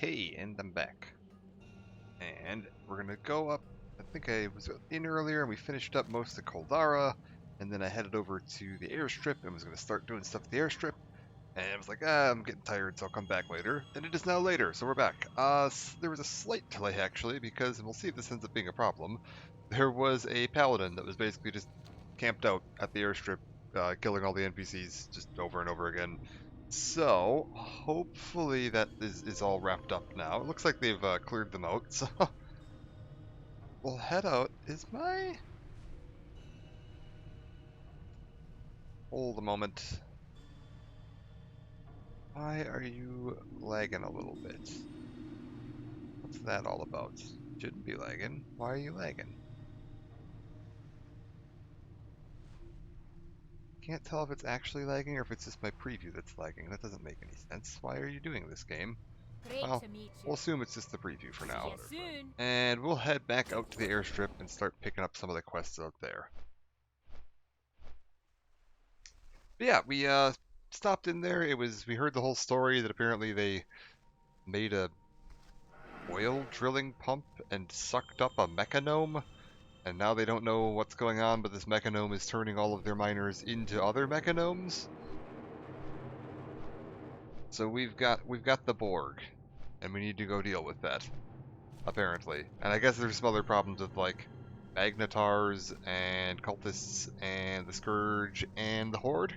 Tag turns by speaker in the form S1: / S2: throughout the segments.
S1: Okay, and I'm back. And we're gonna go up. I think I was in earlier and we finished up most of Caldara, and then I headed over to the airstrip and was gonna start doing stuff at the airstrip. And I was like, I'm getting tired, so I'll come back later. And it is now later, so we're back. There was a slight delay actually, because, and we'll see if this ends up being a problem. There was a paladin that was basically just camped out at the airstrip, killing all the NPCs just over and over again. So, hopefully that is all wrapped up now. It looks like they've cleared them out, so we'll head out. Is my... Hold a moment. Why are you lagging a little bit? What's that all about? Shouldn't be lagging. Why are you lagging? Can't tell if it's actually lagging or if it's just my preview that's lagging. That doesn't make any sense. Why are you doing this, game?
S2: Great
S1: Well,
S2: to meet you.
S1: we'll assume it's just the preview for
S2: See
S1: now.
S2: you soon.
S1: And we'll head back out to the airstrip and start picking up some of the quests out there. But yeah, we stopped in there. We heard the whole story that apparently they made a oil drilling pump and sucked up a mechanome, and now they don't know what's going on, but this mechanome is turning all of their miners into other mechanomes. So we've got the Borg, and we need to go deal with that, apparently. And I guess there's some other problems with like magnetars and cultists and the Scourge and the Horde.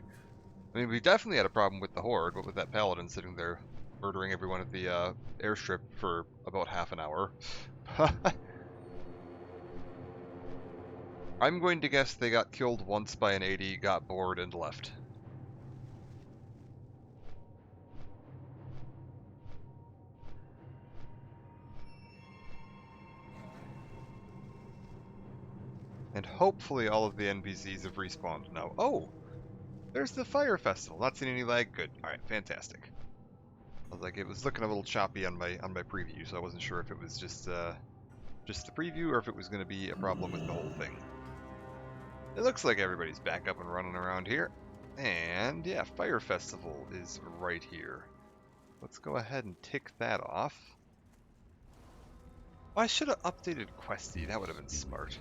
S1: I mean, we definitely had a problem with the Horde, but with that paladin sitting there murdering everyone at the airstrip for about half an hour. I'm going to guess they got killed once by an 80, got bored, and left. And hopefully all of the NPCs have respawned now. Oh! There's the Fire Festival. Not seeing any lag. Good. Alright, fantastic. I was like, it was looking a little choppy on my preview, so I wasn't sure if it was just the preview or if it was going to be a problem with the whole thing. It looks like everybody's back up and running around here. And yeah, Fire Festival is right here. Let's go ahead and tick that off. Oh, I should have updated Questy. That would have been smart.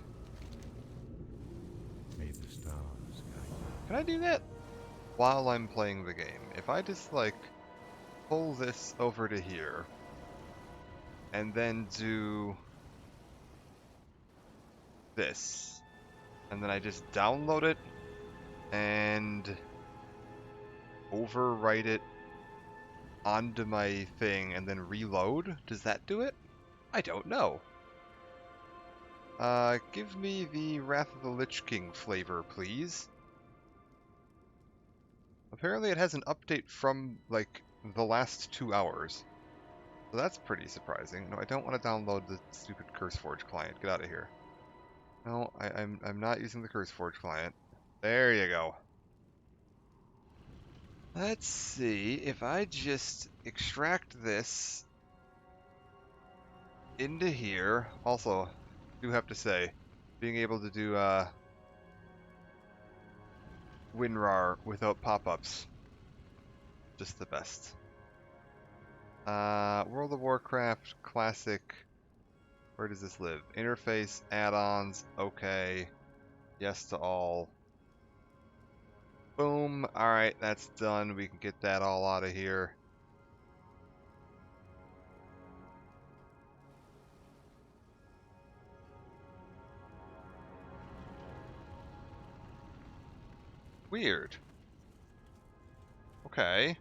S3: May the stars guide you.
S1: Can I do that while I'm playing the game? If I just, like, pull this over to here, and then do this, and then I just download it, and overwrite it onto my thing, and then reload, does that do it? I don't know. Give me the Wrath of the Lich King flavor, please. Apparently it has an update from, like, the last 2 hours. So that's pretty surprising. No, I don't want to download the stupid CurseForge client. Get out of here. No, I'm not using the CurseForge client. There you go. Let's see if I just extract this into here. Also, I do have to say, being able to do WinRAR without pop-ups, just the best. World of Warcraft Classic. Where does this live? Interface, add-ons, okay. Yes to all. Boom. Alright, that's done. We can get that all out of here. Weird. Okay.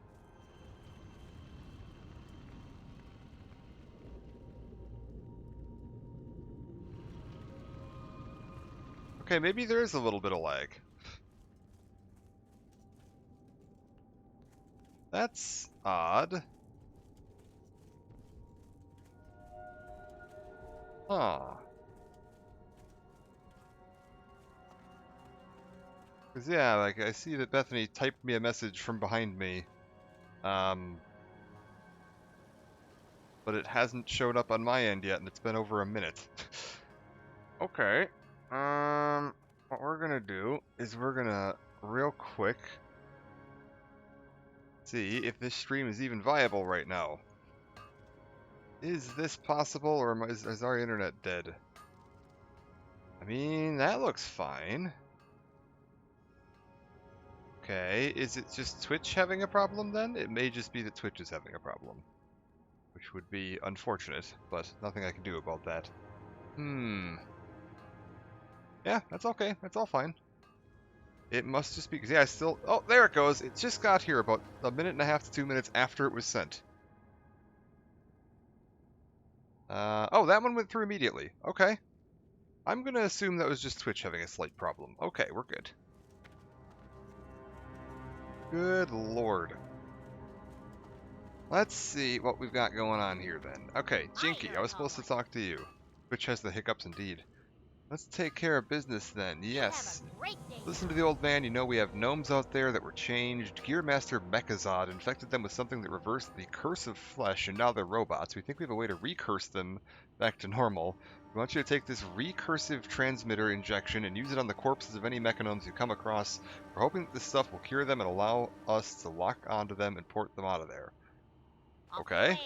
S1: Okay, maybe there is a little bit of lag. That's odd. Huh. Cause yeah, like I see that Bethany typed me a message from behind me. But it hasn't showed up on my end yet, and it's been over a minute. Okay. What we're gonna do is we're gonna real quick see if this stream is even viable right now. Is this possible, or is our internet dead? I mean, that looks fine. Okay, is it just Twitch having a problem then? It may just be that Twitch is having a problem. Which would be unfortunate, but nothing I can do about that. Yeah, that's okay. That's all fine. It must just be, because yeah, I still, oh, there it goes. It just got here about a minute and a half to 2 minutes after it was sent. Oh, that one went through immediately. Okay. I'm going to assume that was just Twitch having a slight problem. Okay, we're good. Good lord. Let's see what we've got going on here then. Okay, Jinky, I was supposed to talk to you. Twitch has the hiccups indeed. Let's take care of business then. Yes. Listen to the old man. You know we have gnomes out there that were changed. Gearmaster Mechazod infected them with something that reversed the curse of flesh, and now they're robots. We think we have a way to recurse them back to normal. We want you to take this recursive transmitter injection and use it on the corpses of any mechanomes you come across. We're hoping that this stuff will cure them and allow us to lock onto them and port them out of there. Okay.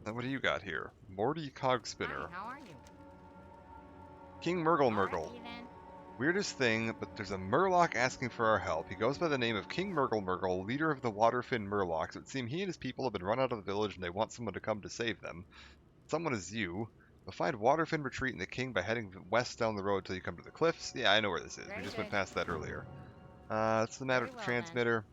S1: Now what do you got here? Morty Cogspinner.
S2: How are you?
S1: King Murgle. Weirdest thing, but there's a Murloc asking for our help. He goes by the name of King Murgle, leader of the Waterfin Murlocs. It would seem he and his people have been run out of the village and they want someone to come to save them. Someone is you. You'll find Waterfin retreat in the King by heading west down the road till you come to the cliffs. Yeah, I know where this is. We just went past that earlier. What's the matter with the transmitter?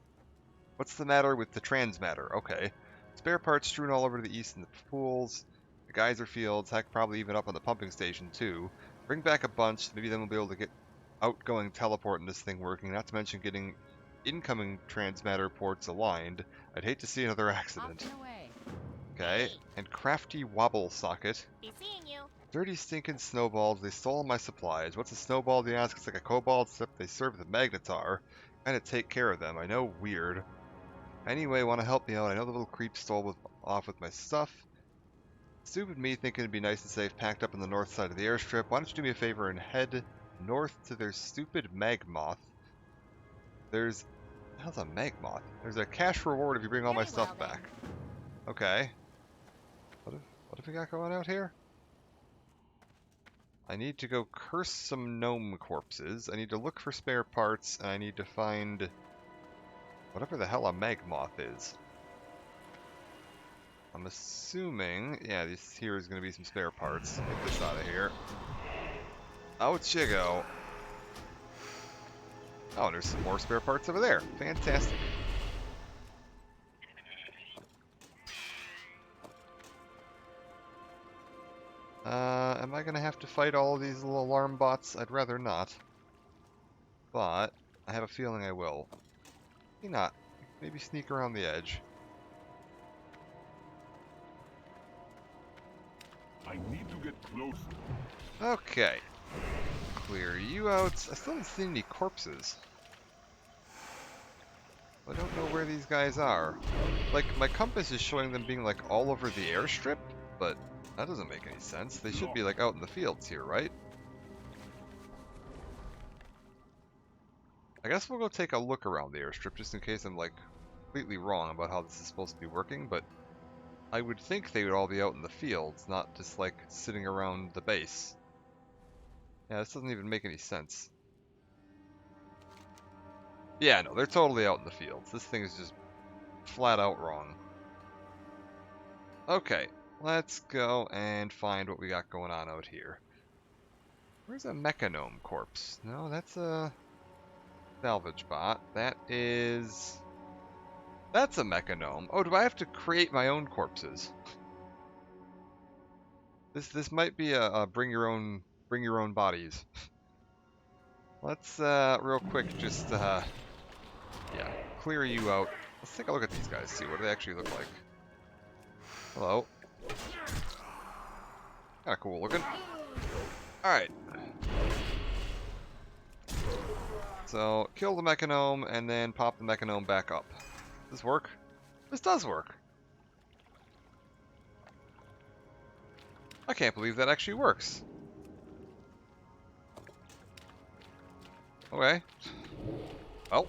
S1: What's the matter with the transmatter? Okay. Spare parts strewn all over the east in the pools, the geyser fields, heck, probably even up on the pumping station too. Bring back a bunch, maybe then we'll be able to get outgoing teleport in this thing working, not to mention getting incoming transmatter ports aligned. I'd hate to see another accident. Okay, and crafty wobble socket.
S2: Be seeing you.
S1: Dirty stinking snowballs, they stole my supplies. What's a snowball, do you ask? It's like a kobold, except they serve the magnetar. Kinda take care of them, I know, weird. Anyway, want to help me out. I know the little creep stole off with my stuff. Stupid me thinking it'd be nice and safe packed up on the north side of the airstrip. Why don't you do me a favor and head north to their stupid magmoth? There's... What the hell's a magmoth? There's a cash reward if you bring all my stuff back. Okay. What have we got going out here? I need to go curse some gnome corpses. I need to look for spare parts, and I need to find... whatever the hell a magmoth is. I'm assuming, yeah, this here is going to be some spare parts. Get this out of here. Out you go. Oh, there's some more spare parts over there. Fantastic. Am I going to have to fight all of these little alarm bots? I'd rather not. But I have a feeling I will. Maybe not. Maybe sneak around the edge.
S3: I need to get closer.
S1: Okay. Clear you out. I still haven't seen any corpses. I don't know where these guys are. Like, my compass is showing them being, like, all over the airstrip, but that doesn't make any sense. They should be, like, out in the fields here, right? I guess we'll go take a look around the airstrip, just in case I'm, like, completely wrong about how this is supposed to be working, but I would think they would all be out in the fields, not just, like, sitting around the base. Yeah, this doesn't even make any sense. Yeah, no, they're totally out in the fields. This thing is just flat out wrong. Okay, let's go and find what we got going on out here. Where's a mechanome corpse? No, that's a salvage bot. That's a mechanome. Oh, do I have to create my own corpses? This might be a bring your own bodies. Let's real quick just yeah, clear you out. Let's take a look at these guys, see what do they actually look like. Hello. Kinda cool looking. Alright. So, kill the mechanome and then pop the mechanome back up. Does this work? This does work. I can't believe that actually works. Okay. Well.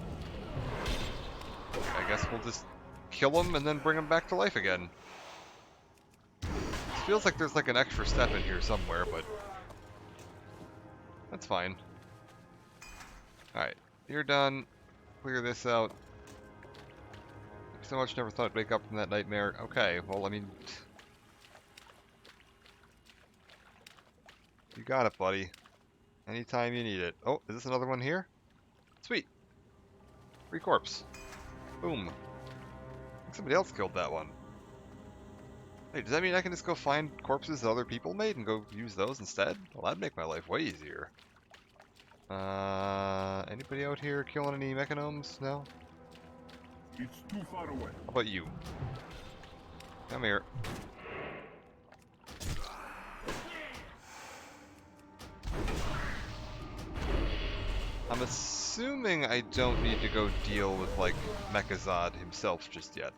S1: I guess we'll just kill them and then bring them back to life again. feels like there's like an extra step in here somewhere, but that's fine. Alright, you're done. Clear this out. So much, never thought I'd wake up from that nightmare. Okay, well, I mean... You got it, buddy. Anytime you need it. Oh, is this another one here? Sweet. Free corpse. Boom. I think somebody else killed that one. Hey, does that mean I can just go find corpses that other people made and go use those instead? Well, that'd make my life way easier. Anybody out here killing any mechanomes? No?
S3: It's too far away.
S1: How about you? Come here. I'm assuming I don't need to go deal with, like, Mechazod himself just yet.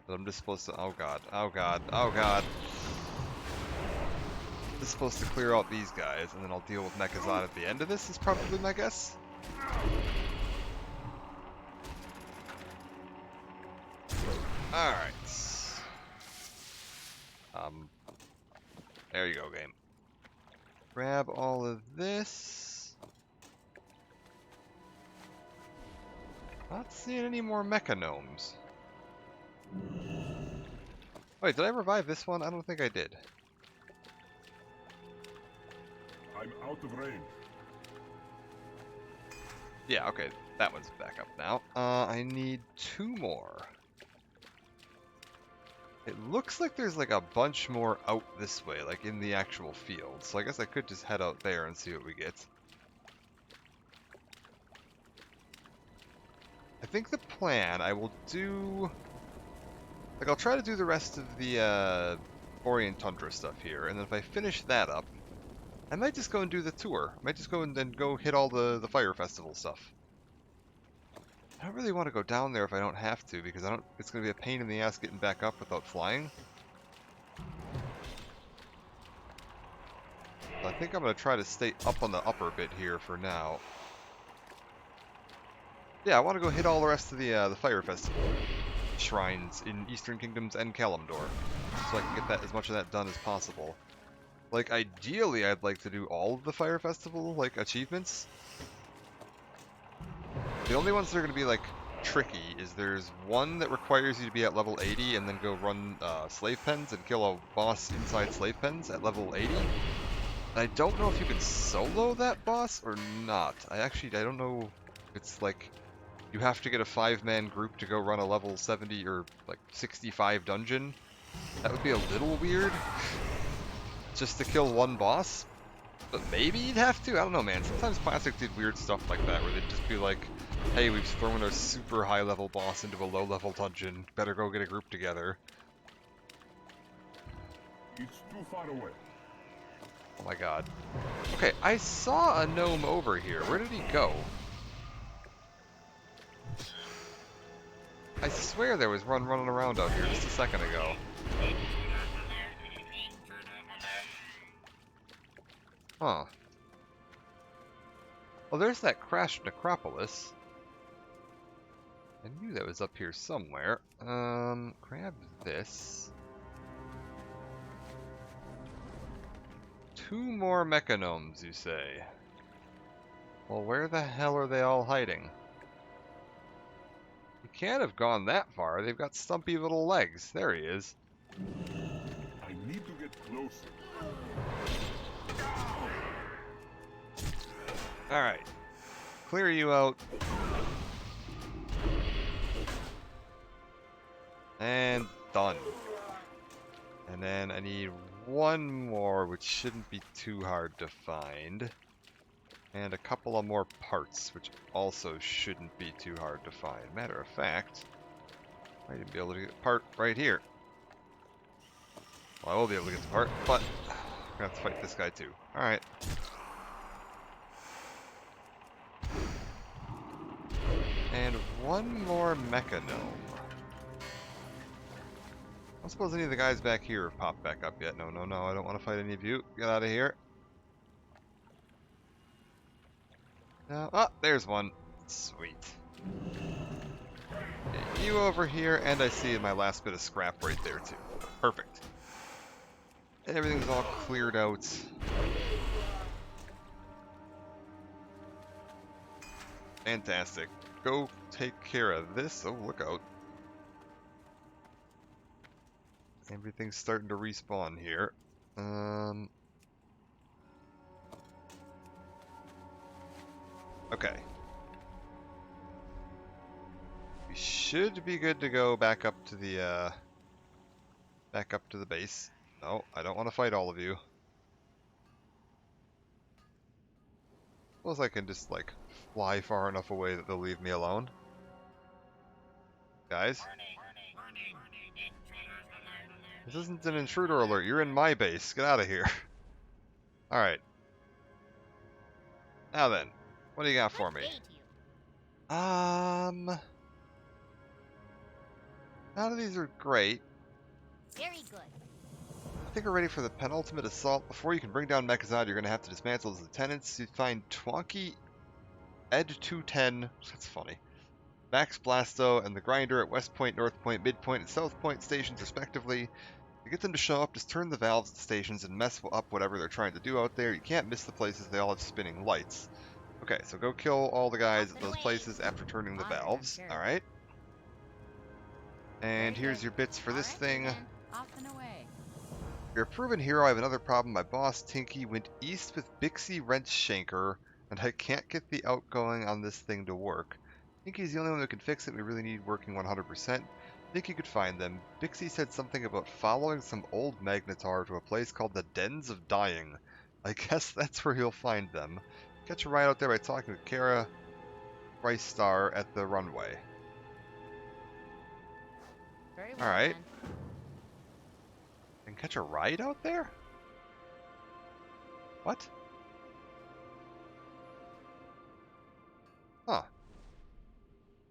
S1: But I'm just supposed to... Oh god, oh god, oh god. I'm just supposed to clear out these guys, and then I'll deal with Mechazod at the end of this, is probably my guess. Alright. There you go, game. Grab all of this. Not seeing any more mechanomes. Wait, did I revive this one? I don't think I did.
S3: I'm out of range.
S1: Yeah, okay, that one's back up now. I need 2 more. It looks like there's like a bunch more out this way, like in the actual field. So I guess I could just head out there and see what we get. I think the plan, I will do... Like, I'll try to do the rest of the Borean Tundra stuff here, and then if I finish that up, I might just go and do the tour. I might just go and then go hit all the Fire Festival stuff. I don't really want to go down there if I don't have to, because it's going to be a pain in the ass getting back up without flying. So I think I'm going to try to stay up on the upper bit here for now. Yeah, I want to go hit all the rest of the Fire Festival shrines in Eastern Kingdoms and Kalimdor, so I can get that as much of that done as possible. Like, ideally, I'd like to do all of the Fire Festival, like, achievements. The only ones that are going to be, like, tricky is there's one that requires you to be at level 80 and then go run slave pens and kill a boss inside slave pens at level 80. And I don't know if you can solo that boss or not. I don't know if it's, like, you have to get a 5-man group to go run a level 70 or, like, 65 dungeon. That would be a little weird. Just to kill one boss. But maybe you'd have to? I don't know, man. Sometimes Classic did weird stuff like that, where they'd just be like, hey, we've thrown a super high-level boss into a low-level dungeon. Better go get a group together.
S3: It's too far away.
S1: Oh my god. Okay, I saw a gnome over here. Where did he go? I swear there was one running around out here just a second ago. Huh. Well, there's that crashed necropolis. I knew that was up here somewhere. Grab this. 2 more mechanomes, you say? Well, where the hell are they all hiding? You can't have gone that far. They've got stumpy little legs. There he is.
S3: I need to get closer.
S1: Alright. Clear you out. And done. And then I need 1 more, which shouldn't be too hard to find. And a couple of more parts, which also shouldn't be too hard to find. Matter of fact, I might even be able to get a part right here. Well, I will be able to get the part, but I'm gonna have to fight this guy too. Alright. And 1 more Mecha Gnome. I don't suppose any of the guys back here have popped back up yet. No, I don't want to fight any of you. Get out of here. No. Oh, there's one. Sweet. Get you over here, and I see my last bit of scrap right there, too. Perfect. Everything's all cleared out. Fantastic. Go take care of this. Oh, look out. Everything's starting to respawn here. Okay. We should be good to go back up to the base. No, I don't want to fight all of you. Suppose I can just, like, fly far enough away that they'll leave me alone. Guys? This isn't an intruder alert. You're in my base. Get out of here. Alright. Now then. What do you got for me? None of these are great.
S2: Very good.
S1: I think we're ready for the penultimate assault. Before you can bring down Mechazod, you're going to have to dismantle his lieutenants. You find Twonky, Ed 210, that's funny, Max Blasto, and the Grinder at West Point, North Point, Midpoint, and South Point stations, respectively. To get them to show up, just turn the valves at the stations and mess up whatever they're trying to do out there. You can't miss the places, they all have spinning lights. Okay, so go kill all the guys at those places after turning the valves. Alright. And here's your bits for this thing.
S2: Off and away.
S1: You're a proven hero. I have another problem. My boss, Tinky, went east with Bixie Wrenchshanker, and I can't get the outgoing on this thing to work. Tinky's the only one who can fix it. We really need working 100%. Think you could find them. Bixie said something about following some old Magnetar to a place called the Dens of Dying. I guess that's where he'll find them. Catch a ride out there by talking with Kara Bryce Star at the runway.
S2: Very well.
S1: Alright.
S2: Then.
S1: And catch a ride out there? What? Huh.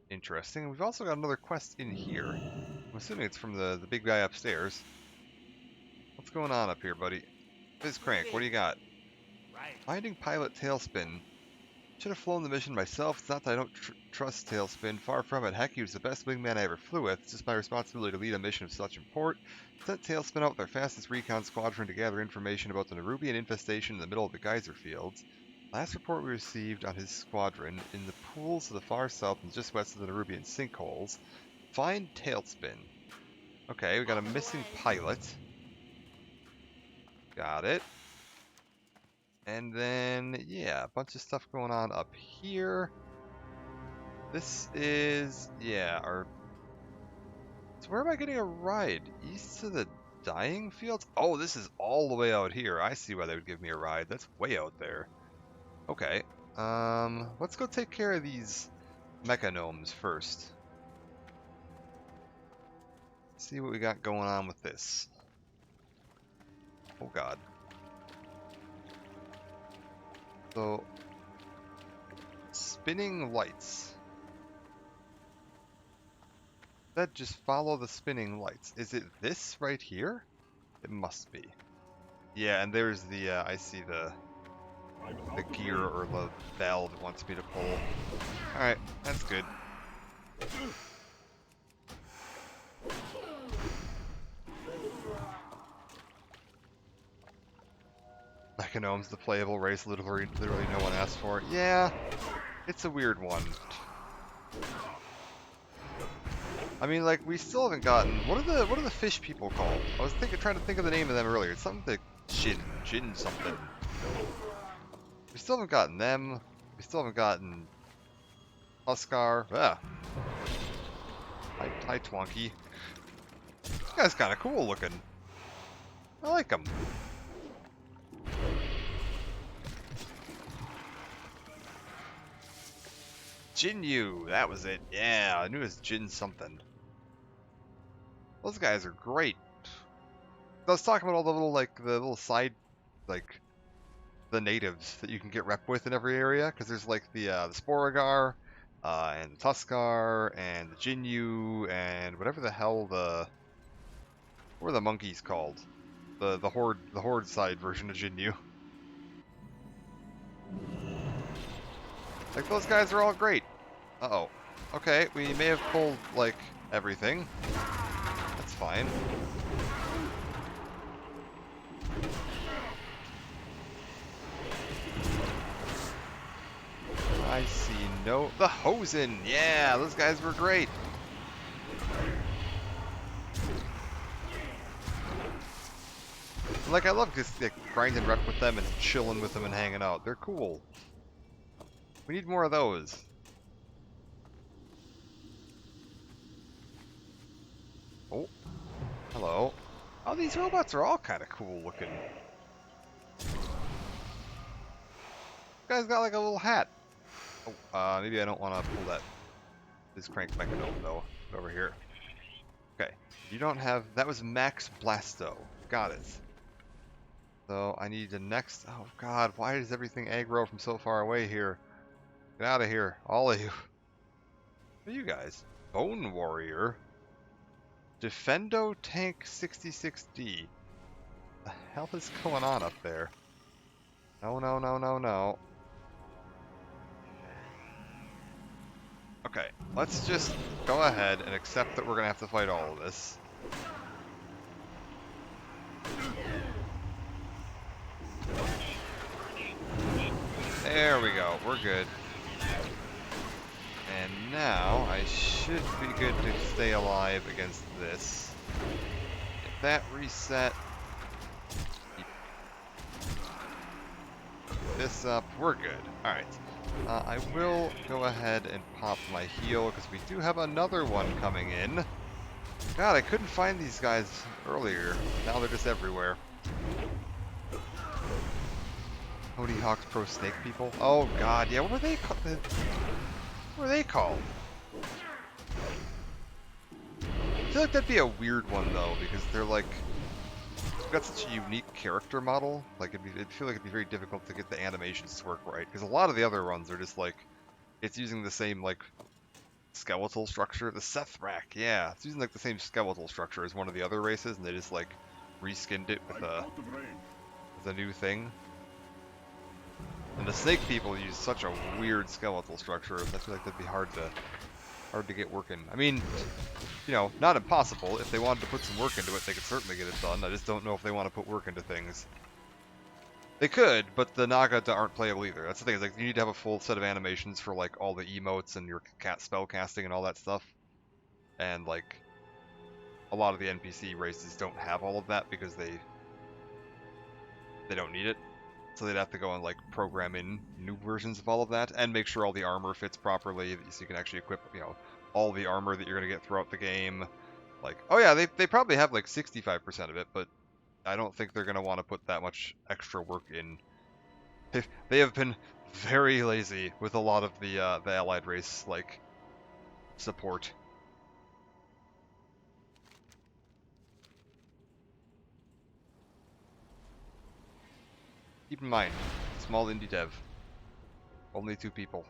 S1: Interesting. We've also got another quest in here. I'm assuming it's from the big guy upstairs. What's going on up here, buddy? Fizz Crank, what do you got?
S4: Right.
S1: Finding Pilot Tailspin. Should have flown the mission myself. It's not that I don't trust Tailspin. Far from it. Heck, he was the best wingman I ever flew with. It's just my responsibility to lead a mission of such import. Sent Tailspin out with our fastest recon squadron to gather information about the Nerubian infestation in the middle of the geyser fields. Last report we received on his squadron, in the pools to the far south and just west of the Nerubian sinkholes. Find Tailspin. Okay, we got a missing pilot. Got it. And then, yeah, a bunch of stuff going on up here. This is, yeah, our... So where am I getting a ride? East to the dying fields? Oh, this is all the way out here. I see why they would give me a ride. That's way out there. Okay. Let's go take care of these mechanomes first. See what we got going on with this. Oh god. So, spinning lights. That just follow the spinning lights. Is it this right here? It must be. Yeah, and there's the, I see the gear or the valve it wants me to pull. Alright, that's good. Mechanome's the playable race literally no one asked for. Yeah, it's a weird one. I mean, like, we still haven't gotten... What are the fish people called? I was trying to think of the name of them earlier. It's something like Jin something. We still haven't gotten them. We still haven't gotten Huskar. Ah. Hi, Twonky. This guy's kind of cool looking. I like him. Jinyu, that was it. Yeah, I knew it was Jin something. Those guys are great. I was talking about all the little, like, the little side, like, the natives that you can get rep with in every area, because there's, like, the Sporagar, and the Tuskar, and the Jinyu, and whatever the hell what are the monkeys called? The horde side version of Jinyu. Like, those guys are all great. Uh-oh. Okay, we may have pulled, like, everything. That's fine. go. The Hosen! Yeah, those guys were great. Like, I love just like, grinding rep with them and chilling with them and hanging out. They're cool. We need more of those. Oh, hello. Oh, these robots are all kind of cool looking. Guy's got like a little hat. Oh, maybe I don't want to pull this crank mechanism though. Over here. Okay, you don't have. That was Max Blasto. Got it. So I need the next. Oh God, why is everything aggro from so far away here? Get out of here, all of you. What are you guys? Bone Warrior. Defendo Tank 66D. The hell is going on up there? No, no, no, no, no. Okay, let's just go ahead and accept that we're gonna have to fight all of this. There we go, we're good. And now I should be good to stay alive against this. Get that reset. Keep this up, we're good. Alright. I will go ahead and pop my heal because we do have another one coming in. God, I couldn't find these guys earlier. Now they're just everywhere. Cody Hawk's Pro Snake people? Oh God, yeah, what were they called? What were they called? I feel like that'd be a weird one though, because they're like, they've got such a unique character model. Like it'd feel like it'd be very difficult to get the animations to work right, because a lot of the other ones are just like, it's using the same like skeletal structure. The Sethrak, yeah, it's using like the same skeletal structure as one of the other races, and they just like reskinned it with
S3: I'm out of range.
S1: a new thing. And the snake people use such a weird skeletal structure. I feel like that'd be hard to get working. I mean, you know, not impossible. If they wanted to put some work into it, they could certainly get it done. I just don't know if they want to put work into things. They could, but the Naga aren't playable either. That's the thing. Is like you need to have a full set of animations for like all the emotes and your spell casting and all that stuff. And like a lot of the NPC races don't have all of that because they don't need it. So they'd have to go and like program in new versions of all of that and make sure all the armor fits properly so you can actually equip, you know, all the armor that you're going to get throughout the game. Like, oh yeah, they probably have like 65% of it, but I don't think they're going to want to put that much extra work in. They have been very lazy with a lot of the allied race like support. Keep in mind, small indie dev. Only 2 people.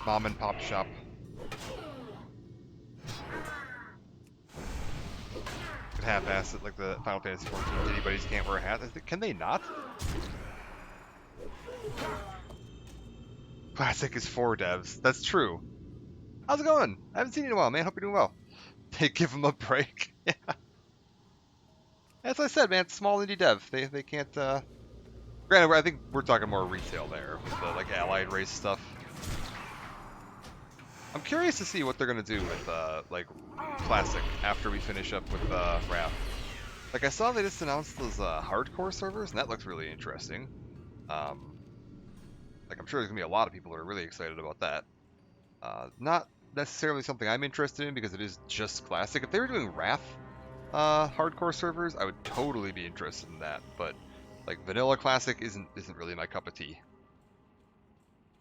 S1: Mom and pop shop. Could half-ass it like the Final Fantasy 14 Titty Buddies can't wear a hat. Can they not? Classic is 4 devs. That's true. How's it going? I haven't seen you in a while, man. Hope you're doing well. They give them a break. Yeah. As I said, man, small indie dev. They can't. Granted, I think we're talking more retail there with the like allied race stuff. I'm curious to see what they're gonna do with like classic after we finish up with Wrath. Like I saw they just announced those hardcore servers, and that looks really interesting. Like I'm sure there's gonna be a lot of people that are really excited about that. Not necessarily something I'm interested in because it is just classic. If they were doing Wrath hardcore servers, I would totally be interested in that. But like vanilla classic isn't really my cup of tea.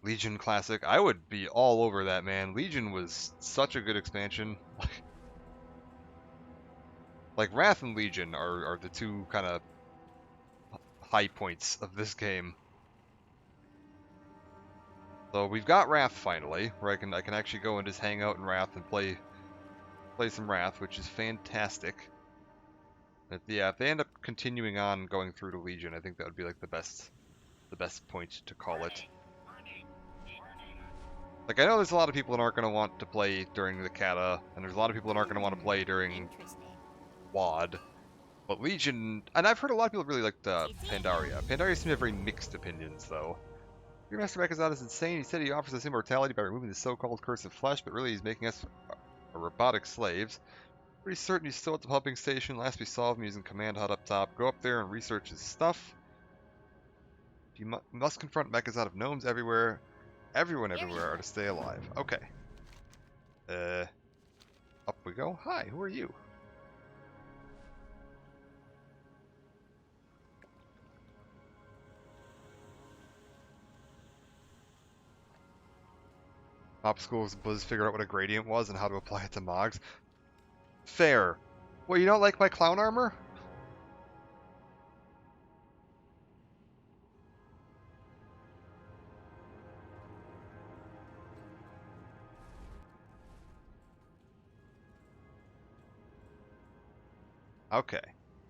S1: Legion classic, I would be all over that, man. Legion was such a good expansion. Like Wrath and Legion are the 2 kind of high points of this game. So we've got Wrath finally, where I can actually go and just hang out in Wrath and play some Wrath, which is fantastic. But yeah, if they end up continuing on going through to Legion, I think that would be like the best point to call it. Like I know there's a lot of people that aren't going to want to play during the Kata, and there's a lot of people that aren't going to want to play during WoD. But Legion, and I've heard a lot of people really like Pandaria. Pandaria seems to have very mixed opinions, though. Your Master Mechazon is insane. He said he offers us immortality by removing the so-called curse of flesh, but really he's making us robotic slaves. Pretty certain he's still at the pumping station. Last we saw of him using Command HUD up top. Go up there and research his stuff. You must confront Mechazon of gnomes everywhere. Everyone everywhere are to stay alive. Okay. Up we go. Hi, who are you? Popsicles Buzz figured out what a gradient was and how to apply it to Mogs. Fair. Well, you don't like my clown armor? Okay.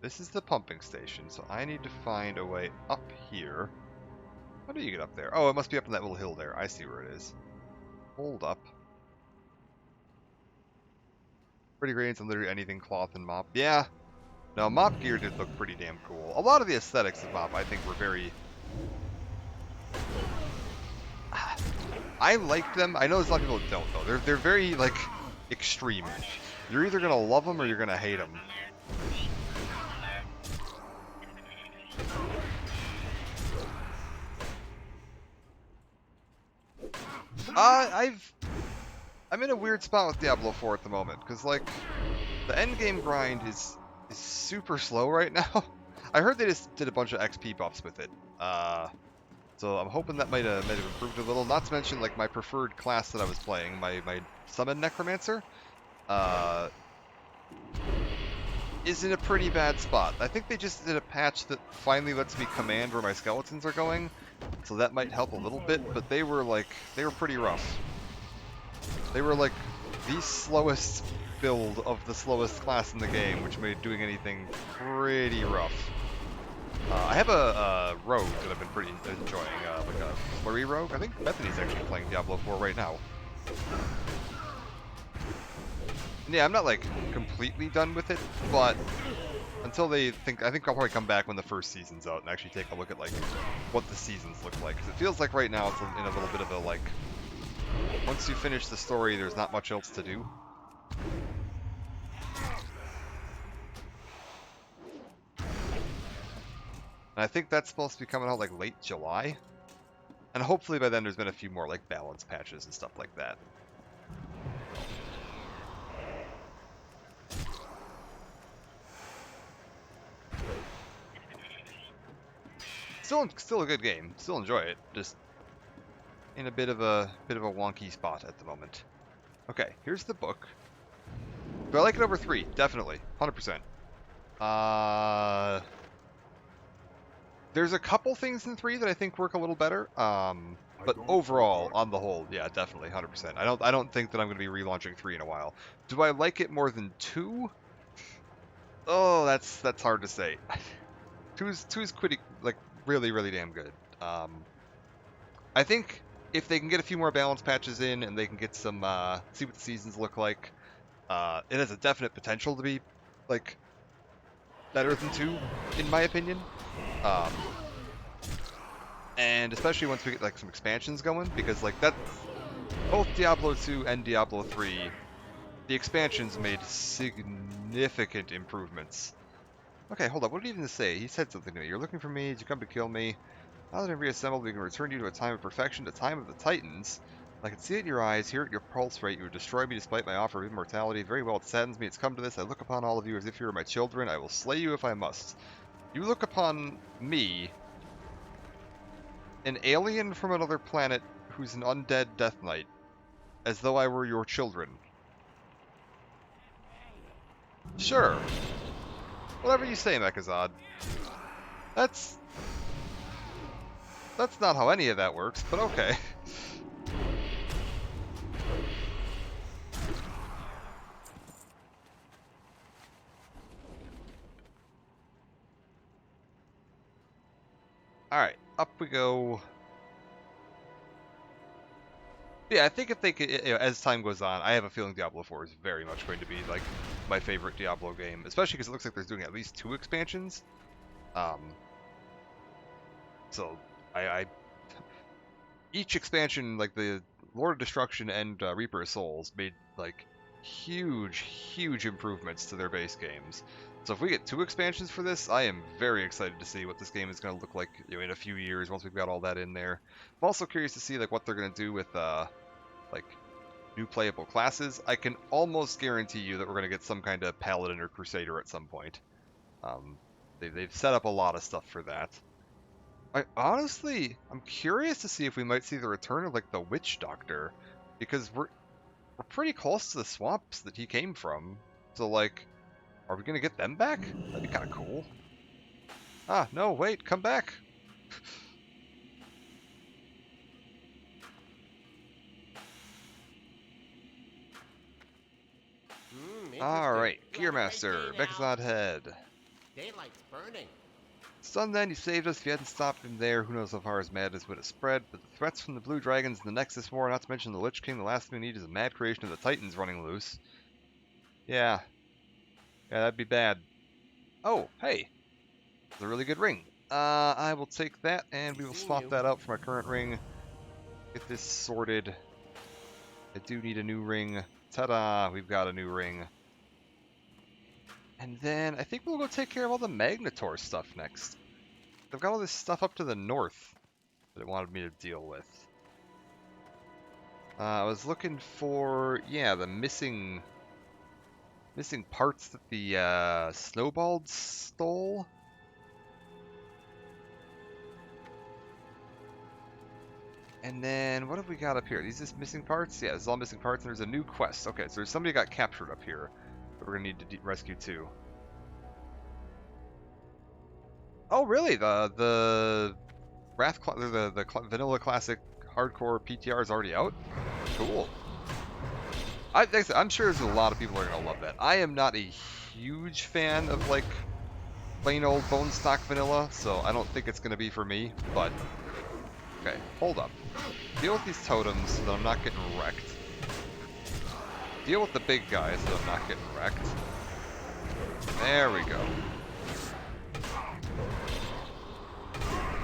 S1: This is the pumping station, so I need to find a way up here. How do you get up there? Oh, it must be up on that little hill there. I see where it is. Hold up. Pretty gradients on literally anything cloth and mop. Yeah. No, mop gear did look pretty damn cool. A lot of the aesthetics of mop, I think, were very... I like them. I know there's a lot of people that don't, though. They're very, like, extreme. You're either going to love them or you're going to hate them. I'm in a weird spot with Diablo 4 at the moment, because, like, the endgame grind is super slow right now. I heard they just did a bunch of XP buffs with it. So I'm hoping that might have improved a little. Not to mention, like, my preferred class that I was playing, my Summon Necromancer, is in a pretty bad spot. I think they just did a patch that finally lets me command where my skeletons are going, so that might help a little bit, but they were pretty rough. They were like the slowest build of the slowest class in the game, which made doing anything pretty rough. I have a rogue that I've been pretty enjoying, like a flurry rogue. I think Bethany's actually playing Diablo 4 right now. And yeah, I'm not like completely done with it, but until I think I'll probably come back when the first season's out and actually take a look at like what the seasons look like. Because it feels like right now it's in a little bit of a like, once you finish the story, there's not much else to do. And I think that's supposed to be coming out like late July. And hopefully by then there's been a few more like balance patches and stuff like that. Still a good game. Still enjoy it. Just in a bit of a wonky spot at the moment. Okay, here's the book. Do I like it over 3? Definitely. 100%. There's a couple things in 3 that I think work a little better. But overall, on the whole, yeah, definitely 100%. I don't think that I'm going to be relaunching 3 in a while. Do I like it more than 2? Oh, that's hard to say. 2's pretty, like, really damn good. I think if they can get a few more balance patches in and they can get some see what the seasons look like, it has a definite potential to be like better than 2, in my opinion. And especially once we get like some expansions going, because like that, both Diablo 2 and Diablo 3, the expansions made significant improvements. Okay, hold up. What did he even say? He said something to me. You're looking for me? Did you come to kill me? Now that I'm reassembled, we can return you to a time of perfection, a time of the Titans. I can see it in your eyes, hear it in your pulse rate. You would destroy me despite my offer of immortality. Very well, it saddens me. It's come to this. I look upon all of you as if you were my children. I will slay you if I must. You look upon me, an alien from another planet who's an undead Death Knight, as though I were your children. Sure. Whatever you say, Mechazod. That's not how any of that works, but okay. Alright, up we go. Yeah, I think if they could, you know, as time goes on, I have a feeling Diablo 4 is very much going to be like my favorite Diablo game, especially because it looks like there's doing at least 2 expansions. So I each expansion, like the Lord of Destruction and Reaper of Souls, made like huge improvements to their base games. So if we get 2 expansions for this, I am very excited to see what this game is going to look like, you know, in a few years once we've got all that in there. I'm also curious to see like what they're going to do with like new playable classes. I can almost guarantee you that we're going to get some kind of Paladin or Crusader at some point. They've set up a lot of stuff for that. I'm curious to see if we might see the return of like the Witch Doctor, because we're pretty close to the swamps that he came from. So like, are we gonna get them back? That'd be kind of cool. Ah, no, wait, come back. All right, Gearmaster, Vexod Head.
S4: Daylight's burning.
S1: Son, then, you saved us. If you hadn't stopped him there, who knows how far his madness would have spread. But the threats from the Blue Dragons and the Nexus War, not to mention the Lich King, the last thing we need is a mad creation of the Titans running loose. Yeah, that'd be bad. Oh, hey, it's a really good ring. I will take that, and we will swap that out for my current ring. Get this sorted. I do need a new ring. Ta-da! We've got a new ring. And then I think we'll go take care of all the Magnetor stuff next. I've got all this stuff up to the north that it wanted me to deal with. I was looking for, yeah, the missing parts that the Snowballs stole. And then, what have we got up here? These just missing parts? Yeah, this is all missing parts, and there's a new quest. Okay, so there's somebody got captured up here that we're going to need to rescue too. Oh, really? The Vanilla Classic Hardcore PTR is already out? Cool. I'm sure there's a lot of people who are going to love that. I am not a huge fan of, like, plain old bone stock vanilla, so I don't think it's going to be for me, but... Okay, hold up. Deal with these totems so that I'm not getting wrecked. Deal with the big guys so that I'm not getting wrecked. There we go.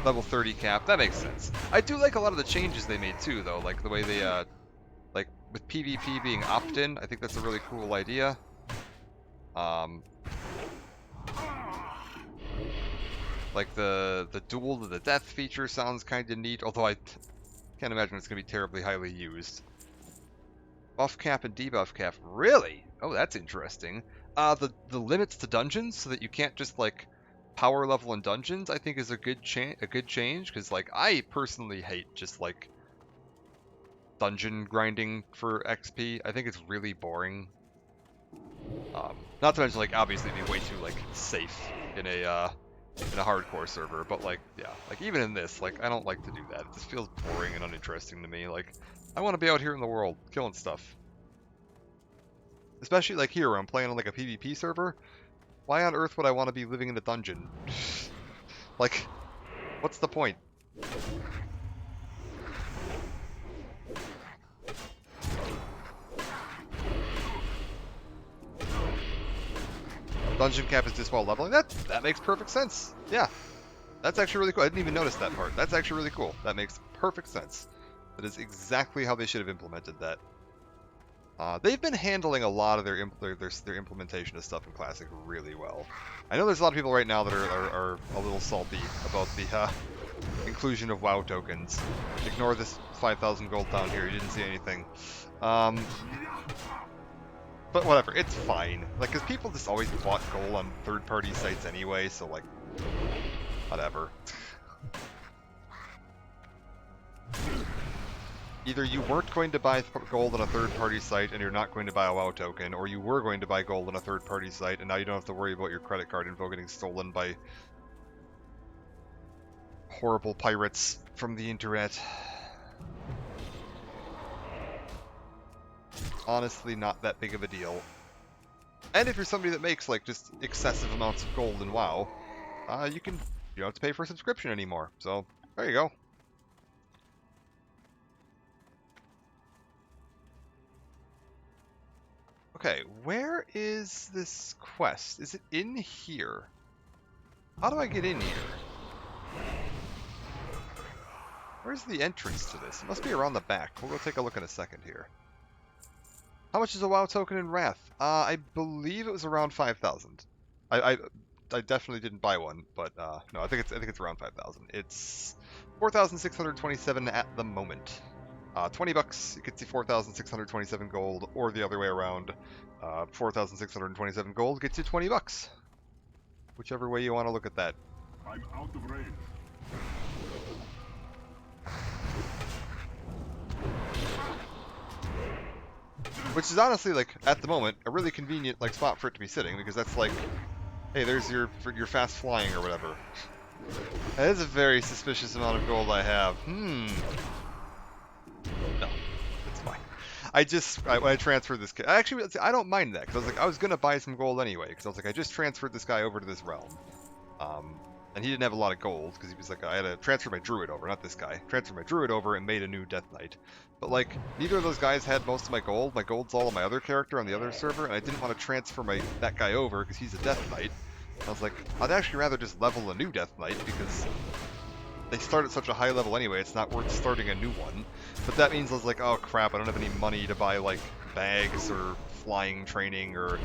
S1: Level 30 cap, that makes sense. I do like a lot of the changes they made too, though, like the way they, like with PvP being opt-in, I think that's a really cool idea. Like the duel to the death feature sounds kind of neat, although I can't imagine it's going to be terribly highly used. Buff cap and debuff cap, really? Oh, that's interesting. The limits to dungeons, so that you can't just like power level in dungeons, I think is a good change, because like I personally hate just like dungeon grinding for XP. I think it's really boring. Not to mention, like, obviously it'd be way too like safe in a hardcore server, but like, yeah, like even in this, like, I don't like to do that. It just feels boring and uninteresting to me. Like, I want to be out here in the world killing stuff, especially like here where I'm playing on like a PvP server. Why on earth would I want to be living in a dungeon? Like, what's the point? Dungeon cap is just while leveling. That makes perfect sense. Yeah, that's actually really cool. I didn't even notice that part. That's actually really cool. That makes perfect sense. That is exactly how they should have implemented that. They've been handling a lot of their implementation of stuff in Classic really well. I know there's a lot of people right now that are a little salty about the inclusion of WoW tokens. Ignore this 5,000 gold down here. You didn't see anything. But whatever, it's fine. Like, because people just always bought gold on third-party sites anyway, so, like, whatever. Either you weren't going to buy gold on a third-party site and you're not going to buy a WoW token, or you were going to buy gold on a third-party site and now you don't have to worry about your credit card info getting stolen by horrible pirates from the internet. Honestly, not that big of a deal. And if you're somebody that makes like just excessive amounts of gold in WoW, you don't have to pay for a subscription anymore. So there you go. Okay, where is this quest? Is it in here? How do I get in here? Where's the entrance to this? It must be around the back. We'll go take a look in a second here. How much is a WoW token in Wrath? I believe it was around 5,000. I definitely didn't buy one, but no, I think it's around 5,000. It's 4,627 at the moment. 20 bucks, you could see 4,627 gold, or the other way around. 4,627 gold gets you 20 bucks. Whichever way you want to look at that.
S3: I'm out of range.
S1: Which is honestly, like, at the moment, a really convenient, like, spot for it to be sitting, because that's like, hey, there's your fast flying or whatever. That is a very suspicious amount of gold I have. No, it's fine. I transferred this kid. Actually, I don't mind that, because I was gonna buy some gold anyway, because I was like, I just transferred this guy over to this realm. And he didn't have a lot of gold, because he was like, I had to transfer my druid over, not this guy. Transfer my druid over and made a new Death Knight. But, like, neither of those guys had most of my gold. My gold's all on my other character on the other server, and I didn't want to transfer that guy over, because he's a Death Knight. And I was like, I'd actually rather just level a new Death Knight, because they start at such a high level anyway, it's not worth starting a new one. But that means I was like, oh crap, I don't have any money to buy, like, bags or flying training or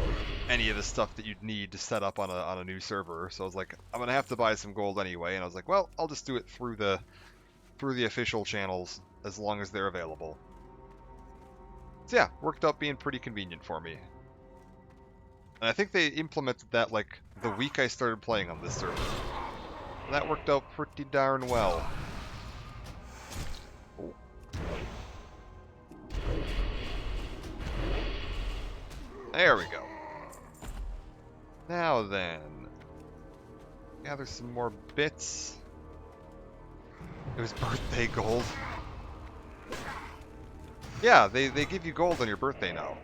S1: any of the stuff that you'd need to set up on a new server. So I was like, I'm gonna have to buy some gold anyway, and I was like, well, I'll just do it through the official channels as long as they're available. So yeah, worked out being pretty convenient for me. And I think they implemented that like the week I started playing on this server. And that worked out pretty darn well. Oh. There we go. Now then, gather some more bits. It was birthday gold. Yeah, they give you gold on your birthday now.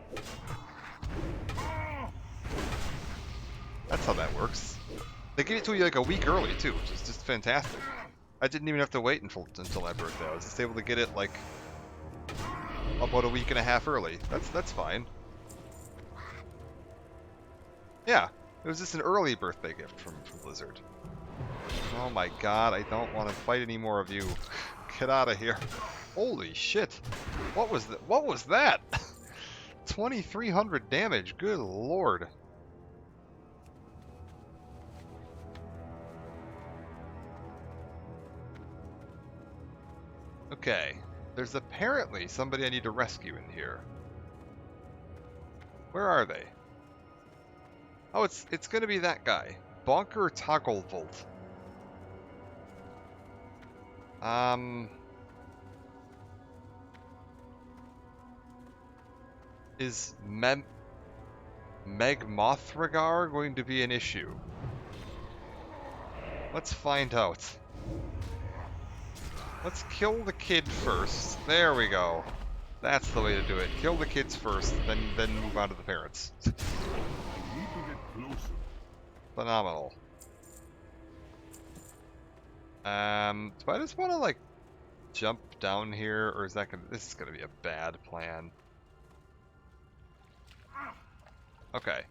S1: That's how that works. They give it to you like a week early too, which is just fantastic. I didn't even have to wait until my birthday. I was just able to get it like about a week and a half early. That's fine. Yeah, it was just an early birthday gift from Blizzard. Oh my god, I don't want to fight any more of you. Get out of here. Holy shit. What was that? What was that? 2,300 damage. Good lord. Okay. There's apparently somebody I need to rescue in here. Where are they? Oh, it's gonna be that guy. Bonker Togglevolt. Is Megmothragar going to be an issue? Let's find out. Let's kill the kid first. There we go. That's the way to do it. Kill the kids first, then move on to the parents.
S3: I need to get closer.
S1: Phenomenal. Do I just want to like jump down here, or is that gonna? This is gonna be a bad plan. Okay,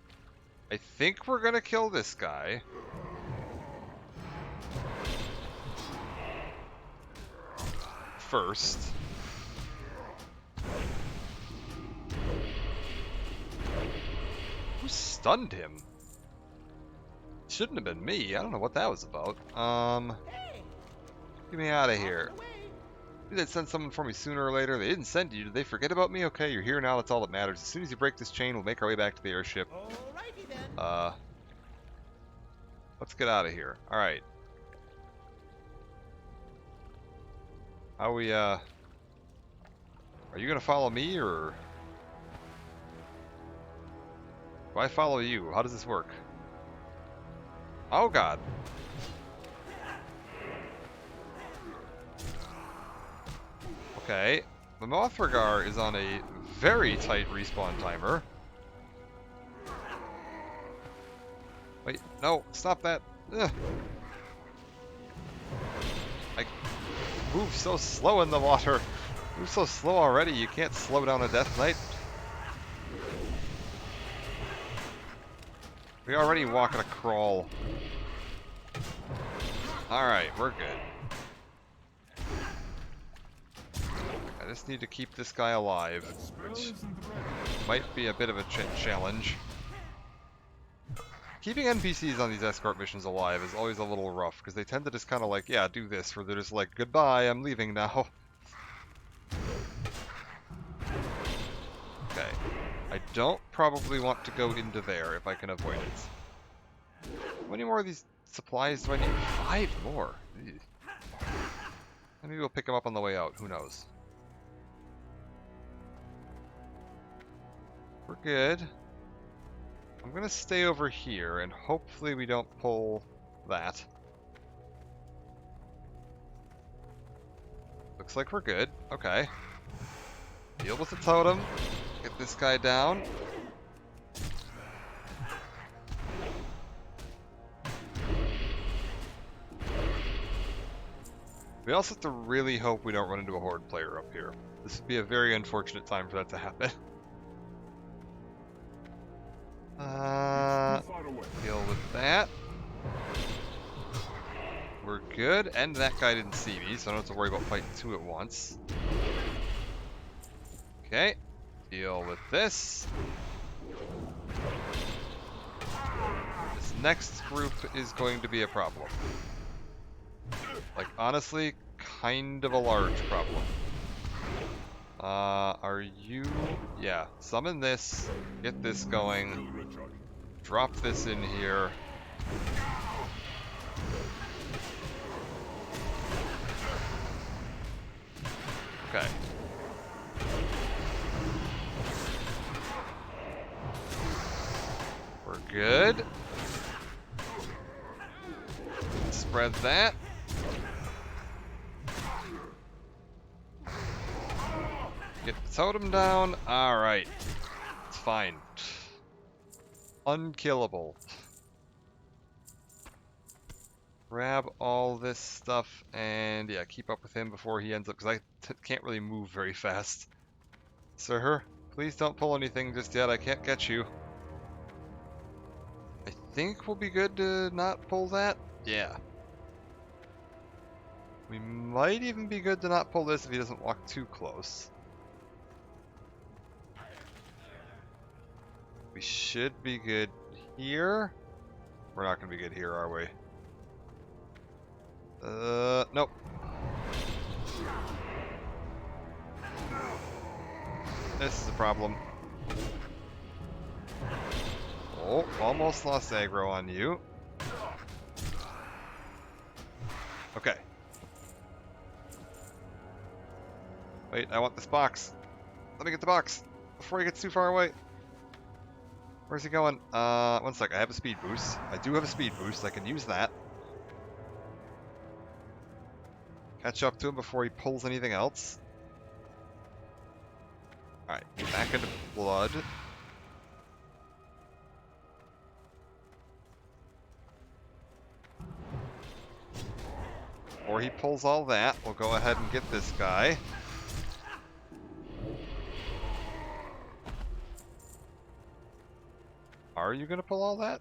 S1: I think we're gonna kill this guy. First. Who stunned him? Shouldn't have been me. I don't know what that was about. Get me out of here. Maybe they'd send someone for me sooner or later. They didn't send you. Did they forget about me? Okay, you're here now. That's all that matters. As soon as you break this chain, we'll make our way back to the airship.
S4: Alrighty then.
S1: Let's get out of here. All right. How we, are you gonna follow me, or do I follow you? How does this work? Oh god. Okay. The Mothragar is on a very tight respawn timer. Wait, no, stop that. Ugh. I move so slow in the water. Move so slow already, you can't slow down a Death Knight. We already walk at a crawl. Alright, we're good. I just need to keep this guy alive,
S3: That spell
S1: which
S3: isn't ready.
S1: might be a bit of a challenge. Keeping NPCs on these escort missions alive is always a little rough, because they tend to just kind of like, yeah, do this, where they're just like, goodbye, I'm leaving now. Okay. I don't probably want to go into there if I can avoid it. How many more of these supplies do I need? 5 more. Ew. Maybe we'll pick them up on the way out, who knows. We're good. I'm gonna stay over here, and hopefully we don't pull that. Looks like we're good. Okay. Deal with the totem. Get this guy down. We also have to really hope we don't run into a horde player up here. This would be a very unfortunate time for that to happen.
S3: Too far away.
S1: Deal with that. We're good, and that guy didn't see me, so I don't have to worry about fighting two at once. Okay, deal with this. This next group is going to be a problem. Like, honestly, kind of a large problem. Are you... Yeah, summon this, get this going,
S3: Still recharging.
S1: drop this in here. Okay. We're good. Spread that. Get the totem down. Alright. It's fine. Unkillable. Grab all this stuff and, yeah, keep up with him before he ends up, because I can't really move very fast. Sir, please don't pull anything just yet. I can't get you. I think we'll be good to not pull that. Yeah. We might even be good to not pull this if he doesn't walk too close. We should be good here. We're not going to be good here, are we? Nope. This is a problem. Oh, almost lost aggro on you. Okay. Wait, I want this box. Let me get the box before he gets too far away. Where's he going? One sec, I have a speed boost. I do have a speed boost, I can use that. Catch up to him before he pulls anything else. Alright, back into blood. Before he pulls all that, we'll go ahead and get this guy. Are you going to pull all that?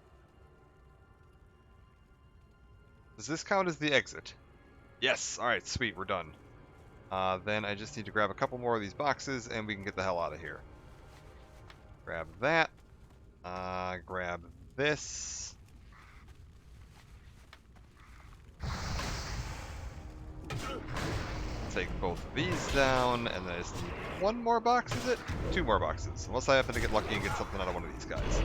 S1: Does this count as the exit? Yes! Alright, sweet, we're done. Then I just need to grab a couple more of these boxes and we can get the hell out of here. Grab that. Grab this. Take both of these down, and then I just need one more box, is it? 2 more boxes, unless I happen to get lucky and get something out of one of these guys.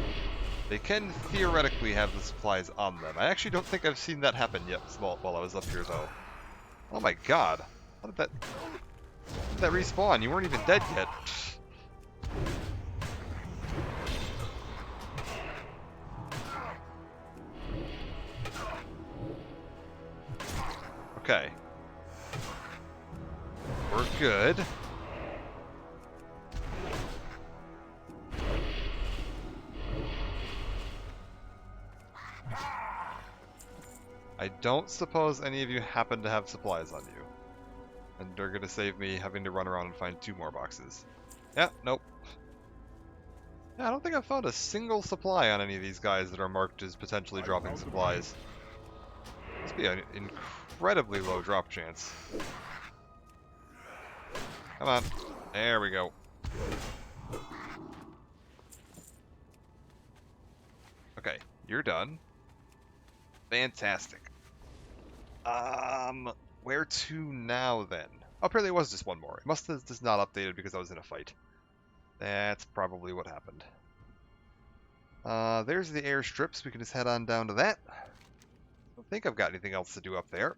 S1: They can theoretically have the supplies on them. I actually don't think I've seen that happen yet while I was up here, though. Oh my god. How did that respawn? You weren't even dead yet. Okay. We're good. I don't suppose any of you happen to have supplies on you. And they're gonna save me having to run around and find 2 more boxes. Yeah, nope. Yeah, I don't think I've found a single supply on any of these guys that are marked as potentially dropping supplies. Must be an incredibly low drop chance. Come on. There we go. Okay, you're done. Fantastic. Where to now then? Oh, apparently it was just one more. It must have just not updated because I was in a fight. That's probably what happened. There's the airstrips. We can just head on down to that. I don't think I've got anything else to do up there.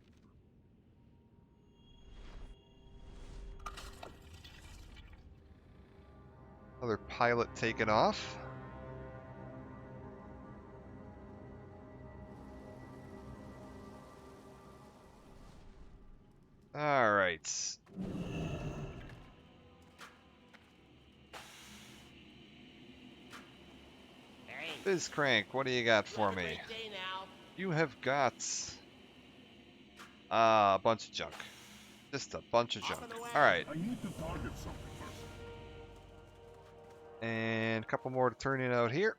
S1: Another pilot taken off. Alright. Fizz Crank, what do you got for me?
S4: Day now.
S1: You have got a bunch of junk. Just a bunch of junk.
S4: Off and away.
S1: Alright.
S3: I need to target something first.
S1: And a couple more to turn in out here.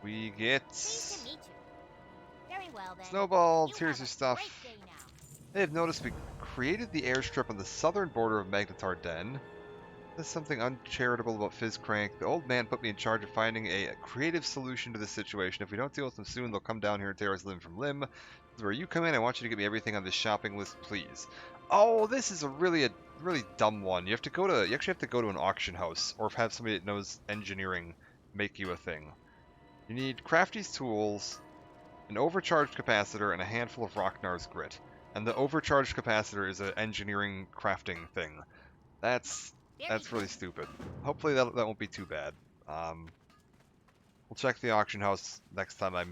S1: We get
S2: Pleased to meet you. Very well then.
S1: snowballs.
S2: You
S1: Here's
S2: have
S1: your
S2: a
S1: stuff.
S2: great day now.
S1: I have noticed we created the airstrip on the southern border of Magnetar Den. There's something uncharitable about Fizz Crank. The old man put me in charge of finding a creative solution to this situation. If we don't deal with them soon, they'll come down here and tear us limb from limb. This is where you come in. I want you to get me everything on this shopping list, please. Oh, this is a really dumb one. You actually have to go to an auction house or have somebody that knows engineering make you a thing. You need Crafty's tools, an overcharged capacitor, and a handful of Rocknar's grit. And the overcharged capacitor is an engineering crafting thing. That's really stupid. Hopefully that won't be too bad. We'll check the auction house next time I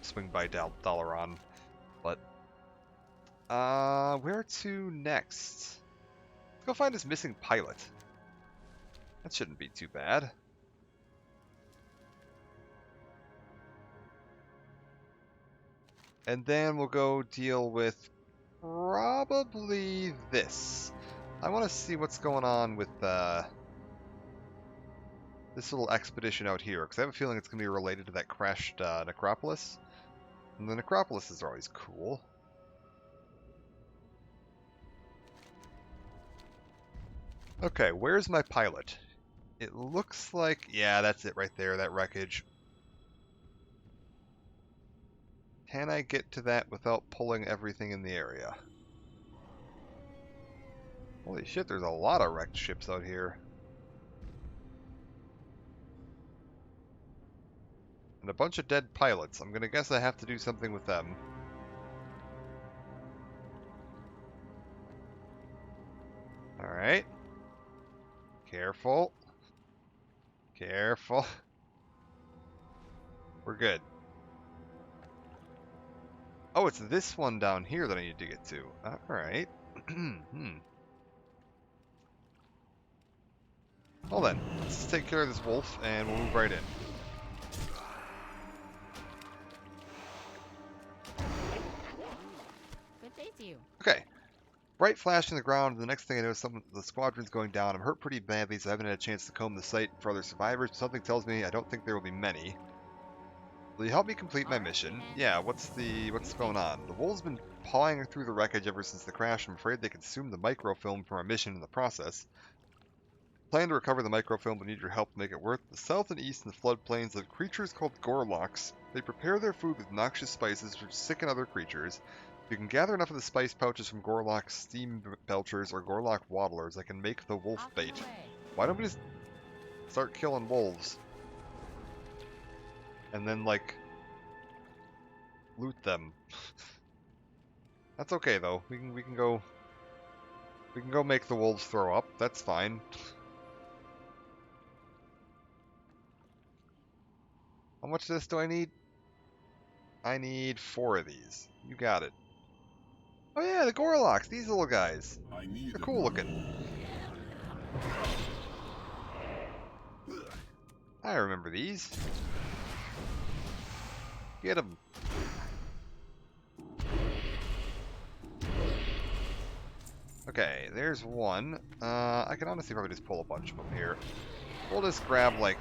S1: swing by Dalaran. But where to next? Let's go find this missing pilot. That shouldn't be too bad. And then we'll go deal with probably this. I want to see what's going on with this little expedition out here, because I have a feeling it's going to be related to that crashed necropolis. And the necropolises are always cool. Okay, where's my pilot? It looks like... yeah, that's it right there, that wreckage. Can I get to that without pulling everything in the area? Holy shit, there's a lot of wrecked ships out here. And a bunch of dead pilots. I'm gonna guess I have to do something with them. Alright. Careful. Careful. We're good. Oh, it's this one down here that I need to get to. Alright. Well then, let's just take care of this wolf and we'll move right in.
S2: Good day to you.
S1: Okay. Bright flash in the ground, and the next thing I know is the squadron's going down. I'm hurt pretty badly, so I haven't had a chance to comb the site for other survivors. Something tells me I don't think there will be many. Will you help me complete my mission? Yeah, what's going on? The wolves been pawing through the wreckage ever since the crash. I'm afraid they consumed the microfilm from our mission in the process. Plan to recover the microfilm, but need your help to make it work. The south and east in the floodplains live creatures called gorlocks. They prepare their food with noxious spices which sicken other creatures. If you can gather enough of the spice pouches from Gorlock steam belchers or Gorlock waddlers, I can make the wolf
S2: Off and
S1: bait.
S2: away.
S1: Why don't we just start killing wolves? And then, like, loot them. That's okay though. We can go make the wolves throw up. That's fine. How much of this do I need? I need 4 of these. You got it. Oh yeah, the Gorlocks, these little guys. They're cool looking. I remember these. Get them. Okay, there's one. I can honestly probably just pull a bunch of them here. We'll just grab, like,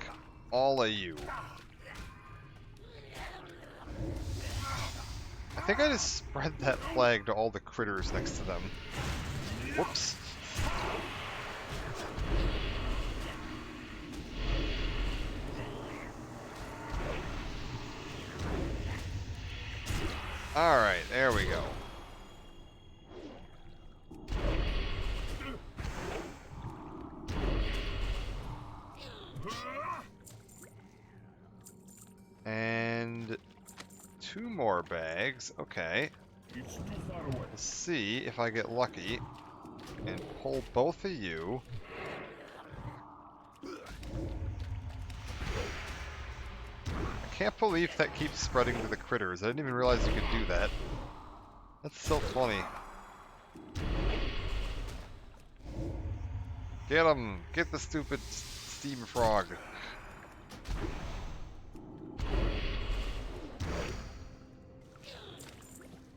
S1: all of you. I think I just spread that flag to all the critters next to them. Whoops. Alright, there we go. And 2 more bags. Okay.
S3: It's too far away.
S1: Let's see if I get lucky and pull both of you. I can't believe that keeps spreading to the critters. I didn't even realize you could do that. That's so funny. Get him! Get the stupid steam frog.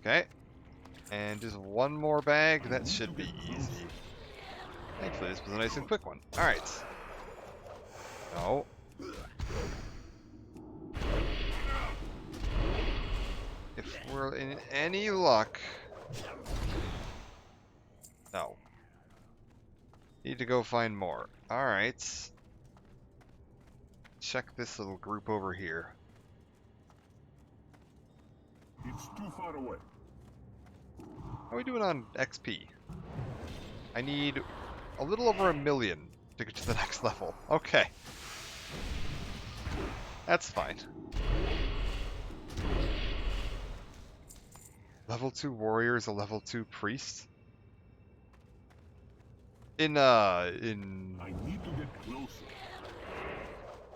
S1: Okay. And just one more bag. That should be easy. Thankfully, this was a nice and quick one. Alright. No. If we're in any luck... No. Need to go find more. Alright. Check this little group over here.
S3: It's too far away.
S1: How are we doing on XP? I need a little over 1 million to get to the next level. Okay. That's fine. Level 2 warrior is a level 2 priest?
S3: I need to get closer.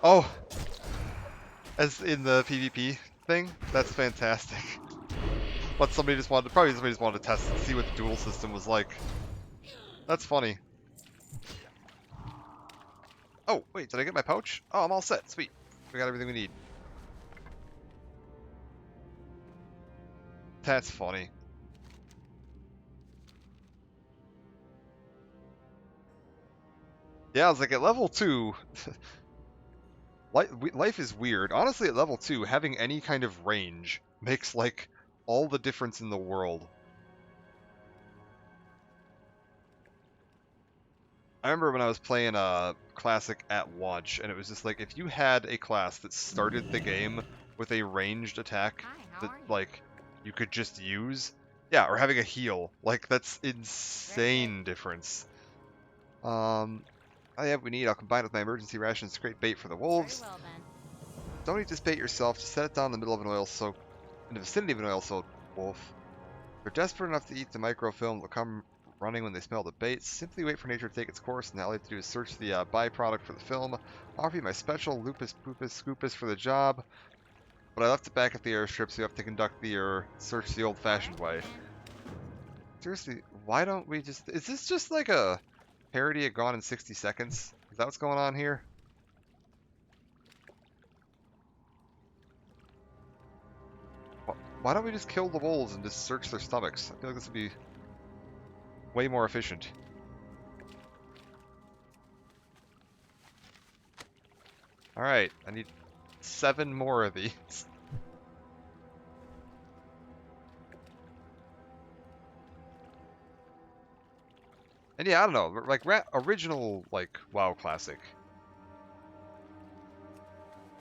S1: Oh! As in the PvP thing? That's fantastic. But somebody just wanted, probably somebody just wanted to test and see what the duel system was like. That's funny. Oh, wait, did I get my pouch? Oh, I'm all set. Sweet. We got everything we need. That's funny. Yeah, I was like, at level 2... life is weird. Honestly, at level 2, having any kind of range makes, like, all the difference in the world. I remember when I was playing Classic at launch, and it was just like, if you had a class that started the game with a ranged attack
S2: Hi, how
S1: that,
S2: are you?
S1: like, you could just use, yeah, or having a heal, like, that's insane difference. Oh yeah, we need, I'll combine it with my emergency rations to create bait for the
S2: Very
S1: wolves.
S2: well then.
S1: Don't eat this bait yourself, just set it down in the middle of an oil soaked, in the vicinity of an oil soaked wolf. If they're desperate enough to eat the microfilm, they'll come running when they smell the bait. Simply wait for nature to take its course, and all you have to do is search the byproduct for the film. I'll offer you my special Lupus Poopus Scoopus for the job, but I left it back at the airstrip, so you have to conduct the search the old-fashioned way. Seriously, why don't we just... Is this just like a parody of Gone in 60 Seconds? Is that what's going on here? Why don't we just kill the wolves and just search their stomachs? I feel like this would be way more efficient. Alright, I need 7 more of these. And yeah, I don't know, like, original, like, WoW Classic.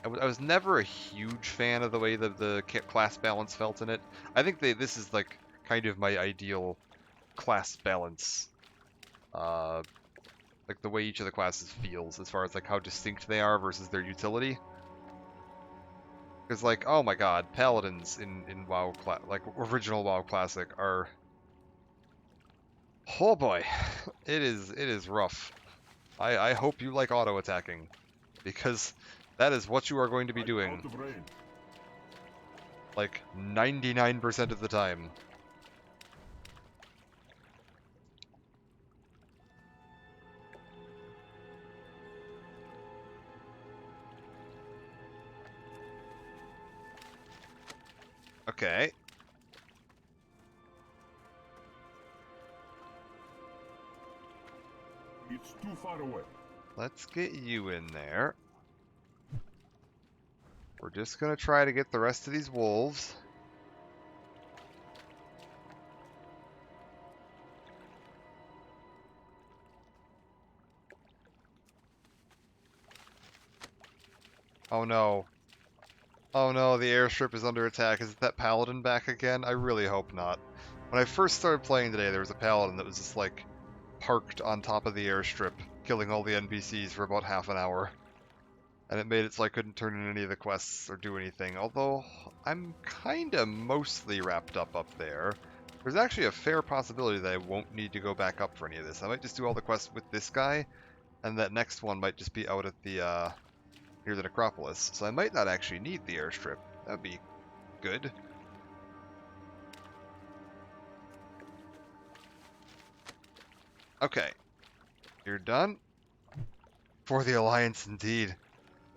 S1: I was never a huge fan of the way the class balance felt in it. I think this is, like, kind of my ideal class balance. Like, the way each of the classes feels, as far as, like, how distinct they are versus their utility. Because, like, oh my god, paladins in WoW, like, original WoW Classic are... Oh boy, it is rough. I hope you like auto-attacking, because that is what you are going to be
S3: I'm
S1: doing,
S3: out of range.
S1: like, 99% of the time. Okay.
S3: It's too far away.
S1: Let's get you in there. We're just gonna try to get the rest of these wolves. Oh no. Oh no, the airstrip is under attack. Is that paladin back again? I really hope not. When I first started playing today, there was a paladin that was just like parked on top of the airstrip, killing all the NPCs for about half an hour. And it made it so I couldn't turn in any of the quests or do anything. Although, I'm kinda mostly wrapped up there. There's actually a fair possibility that I won't need to go back up for any of this. I might just do all the quests with this guy, and that next one might just be out at the, near the necropolis. So I might not actually need the airstrip. That would be good. Okay. You're done? For the Alliance, indeed.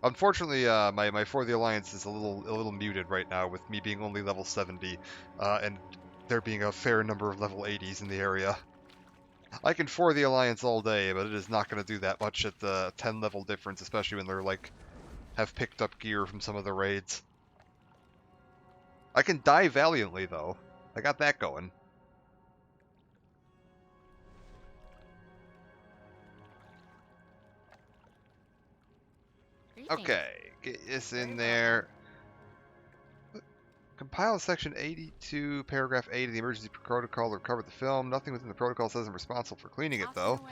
S1: Unfortunately, my For the Alliance is a little muted right now, with me being only level 70, and there being a fair number of level 80s in the area. I can For the Alliance all day, but it is not going to do that much at the 10 level difference, especially when they're like have picked up gear from some of the raids. I can die valiantly though. I got that going.
S2: Greetings.
S1: Okay, get this
S2: Very
S1: in
S2: well
S1: there. Compile section 82, paragraph 8 of the emergency protocol to recover the film. Nothing within the protocol says I'm responsible for cleaning it,
S2: Off
S1: though.
S2: and away.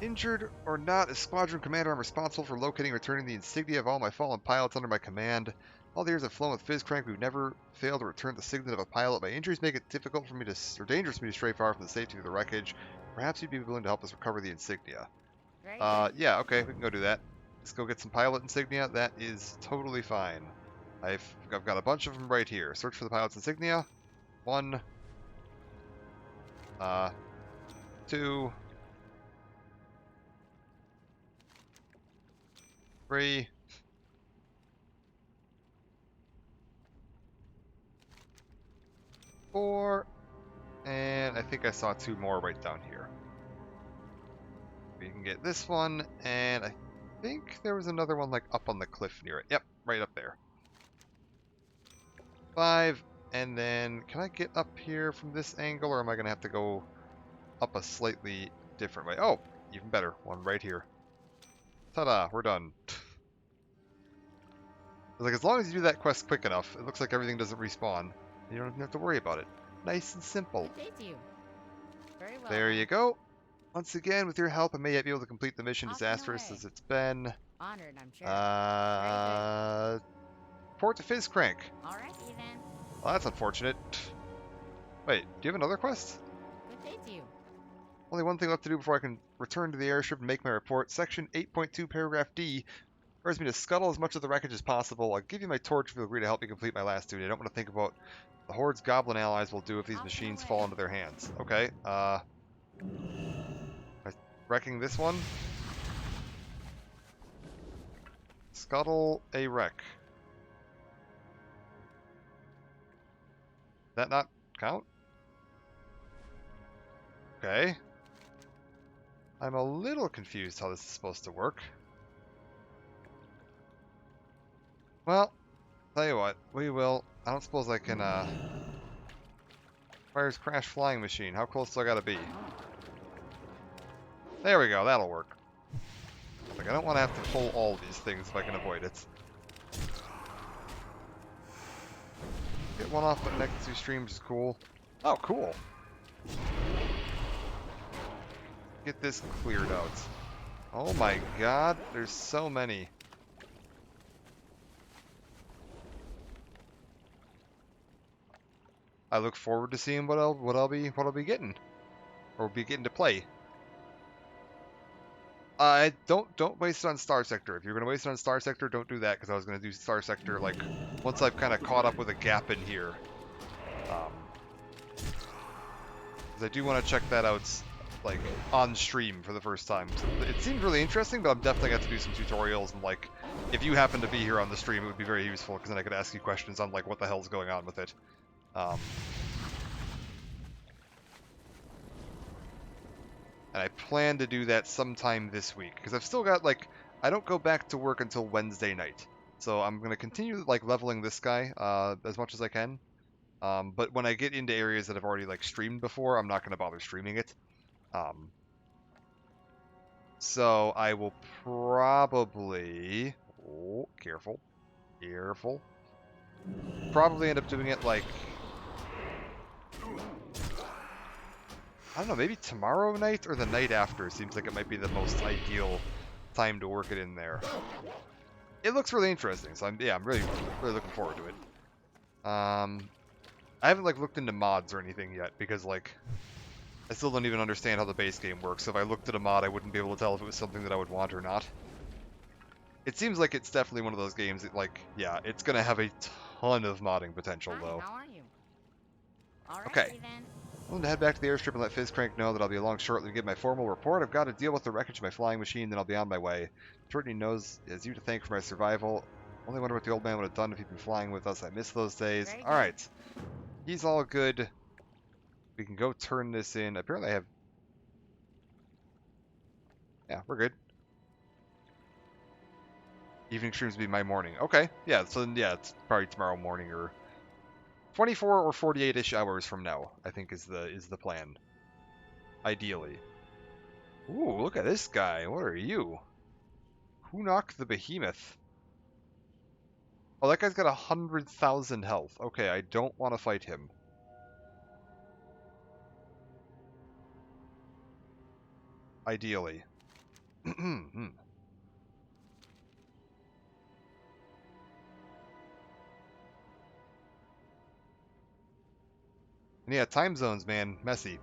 S1: Injured or not, as squadron commander, I'm responsible for locating and returning the insignia of all my fallen pilots under my command. All the years I've flown with Fizzcrank, we've never failed to return the signet of a pilot. My injuries make it difficult for me to, or dangerous for me to stray far from the safety of the wreckage. Perhaps you'd be willing to help us recover the insignia.
S2: Very good.
S1: Yeah, okay, we can go do that. Let's go get some pilot insignia. That is totally fine. I've got a bunch of them right here. Search for the pilot's insignia. 1. 2. 3. 4. And I think I saw 2 more right down here. We can get this one, and I think there was another one like up on the cliff near it. Yep, right up there. 5, and then can I get up here from this angle, or am I going to have to go up a slightly different way? Oh, even better. One right here. Ta-da, we're done. Like, as long as you do that quest quick enough, it looks like everything doesn't respawn. You don't have to worry about it. Nice and simple.
S2: Good day to you. Very well.
S1: There
S2: then.
S1: you go. Once again, with your help, I may yet be able to complete the mission,
S2: Off and
S1: disastrous
S2: away.
S1: as it's been.
S2: Honored, I'm sure.
S1: Port to Fizzcrank.
S2: Alright, then.
S1: Well, that's unfortunate. Wait, do you have another quest?
S2: Good day to you.
S1: Only one thing left to do before I can return to the airship and make my report. Section 8.2, paragraph D, requires me to scuttle as much of the wreckage as possible. I'll give you my torch if you'll agree to help me complete my last duty. I don't want to think about the Horde's goblin allies will do if these
S2: Off and
S1: machines
S2: away.
S1: fall into their hands. Okay, wrecking this one. Scuttle a wreck. That not count? Okay. I'm a little confused how this is supposed to work. Well, tell you what, we will. I don't suppose I can, Fires crash flying machine. How close do I gotta be? There we go, that'll work. Like, I don't want to have to pull all these things if I can avoid it. Get one off the next 2 streams is cool. Oh, cool. Get this cleared out. Oh my god, there's so many. I look forward to seeing what I'll be getting, or be getting to play. Don't waste it on Star Sector. If you're gonna waste it on Star Sector, don't do that, because I was gonna do Star Sector like once I've kind of caught up with a gap in here. Because I do want to check that out like on stream for the first time. So it seemed really interesting, but I'm definitely going to have to do some tutorials, and like if you happen to be here on the stream, it would be very useful, because then I could ask you questions on like what the hell's going on with it. And I plan to do that sometime this week, because I've still got, like, I don't go back to work until Wednesday night. So I'm going to continue, like, leveling this guy as much as I can. But when I get into areas that I've already, like, streamed before, I'm not going to bother streaming it. So I will probably... Oh, careful. Careful. Probably end up doing it, like... I don't know, maybe tomorrow night or the night after seems like it might be the most ideal time to work it in there. It looks really interesting, so I'm really looking forward to it. I haven't like looked into mods or anything yet because like I still don't even understand how the base game works. So if I looked at a mod, I wouldn't be able to tell if it was something that I would want or not. It seems like it's definitely one of those games that like, yeah, it's gonna have a ton of modding potential
S2: Hi,
S1: though.
S2: how are you? Alrighty
S1: Okay.
S2: then.
S1: I'm going to head back to the airstrip and let Fizzcrank know that I'll be along shortly to give my formal report. I've got to deal with the wreckage of my flying machine, then I'll be on my way. Shortly knows as you to thank for my survival. Only wonder what the old man would have done if he'd been flying with us. I miss those days.
S2: Very good.
S1: Alright. He's all good. We can go turn this in. Apparently I have... Yeah, we're good. Evening streams will be my morning. Okay. Yeah, so then, yeah, it's probably tomorrow morning or... 24 or 48-ish hours from now, I think is the plan. Ideally. Ooh, look at this guy. What are you? Hunok the Behemoth. Oh, that guy's got 100,000 health. Okay, I don't want to fight him. Ideally. And yeah, time zones, man. Messy.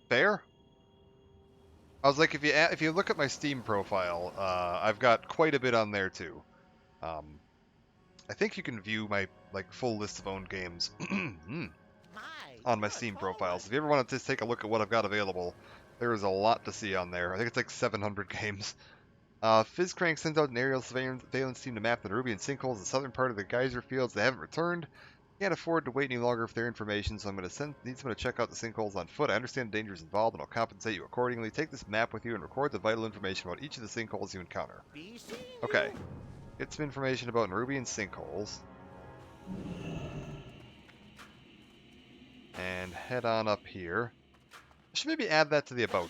S1: Fair? I was like, if you look at my Steam profile, I've got quite a bit on there too. I think you can view my like full list of owned games on my Steam profiles. If you ever want to just take a look at what I've got available, there is a lot to see on there. I think it's like 700 games. Fizzcrank sends out an aerial surveillance team to map the Nerubian sinkholes in the southern part of the geyser fields. They haven't returned. Can't afford to wait any longer for their information, so I'm going to need someone to check out the sinkholes on foot. I understand the dangers involved, and I'll compensate you accordingly. Take this map with you and record the vital information about each of the sinkholes you encounter. Okay. Get some information about Nerubian sinkholes. And head on up here. I should maybe add that to the about.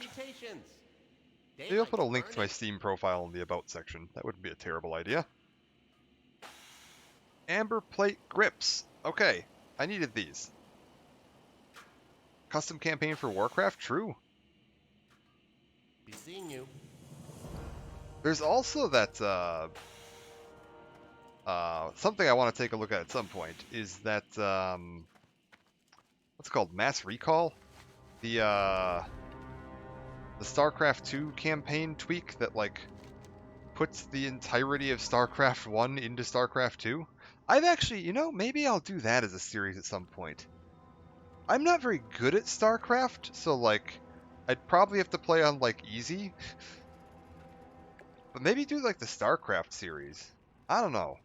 S1: Maybe I'll put a link to my Steam profile in the about section. That wouldn't be a terrible idea. Amber plate grips. Okay, I needed these. Custom campaign for Warcraft? True.
S4: Be seeing you.
S1: There's also that, something I want to take a look at some point is that, what's it called? Mass Recall? The StarCraft 2 campaign tweak that, like, puts the entirety of StarCraft 1 into StarCraft 2. I've actually, you know, maybe I'll do that as a series at some point. I'm not very good at StarCraft, so, like, I'd probably have to play on, like, easy. But maybe do, like, the StarCraft series. I don't know.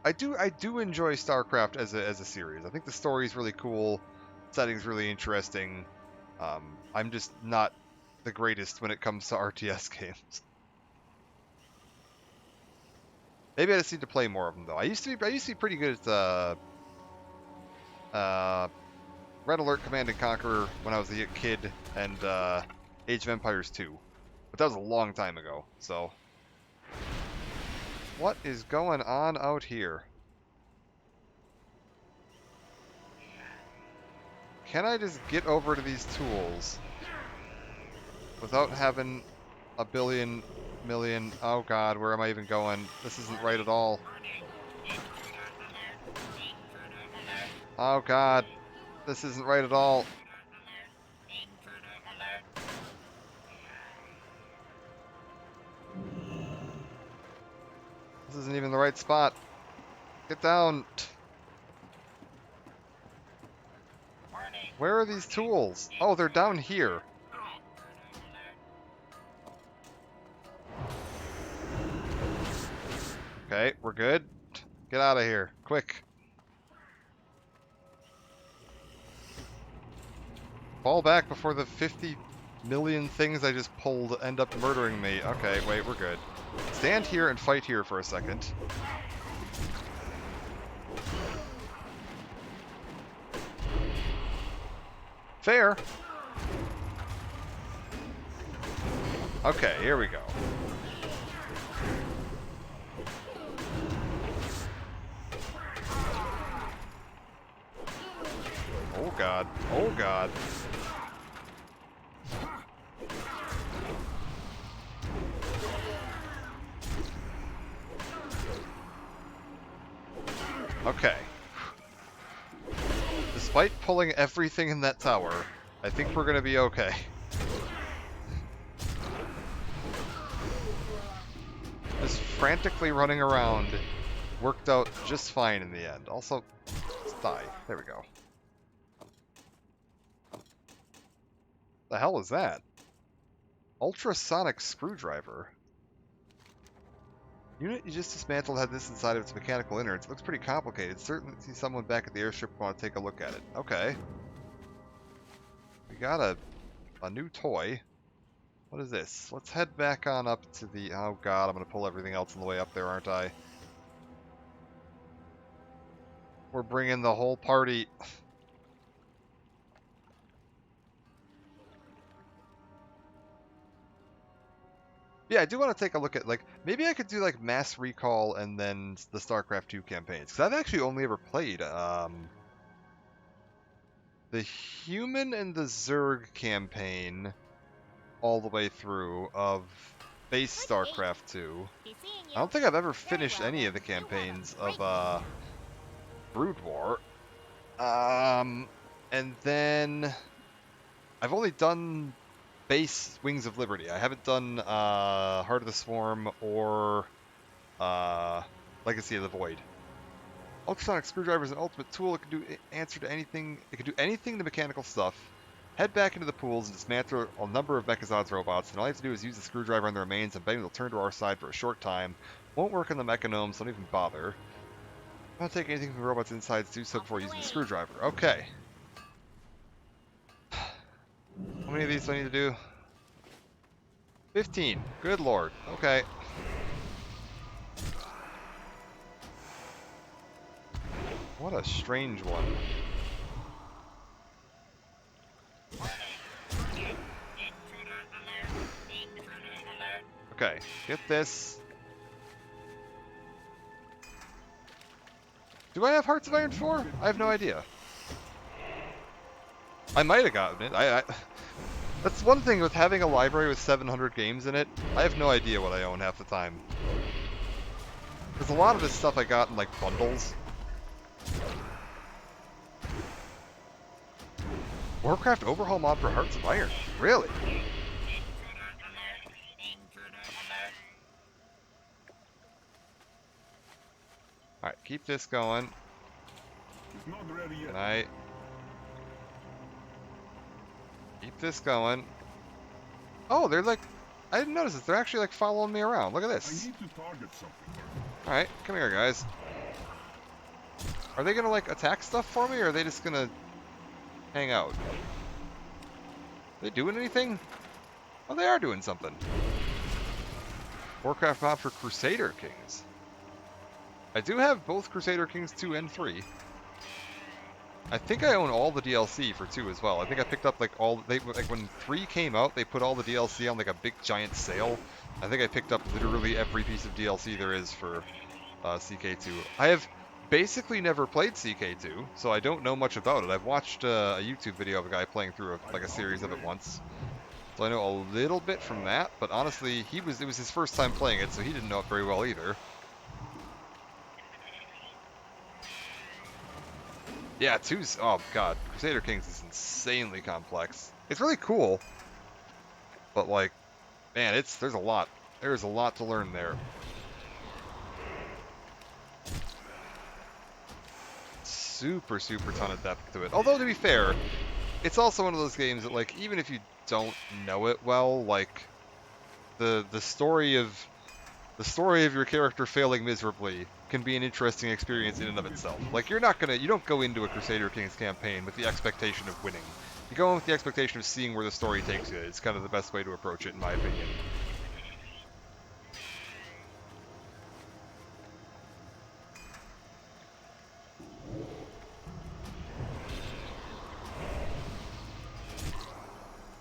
S1: I do enjoy StarCraft as a series. I think the story's really cool. Setting's really interesting. I'm just not the greatest when it comes to RTS games. Maybe I just need to play more of them though. I used to be pretty good at Red Alert Command and Conquer when I was a kid, and Age of Empires 2. But that was a long time ago. So, what is going on out here? Can I just get over to these tools without having a million... Oh god, where am I even going? This isn't right at all. Oh god, this isn't right at all. This isn't even the right spot. Get down. Where are these tools? Oh, they're down here. Okay, we're good. Get out of here. Quick. Fall back before the 50 million things I just pulled end up murdering me. Okay, wait, we're good. Stand here and fight here for a second. Fair. Okay, here we go. Oh god. Oh god. Okay. Despite pulling everything in that tower, I think we're gonna be okay. Just frantically running around worked out just fine in the end. Also, let's die. There we go. The hell is that? Ultrasonic screwdriver. Unit you just dismantled had this inside of its mechanical innards. It looks pretty complicated. Certainly see someone back at the airstrip want to take a look at it. Okay. We got a new toy. What is this? Let's head back on up to the... Oh god, I'm going to pull everything else on the way up there, aren't I? We're bringing the whole party. Yeah, I do want to take a look at, like, maybe I could do, like, Mass Recall and then the StarCraft 2 campaigns. Because I've actually only ever played, the Human and the Zerg campaign all the way through of base StarCraft 2. I don't think I've ever finished any of the campaigns of, Brood War. And then I've only done base Wings of Liberty. I haven't done Heart of the Swarm or Legacy of the Void. Ultrasonic screwdriver is an ultimate tool. It can do answer to anything. It can do anything to mechanical stuff. Head back into the pools and dismantle a number of Mechazod's robots. And all you have to do is use the screwdriver on the remains, and betting they'll turn to our side for a short time. Won't work on the Mechanomes. Don't even bother. Don't take anything from the robot's insides. Do so before using the screwdriver. Okay. How many of these do I need to do? 15. Good lord. Okay. What a strange one. Okay, get this. Do I have Hearts of Iron 4? I have no idea. I might have gotten it. That's one thing with having a library with 700 games in it. I have no idea what I own half the time. Because a lot of this stuff I got in, like, bundles. Warcraft overhaul mod for Hearts of Iron. Really? Alright, keep this going.
S3: It's not ready yet.
S1: Can I... Keep this going. Oh, they're like... I didn't notice this. They're actually like following me around. Look at
S3: I
S1: this.
S3: need to target something.
S1: Alright, come here, guys. Are they gonna like attack stuff for me, or are they just gonna hang out? Are they doing anything? Oh, they are doing something. Warcraft mod for Crusader Kings. I do have both Crusader Kings 2 and 3. I think I own all the DLC for 2 as well. I think I picked up like all... like when 3 came out, they put all the DLC on like a big giant sale. I think I picked up literally every piece of DLC there is for CK2. I have basically never played CK2, so I don't know much about it. I've watched a YouTube video of a guy playing through like a series of it once. So I know a little bit from that, but honestly, it was his first time playing it, so he didn't know it very well either. Yeah, 2's... oh god, Crusader Kings is insanely complex. It's really cool, but like, man, there's a lot. There's a lot to learn there. Super ton of depth to it. Although, to be fair, it's also one of those games that, like, even if you don't know it well, like, the story of your character failing miserably can be an interesting experience in and of itself. Like, you don't go into a Crusader Kings campaign with the expectation of winning. You go in with the expectation of seeing where the story takes you. It's kind of the best way to approach it, in my opinion.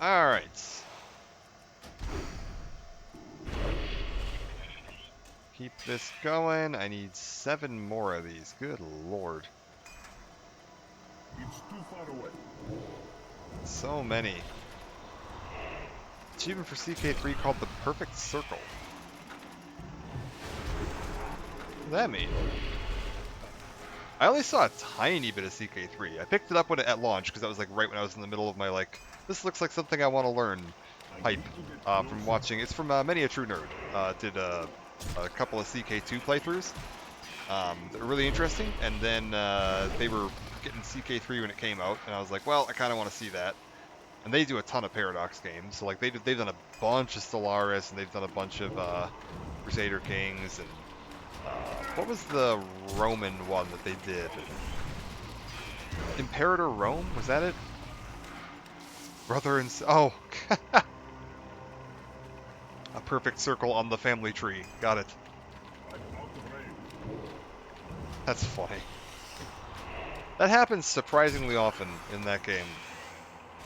S1: Alright. Keep this going. I need 7 more of these. Good lord.
S3: It's too far away.
S1: So many. Achievement for CK3 called the Perfect Circle. What does that mean? I only saw a tiny bit of CK3. I picked it up at launch because that was like right when I was in the middle of my like, this looks like something I want to learn hype from watching. It's from Many a True Nerd. Did a couple of CK2 playthroughs. That were really interesting, and then they were getting CK3 when it came out, and I was like, well, I kind of want to see that. And they do a ton of Paradox games, so like they've done a bunch of Stellaris, and they've done a bunch of Crusader Kings, and what was the Roman one that they did? Imperator Rome? Was that it? Brother and oh, a perfect circle on the family tree. Got it.
S3: I'm out of range.
S1: That's funny. That happens surprisingly often in that game.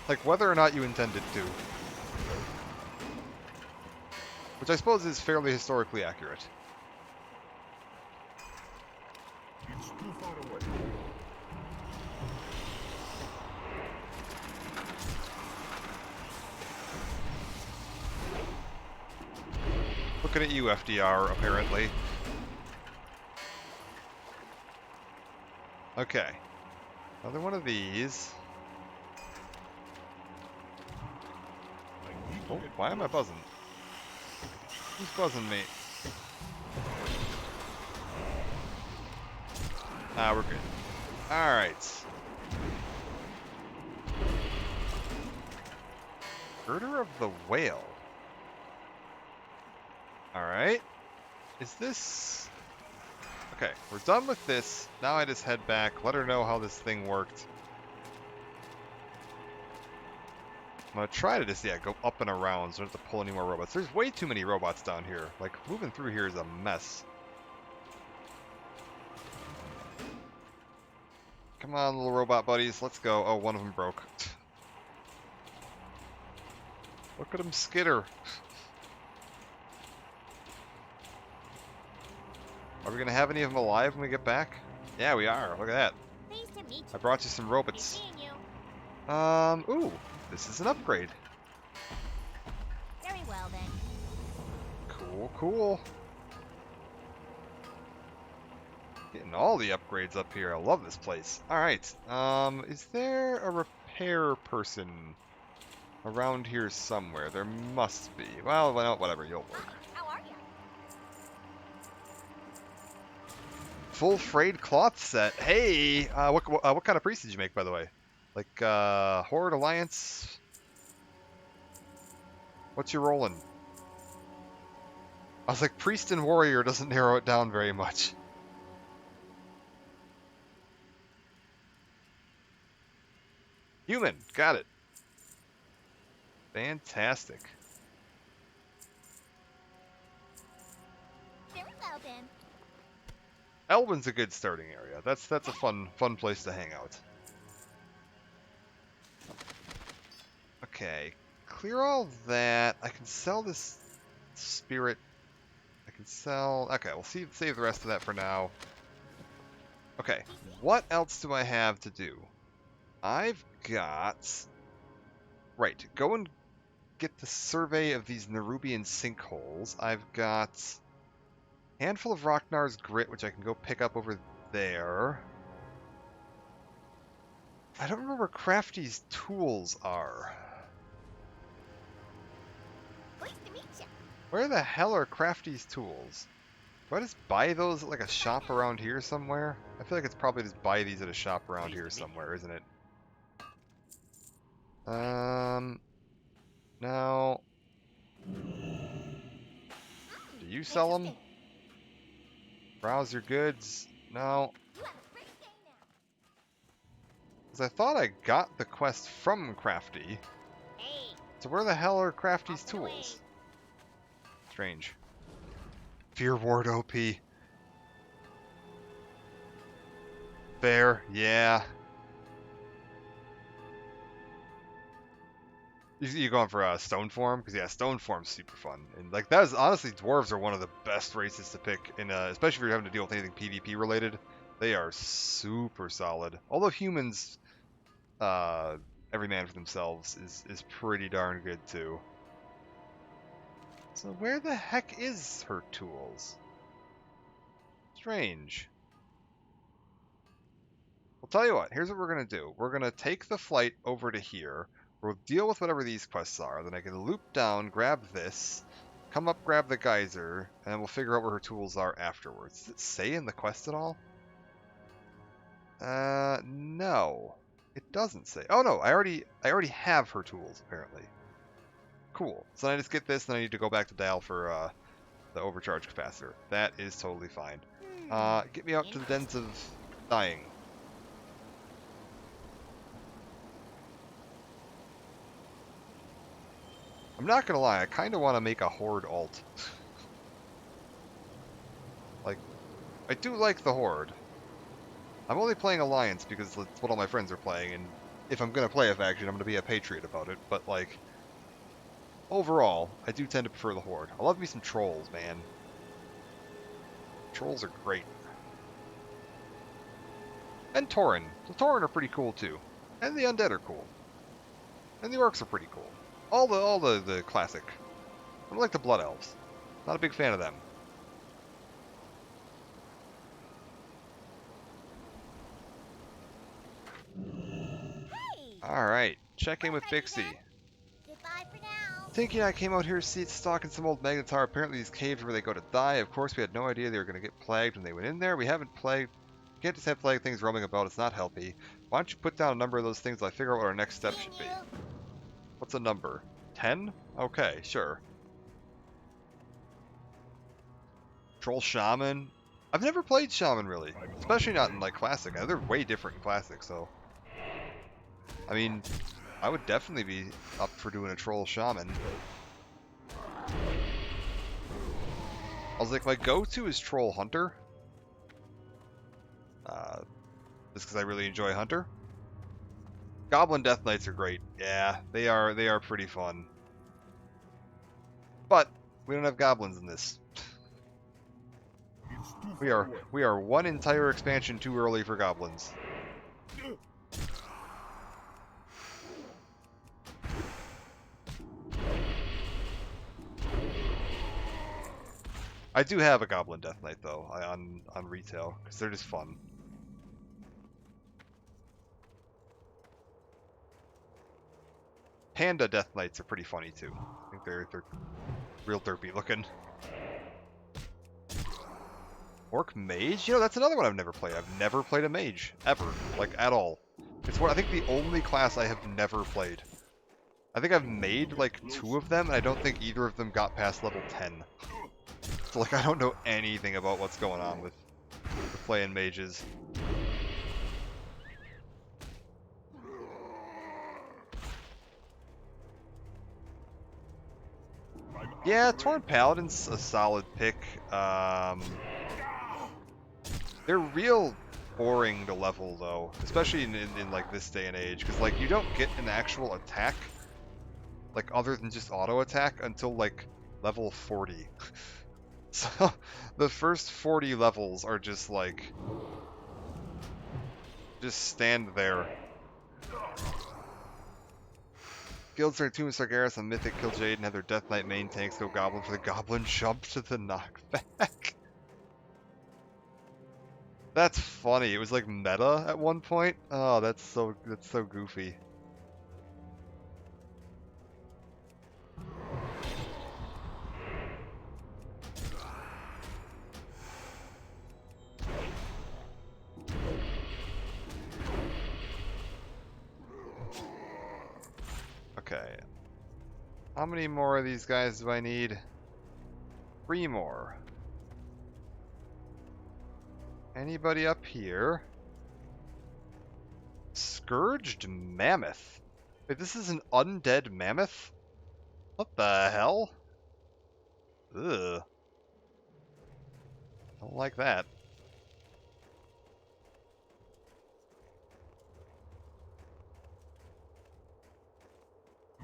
S1: Like, whether or not you intended to. Which I suppose is fairly historically accurate.
S3: It's too far away.
S1: Looking at you, FDR, apparently. Okay. Another one of these. Oh, why am I buzzing? Who's buzzing me? Ah, we're good. Alright. Herder of the Whale. Alright. Is this... Okay, we're done with this. Now I just head back, let her know how this thing worked. I'm gonna try to just, yeah, go up and around so I don't have to pull any more robots. There's way too many robots down here. Like, moving through here is a mess. Come on, little robot buddies, let's go. Oh, one of them broke. Look at him skitter. Are we gonna have any of them alive when we get back? Yeah, we are. Look at that.
S2: Pleased to meet you.
S1: I brought you some
S2: Be
S1: robots.
S2: seeing you.
S1: Ooh, this is an upgrade.
S2: Very well then.
S1: Cool, cool. Getting all the upgrades up here. I love this place. Alright, is there a repair person around here somewhere? There must be. Well, whatever, you'll work.
S2: How are you?
S1: Full frayed cloth set. Hey, what kind of priest did you make, by the way? Like, Horde Alliance? What's your rolling? I was like, priest and warrior doesn't narrow it down very much. Human, got it. Fantastic.
S2: Very well then.
S1: Elwyn's a good starting area. That's a fun place to hang out. Okay, clear all that. I can sell this spirit. I can sell. Okay, we'll save the rest of that for now. Okay, what else do I have to do? I've got. Right, go and get the survey of these Nerubian sinkholes. I've got a handful of Rochnar's grit, which I can go pick up over there. I don't remember where Crafty's tools are.
S2: Pleased to meet you.
S1: Where the hell are Crafty's tools? Do I just buy those at like a shop around here somewhere? I feel like it's probably just buy these at a shop around here somewhere, isn't it? Now, do you sell them? Browse your goods. No.
S2: You have a great day now.
S1: Because I thought I got the quest from Crafty.
S2: Hey,
S1: So where the hell are Crafty's
S2: off and away.
S1: tools? Strange. Fear Ward OP. Fair, yeah. You going for Stone Form? Because yeah, Stone Form's super fun. And like that is honestly, dwarves are one of the best races to pick, in especially if you're having to deal with anything PvP related. They are super solid. Although humans, every man for themselves is pretty darn good too. So where the heck is her tools? Strange. I'll tell you what, here's what we're going to do. We're going to take the flight over to here. We'll deal with whatever these quests are. Then I can loop down, grab this, come up, grab the geyser, and then we'll figure out where her tools are afterwards. Does it say in the quest at all? No. It doesn't say. Oh no, I already have her tools, apparently. Cool. So then I just get this, then I need to go back to Dial for the overcharge capacitor. That is totally fine. Get me out to the dens of dying. I'm not gonna lie, I kind of want to make a Horde alt. Like, I do like the Horde. I'm only playing Alliance because it's what all my friends are playing, and if I'm gonna play a faction, I'm gonna be a patriot about it, but like, overall, I do tend to prefer the Horde. I love me some Trolls, man. Trolls are great. And Tauren. The Tauren are pretty cool too. And the Undead are cool. And the Orcs are pretty cool. All the classic. I don't like the Blood Elves. Not a big fan of them.
S2: Hey,
S1: Alright, check in with Bixie.
S2: goodbye for now.
S1: Tinky and I came out here to see it stalking some old Magnetar. Apparently these caves are where they go to die. Of course, we had no idea they were going to get plagued when they went in there. We haven't plagued... Can't just have plague things roaming about. It's not healthy. Why don't you put down a number of those things while I figure out what our next step should be. What's a number? 10? Okay, sure. Troll Shaman? I've never played Shaman, really. Especially not in, like, Classic. They're way different in Classic, so... I mean, I would definitely be up for doing a Troll Shaman. I was like, my go-to is Troll Hunter. Just because I really enjoy Hunter. Goblin Death Knights are great. Yeah, they are pretty fun. But we don't have goblins in this. We are one entire expansion too early for goblins. I do have a Goblin Death Knight though on retail because they're just fun. Panda Death Knights are pretty funny too. I think they're real derpy looking. Orc Mage? You know, that's another one I've never played. I've never played a mage ever, like at all. It's what I think the only class I have never played. I think I've made like 2 of them, and I don't think either of them got past level 10. So like I don't know anything about what's going on with playing mages. Yeah, Tauren Paladin's a solid pick. They're real boring to level though, especially in like this day and age, because like you don't get an actual attack, like other than just auto attack, until like level 40. So the first 40 levels are just like, just stand there. Guilds like Tomb of Sargeras and Mythic kill Jade and have their Death Knight main tanks go Goblin for the Goblin jump to the knockback. That's funny. It was like meta at one point. Oh, that's so goofy. Okay. How many more of these guys do I need? 3 more. Anybody up here? Scourged mammoth. Wait, this is an undead mammoth? What the hell? Ugh. Don't like that.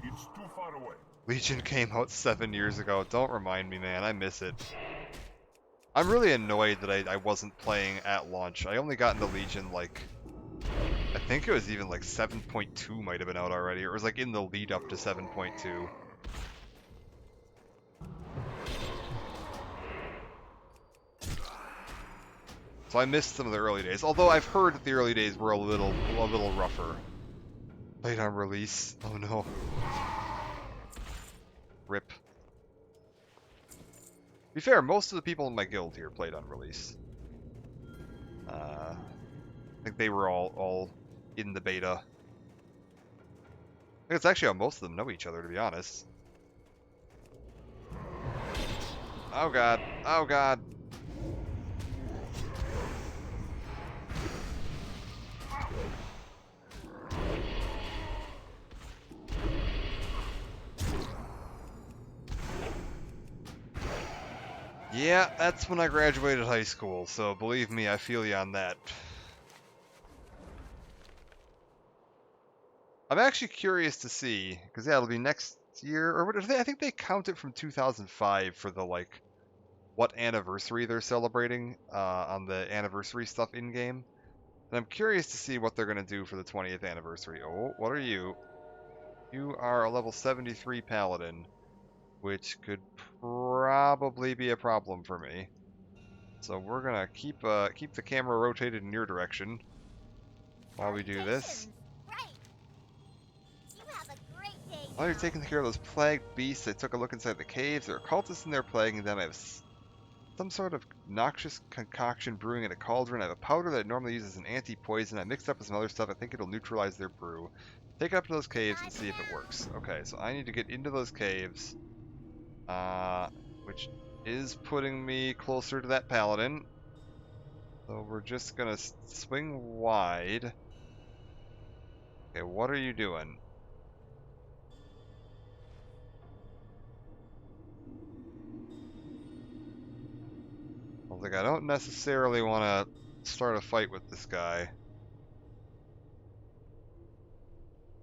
S3: It's too far away.
S1: Legion came out 7 years ago. Don't remind me, man. I miss it. I'm really annoyed that I wasn't playing at launch. I only got into Legion, like... I think it was even, like, 7.2 might have been out already. Or it was, like, in the lead up to 7.2. So I missed some of the early days. Although I've heard that the early days were a little rougher. Played on release. Oh no. Rip. To be fair, most of the people in my guild here played on release. I think they were all in the beta. I think it's actually how most of them know each other, to be honest. Oh god. Oh god. Yeah, that's when I graduated high school, so believe me, I feel you on that. I'm actually curious to see, because yeah, it'll be next year, or what, I think they count it from 2005 for the, like, what anniversary they're celebrating on the anniversary stuff in-game. And I'm curious to see what they're going to do for the 20th anniversary. Oh, what are you? You are a level 73 paladin, which could probably be a problem for me. So we're gonna keep the camera rotated in your direction while we do this.
S2: Right. You have a great day
S1: While you're
S2: now.
S1: taking care of those plagued beasts, I took a look inside the caves. There are cultists in there plaguing them. I have some sort of noxious concoction brewing in a cauldron. I have a powder that I normally use as an anti-poison. I mixed up with some other stuff. I think it'll neutralize their brew. Take it up to those caves and see if it works. Okay, so I need to get into those caves, which is putting me closer to that paladin. So we're just gonna swing wide. Okay, what are you doing? I was like, I don't necessarily want to start a fight with this guy.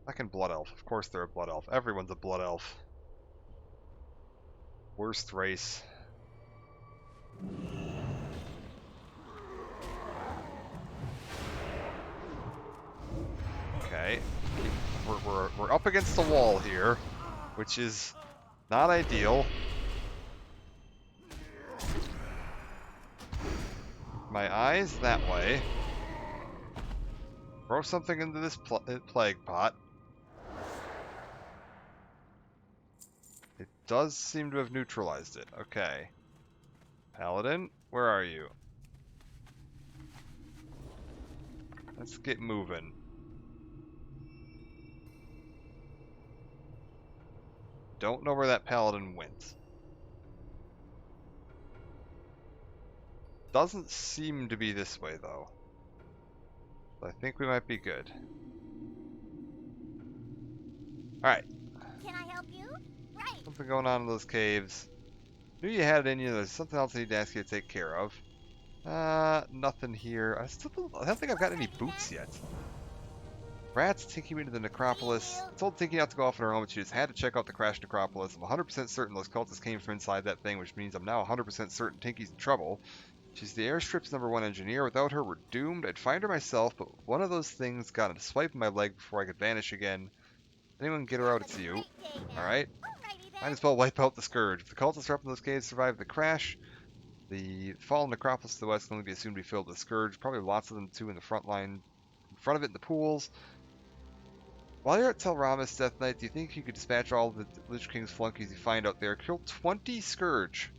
S1: Fucking blood elf. Of course they're a blood elf. Everyone's a blood elf. Worst race. Okay. We're up against the wall here, which is not ideal. My eyes that way. Throw something into this plague pot. It does seem to have neutralized it. Okay. Paladin, where are you? Let's get moving. Don't know where that paladin went. Doesn't seem to be this way, though. So I think we might be good. Alright.
S2: Can I help you? Right.
S1: Something going on in those caves. Knew you had it in you. There's something else I need to ask you to take care of. Nothing here. I don't think I've got any boots yet. Rats taking me to the necropolis. I told Tinky not to go off on her own, but she just had to check out the crashed necropolis. I'm 100% certain those cultists came from inside that thing, which means I'm now 100% certain Tinky's in trouble. She's the airstrip's #1 engineer. Without her, we're doomed. I'd find her myself, but one of those things got a swipe in my leg before I could vanish again. Anyone get her out, it's you. Alright?
S2: Alrighty then.
S1: Might as well wipe out the Scourge. If the cultists are up in those caves survive the crash, the fallen necropolis to the west can only be assumed to be filled with Scourge. Probably lots of them too in the front line, in front of it in the pools. While you're at Telramis Death Knight, do you think you could dispatch all the Lich King's flunkies you find out there? Kill 20 Scourge.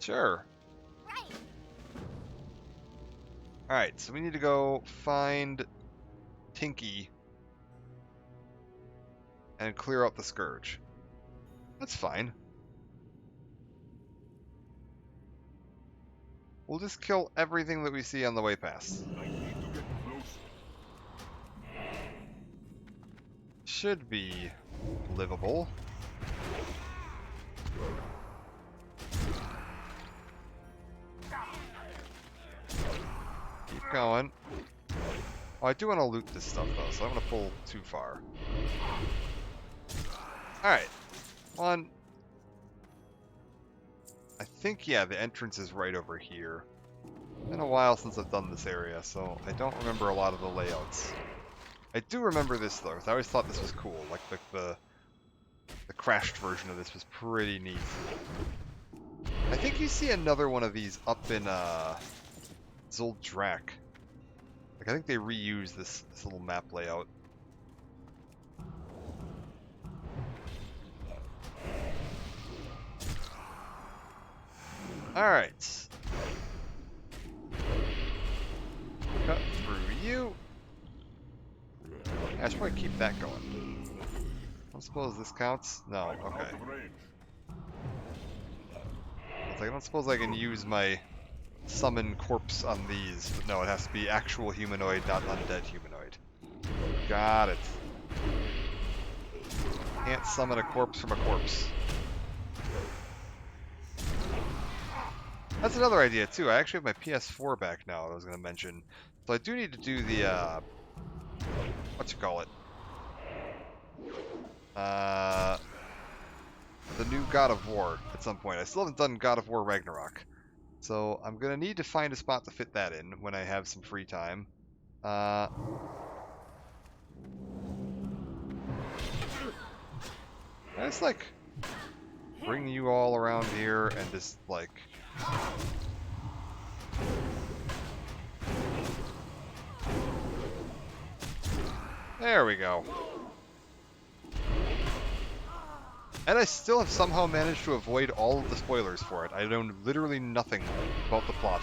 S1: Sure.
S2: Right.
S1: Alright, so we need to go find Tinky and clear out the Scourge. That's fine. We'll just kill everything that we see on the way past.
S3: I need to get closer.
S1: Should be livable. Keep going. Oh, I do want to loot this stuff though, so I'm going to pull too far. Alright. One. I think, yeah, the entrance is right over here. Been a while since I've done this area, so I don't remember a lot of the layouts. I do remember this though, 'cause I always thought this was cool. Like the crashed version of this was pretty neat. I think you see another one of these up in Zuldrak. Like I think they reuse this little map layout. Alright. Cut through you. Yeah, I should probably keep that going. I don't suppose this counts? No,
S3: I'm
S1: okay.
S3: out of range.
S1: I don't suppose I can use my summon corpse on these. But no, it has to be actual humanoid, not undead humanoid. Got it. Can't summon a corpse from a corpse. That's another idea too. I actually have my PS4 back now, I was going to mention. So I do need to do the, what you call it? The new God of War at some point. I still haven't done God of War Ragnarok. So I'm going to need to find a spot to fit that in when I have some free time. I just like bring you all around here and just like there we go. And I still have somehow managed to avoid all of the spoilers for it. I know literally nothing about the plot.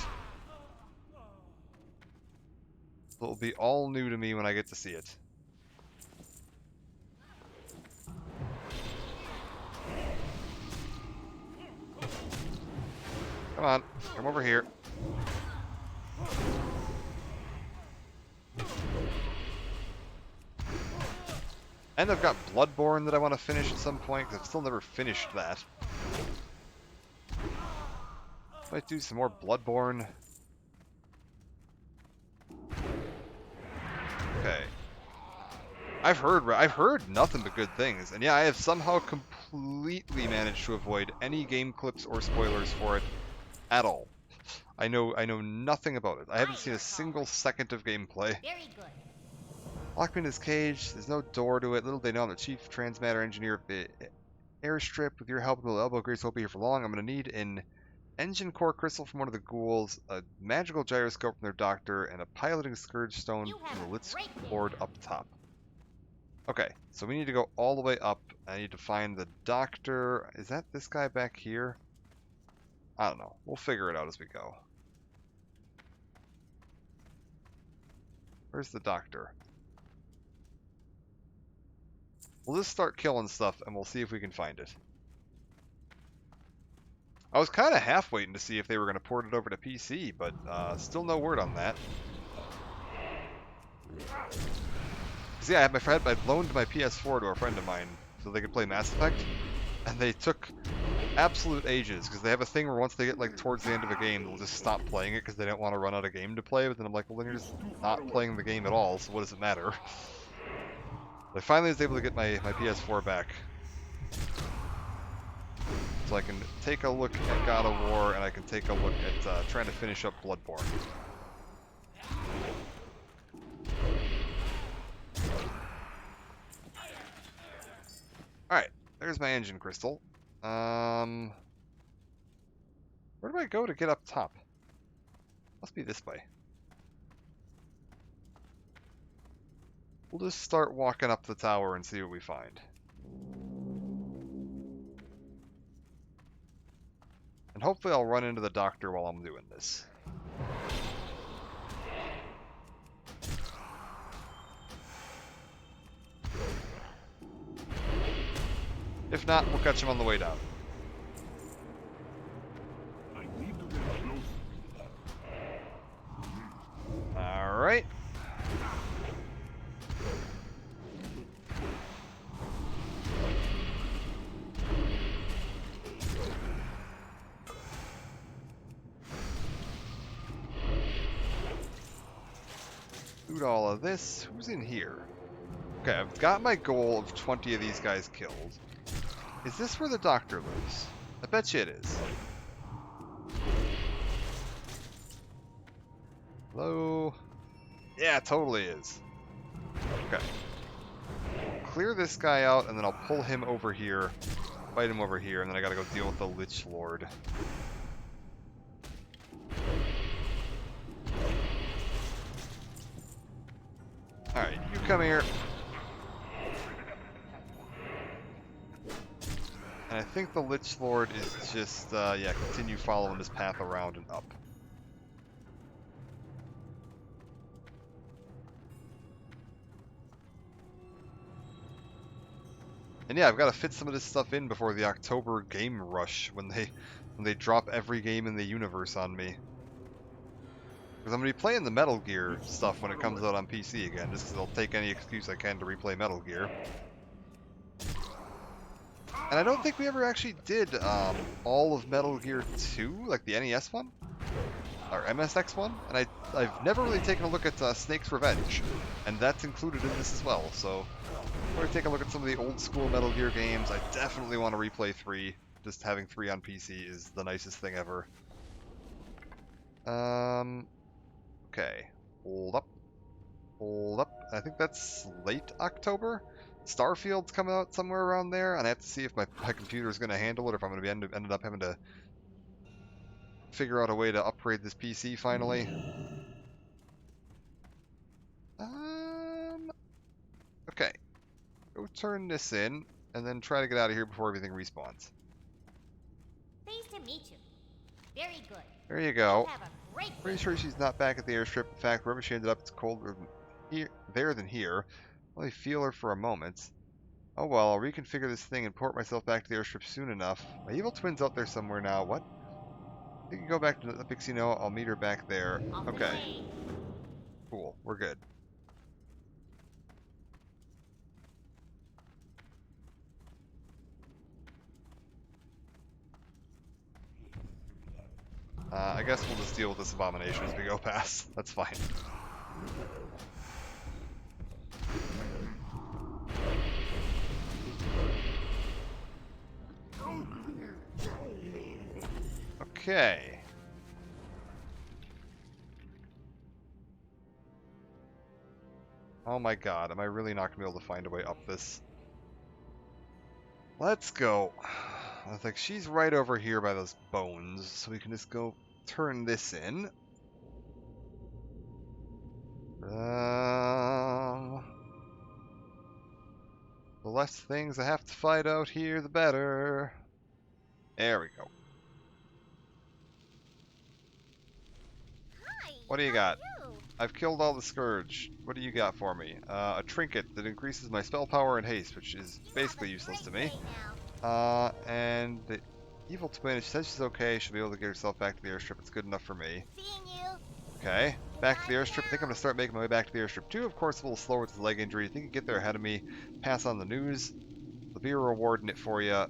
S1: So it'll be all new to me when I get to see it. Come on, come over here. And I've got Bloodborne that I want to finish at some point, because I've still never finished that. Might do some more Bloodborne. Okay. I've heard nothing but good things, and yeah, I have somehow completely managed to avoid any game clips or spoilers for it at all. I know nothing about it. I haven't seen a single second of gameplay.
S2: Very good.
S1: Lock me in his cage. There's no door to it. Little they know I'm the chief transmatter engineer of the airstrip. With your help, little elbow grease won't be here for long. I'm going to need an engine core crystal from one of the ghouls, a magical gyroscope from their doctor, and a piloting scourge stone from the Litz board up top. Okay, so we need to go all the way up. I need to find the doctor. Is that this guy back here? I don't know. We'll figure it out as we go. Where's the doctor? We'll just start killing stuff, and we'll see if we can find it. I was kind of half waiting to see if they were going to port it over to PC, but still no word on that. Cause yeah, I loaned my PS4 to a friend of mine so they could play Mass Effect, and they took absolute ages, because they have a thing where once they get like towards the end of a game, they'll just stop playing it because they don't want to run out of game to play, but then I'm like, well then you're just not playing the game at all, so what does it matter? I finally was able to get my PS4 back. So I can take a look at God of War, and I can take a look at trying to finish up Bloodborne. Alright, there's my engine crystal. Where do I go to get up top? Must be this way. We'll just start walking up the tower and see what we find. And hopefully I'll run into the doctor while I'm doing this. If not, we'll catch him on the way down.
S3: I need to get closer.
S1: Loot all of this. Who's in here? Okay, I've got my goal of 20 of these guys killed. Is this where the doctor lives? I bet you it is. Hello? Yeah, it totally is. Okay. Clear this guy out, and then I'll pull him over here, fight him over here, and then I gotta go deal with the Lich Lord. Alright, you come here. And I think the Lich Lord is just, yeah, continue following this path around and up. And yeah, I've got to fit some of this stuff in before the October game rush when they drop every game in the universe on me. Because I'm going to be playing the Metal Gear stuff when it comes out on PC again, just because I'll take any excuse I can to replay Metal Gear. And I don't think we ever actually did all of Metal Gear 2, like the NES one, or MSX one, and I've never really taken a look at Snake's Revenge, and that's included in this as well, so I'm going to take a look at some of the old school Metal Gear games. I definitely want to replay 3, just having 3 on PC is the nicest thing ever. Okay, hold up. I think that's late October. Starfield's coming out somewhere around there, and I have to see if my computer is going to handle it, or if I'm going to be ended up having to figure out a way to upgrade this PC finally. Okay. Go turn this in, and then try to get out of here before everything respawns.
S2: Pleased to meet you. Very good.
S1: There you go.
S2: Have a great
S1: Pretty
S2: day.
S1: sure she's not back at the airstrip. In fact, wherever she ended up, it's colder there than here. Only feel her for a moment. Oh well, I'll reconfigure this thing and port myself back to the airstrip soon enough. My evil twin's out there somewhere now. What? You can go back to the Pixie Noah. I'll meet her back there.
S2: Off and
S1: Okay.
S2: away.
S1: Cool. We're good. I guess we'll just deal with this abomination as we go past. That's fine. Okay. Oh my god, am I really not going to be able to find a way up this? Let's go. I was like, she's right over here by those bones, so we can just go turn this in. The less things I have to fight out here, the better. There we go.
S2: Hi.
S1: What do you
S2: how
S1: got?
S2: are you?
S1: I've killed all the Scourge. What do you got for me? A trinket that increases my spell power and haste, which is
S2: You
S1: basically
S2: have a
S1: useless to
S2: great
S1: me.
S2: day now.
S1: And the evil twin, she says she's okay. She'll be able to get herself back to the airstrip. It's good enough for me.
S2: Seeing you.
S1: Okay, back to the airstrip. I think I'm going to start making my way back to the airstrip too. Of course, a little slower with the leg injury. I think you can get there ahead of me. Pass on the news. There'll be a reward in it for you,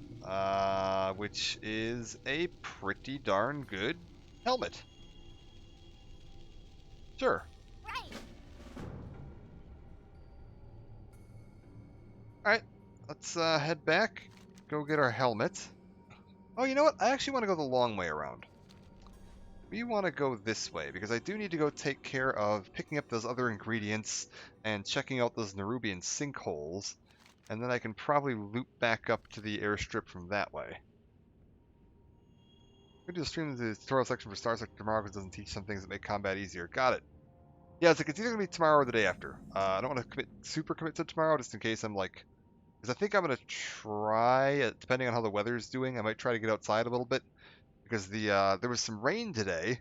S1: which is a pretty darn good helmet. Sure.
S2: Right.
S1: Alright, let's head back. Go get our helmet. Oh, you know what? I actually want to go the long way around. We want to go this way, because I do need to go take care of picking up those other ingredients and checking out those Nerubian sinkholes, and then I can probably loop back up to the airstrip from that way. Go to the stream the tutorial section for Star Sector tomorrow because it doesn't teach some things that make combat easier. Got it. Yeah, it's like it's either going to be tomorrow or the day after. I don't want to super commit to tomorrow just in case I'm like... Because I think I'm going to try, depending on how the weather's doing, I might try to get outside a little bit. Because there was some rain today,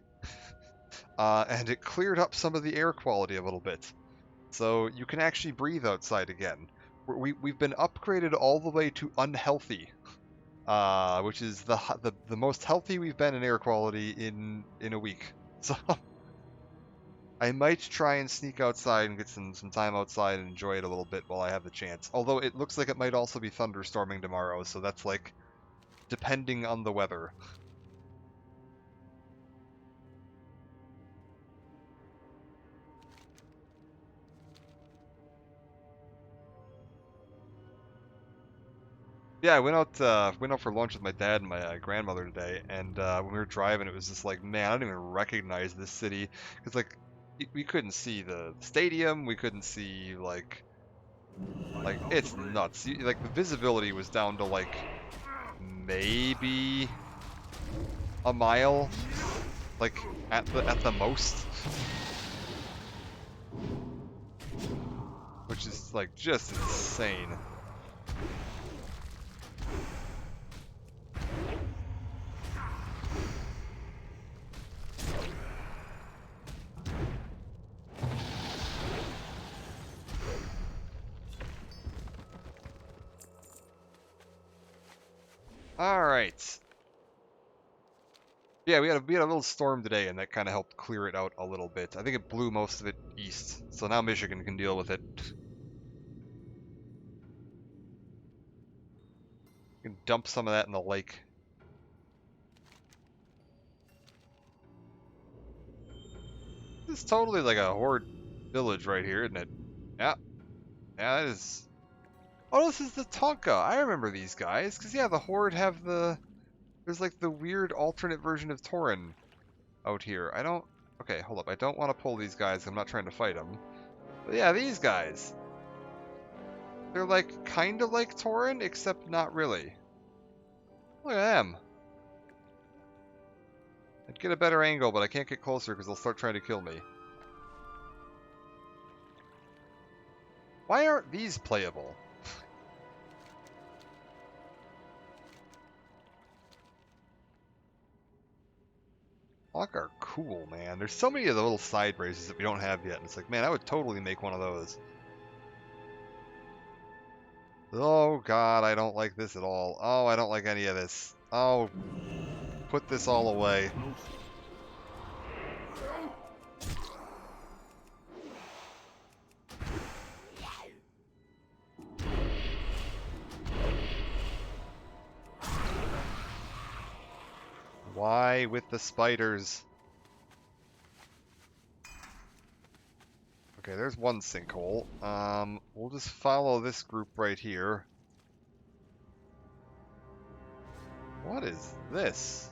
S1: and it cleared up some of the air quality a little bit. So you can actually breathe outside again. We've been upgraded all the way to unhealthy, which is the most healthy we've been in air quality in a week. So I might try and sneak outside and get some time outside and enjoy it a little bit while I have the chance. Although it looks like it might also be thunderstorming tomorrow, so that's like depending on the weather. Yeah, I went out for lunch with my dad and my grandmother today, and when we were driving, it was just like, man, I don't even recognize this city, because like we couldn't see the stadium, we couldn't see like
S3: Out
S1: it's
S3: of range.
S1: nuts. Like the visibility was down to like maybe a mile, like at the most, which is like just insane. All right. Yeah, we had a little storm today, and that kind of helped clear it out a little bit. I think it blew most of it east, so now Michigan can deal with it. You can dump some of that in the lake. This is totally like a horde village right here, isn't it? Yeah, yeah, that is. Oh, this is the Tonka. I remember these guys, because yeah, the horde have the. There's like the weird alternate version of Tauren out here. I don't. Okay, hold up. I don't want to pull these guys. I'm not trying to fight them. But yeah, these guys. They're like kind of like Tauren, except not really. Look at them. I'd get a better angle, but I can't get closer because they'll start trying to kill me. Why aren't these playable? Hawk are cool, man. There's so many of the little side braces that we don't have yet, and it's like, man, I would totally make one of those. Oh god, I don't like this at all. Oh, I don't like any of this. Oh, put this all away.
S3: Closer.
S1: Why with the spiders? Okay, there's one sinkhole. We'll just follow this group right here. What is this?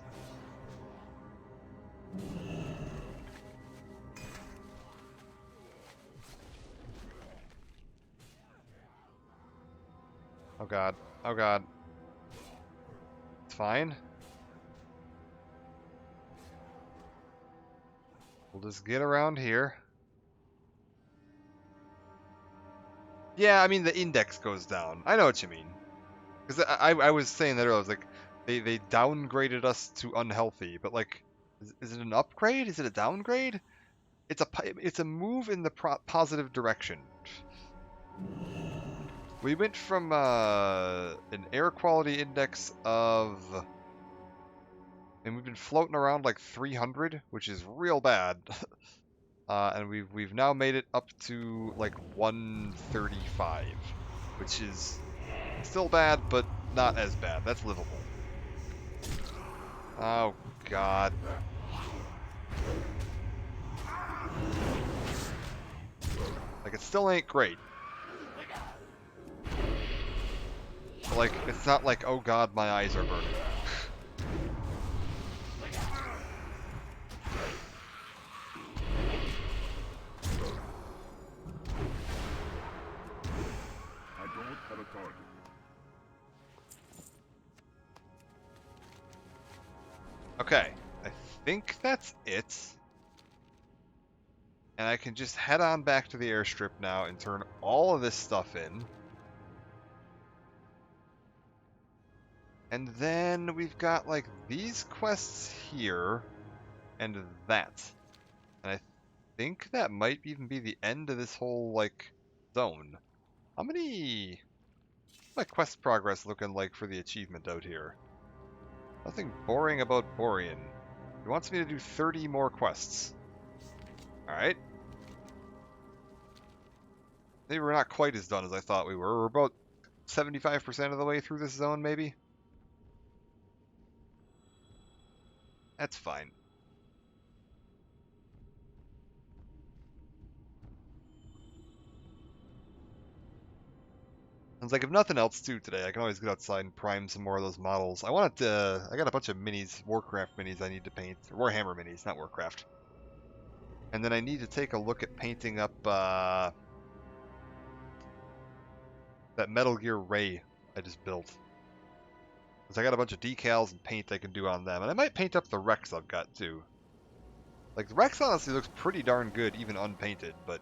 S1: Oh god. Oh god. It's fine. We'll just get around here. Yeah, I mean, the index goes down. I know what you mean. Because I was saying that earlier. I was like, they downgraded us to unhealthy, but like, is it an upgrade? Is it a downgrade? It's a move in the positive direction. We went from an air quality index of, and we've been floating around like 300, which is real bad. And we've now made it up to like 135, which is still bad, but not as bad. That's livable. Oh god. Like it still ain't great. But, like it's not like, oh god, my eyes are burning.
S3: I don't have a target.
S1: Okay, I think that's it. And I can just head on back to the airstrip now and turn all of this stuff in. And then we've got like these quests here and that. And I think that might even be the end of this whole like zone. How many my quest progress looking like for the achievement out here? Nothing boring about Borean. He wants me to do 30 more quests. Alright. Maybe we're not quite as done as I thought we were. We're about 75% of the way through this zone, maybe? That's fine. was like, if nothing else too today, I can always get outside and prime some more of those models. I wanted to, I got a bunch of minis, Warcraft minis I need to paint, or Warhammer minis, not Warcraft. And then I need to take a look at painting up that Metal Gear Ray I just built. Because I got a bunch of decals and paint I can do on them. And I might paint up the Rex I've got too. Like, the Rex honestly looks pretty darn good, even unpainted, but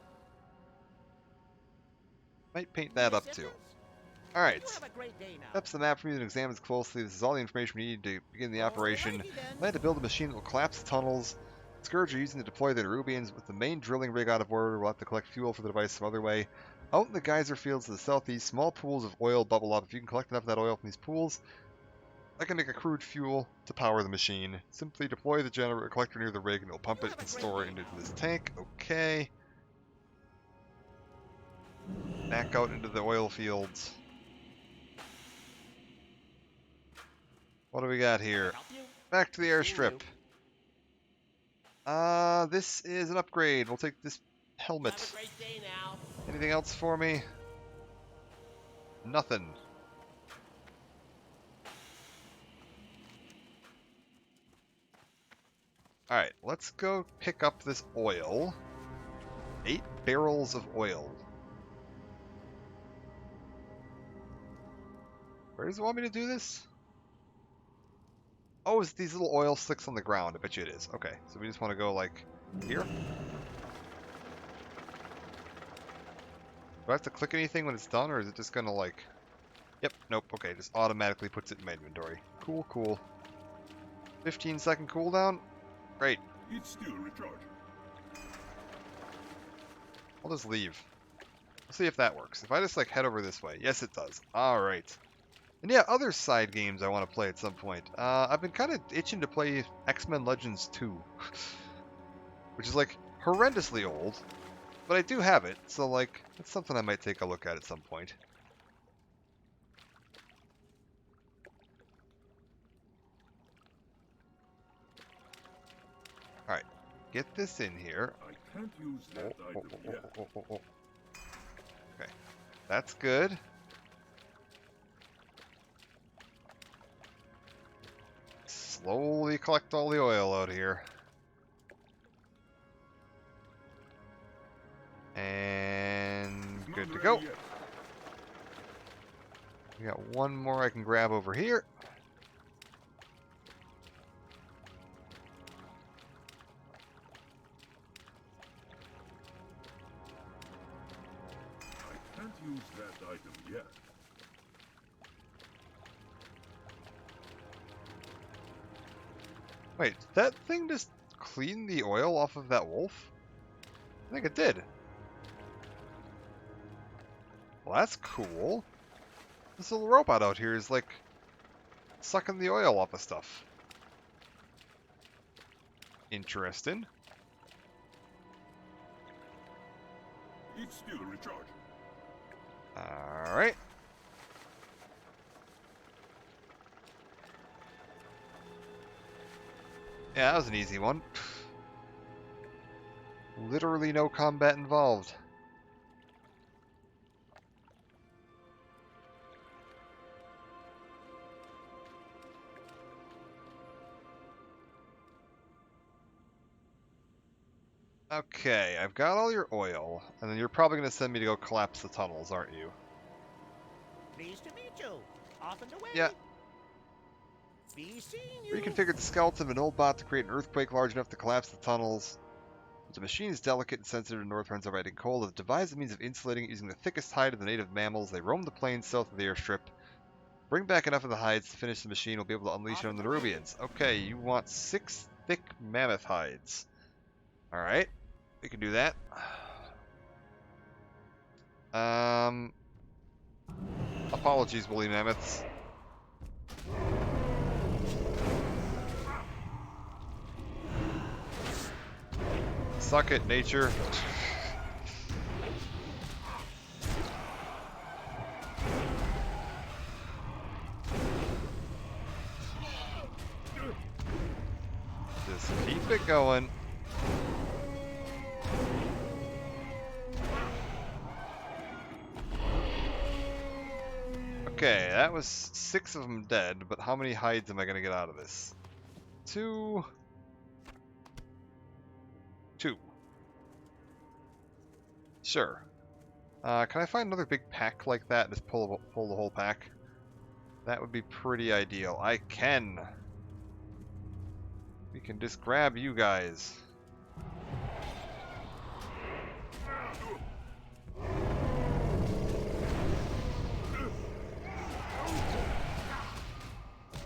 S1: might paint that up too. Alright, that's the map for me to examine closely. This is all the information we need to begin the operation. I plan to build a machine that will collapse the tunnels. Scourge are using to deploy the Nerubians. With the main drilling rig out of order, we'll have to collect fuel for the device some other way. Out in the geyser fields to the southeast, small pools of oil bubble up. If you can collect enough of that oil from these pools, I can make a crude fuel to power the machine. Simply deploy the generator collector near the rig and it'll pump it and store it into this tank. Okay. Back out into the oil fields. What do we got here? Back to the airstrip. This is an upgrade. We'll take this helmet. Anything else for me? Nothing. Alright, let's go pick up this oil. 8 barrels of oil. Where does it want me to do this? Oh, it's these little oil slicks on the ground. I bet you it is. Okay, so we just want to go, like, here? Do I have to click anything when it's done, or is it just gonna, like... Yep, nope, okay, just automatically puts it in my inventory. Cool, cool. 15-second cooldown? Great.
S3: It's still recharged.
S1: I'll just leave. We'll see if that works. If I just, like, head over this way. Yes, it does. Alright. And yeah, other side games I want to play at some point. I've been kind of itching to play X-Men Legends 2. Which is, like, horrendously old. But I do have it, so, like, it's something I might take a look at some point. Alright, get this in here.
S3: I can't use that item yet.
S1: Okay, that's good. Slowly collect all the oil out here. And good to go. We got one more I can grab over here.
S3: I can't use that item yet.
S1: Wait, did that thing just clean the oil off of that wolf? I think it did. Well, that's cool. This little robot out here is, like, sucking the oil off of stuff. Interesting.
S3: It's still recharged.
S1: Alright. Yeah, that was an easy one. Literally no combat involved. Okay, I've got all your oil, and then you're probably going to send me to go collapse the tunnels, aren't you?
S4: Pleased to meet you. Off and away.
S1: Yeah.
S4: Be seeing you.
S1: Reconfigured the skeleton of an old bot to create an earthquake large enough to collapse the tunnels. The machine is delicate and sensitive to north winds overriding cold. It devised a means of insulating it using the thickest hide of the native mammals. They roam the plains south of the airstrip. Bring back enough of the hides to finish the machine. We'll be able to unleash it on the Nerubians. Okay, you want 6 thick mammoth hides. Alright, we can do that. Apologies, woolly mammoths. Suck it, nature. Just keep it going. Okay, that was 6 of them dead, but how many hides am I going to get out of this? 2. 2. Sure. Can I find another big pack like that and just pull the whole pack? That would be pretty ideal. I can. We can just grab you guys.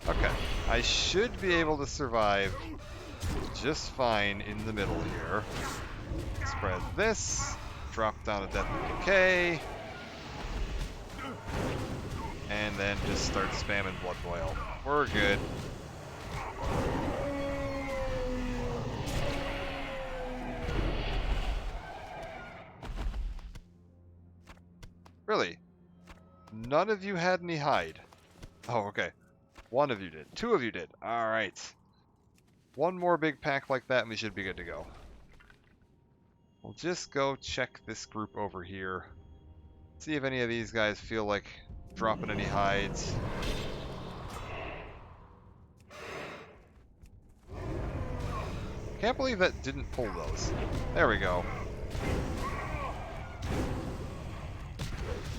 S1: Okay. I should be able to survive just fine in the middle here. Spread this. Drop down to Death and Decay. And then just start spamming Blood Boil. We're good. Really? None of you had any hide? Oh, okay. 1 of you did. 2 of you did. Alright. 1 more big pack like that and we should be good to go. We'll just go check this group over here. See if any of these guys feel like dropping any hides. Can't believe that didn't pull those. There we go.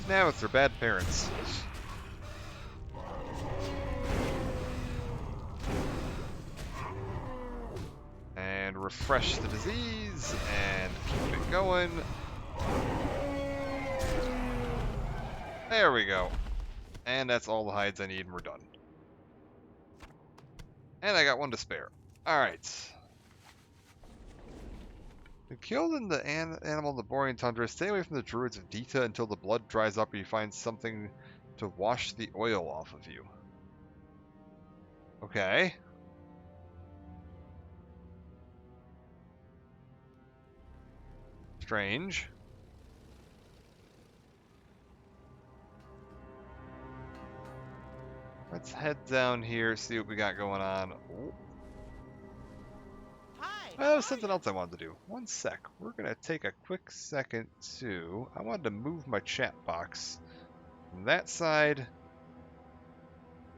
S1: Now it's their bad parents. And refresh the disease and keep it going. There we go. And that's all the hides I need and we're done. And I got 1 to spare. Alright. When killed in the animal in the Borean Tundra, stay away from the druids of Dita until the blood dries up or you find something to wash the oil off of you. Okay. Strange. Let's head down here, see what we got going on. Oh.
S4: Hi.
S1: Oh, there's something else I wanted to do. 1 sec. We're going to take a quick second to... I wanted to move my chat box from that side.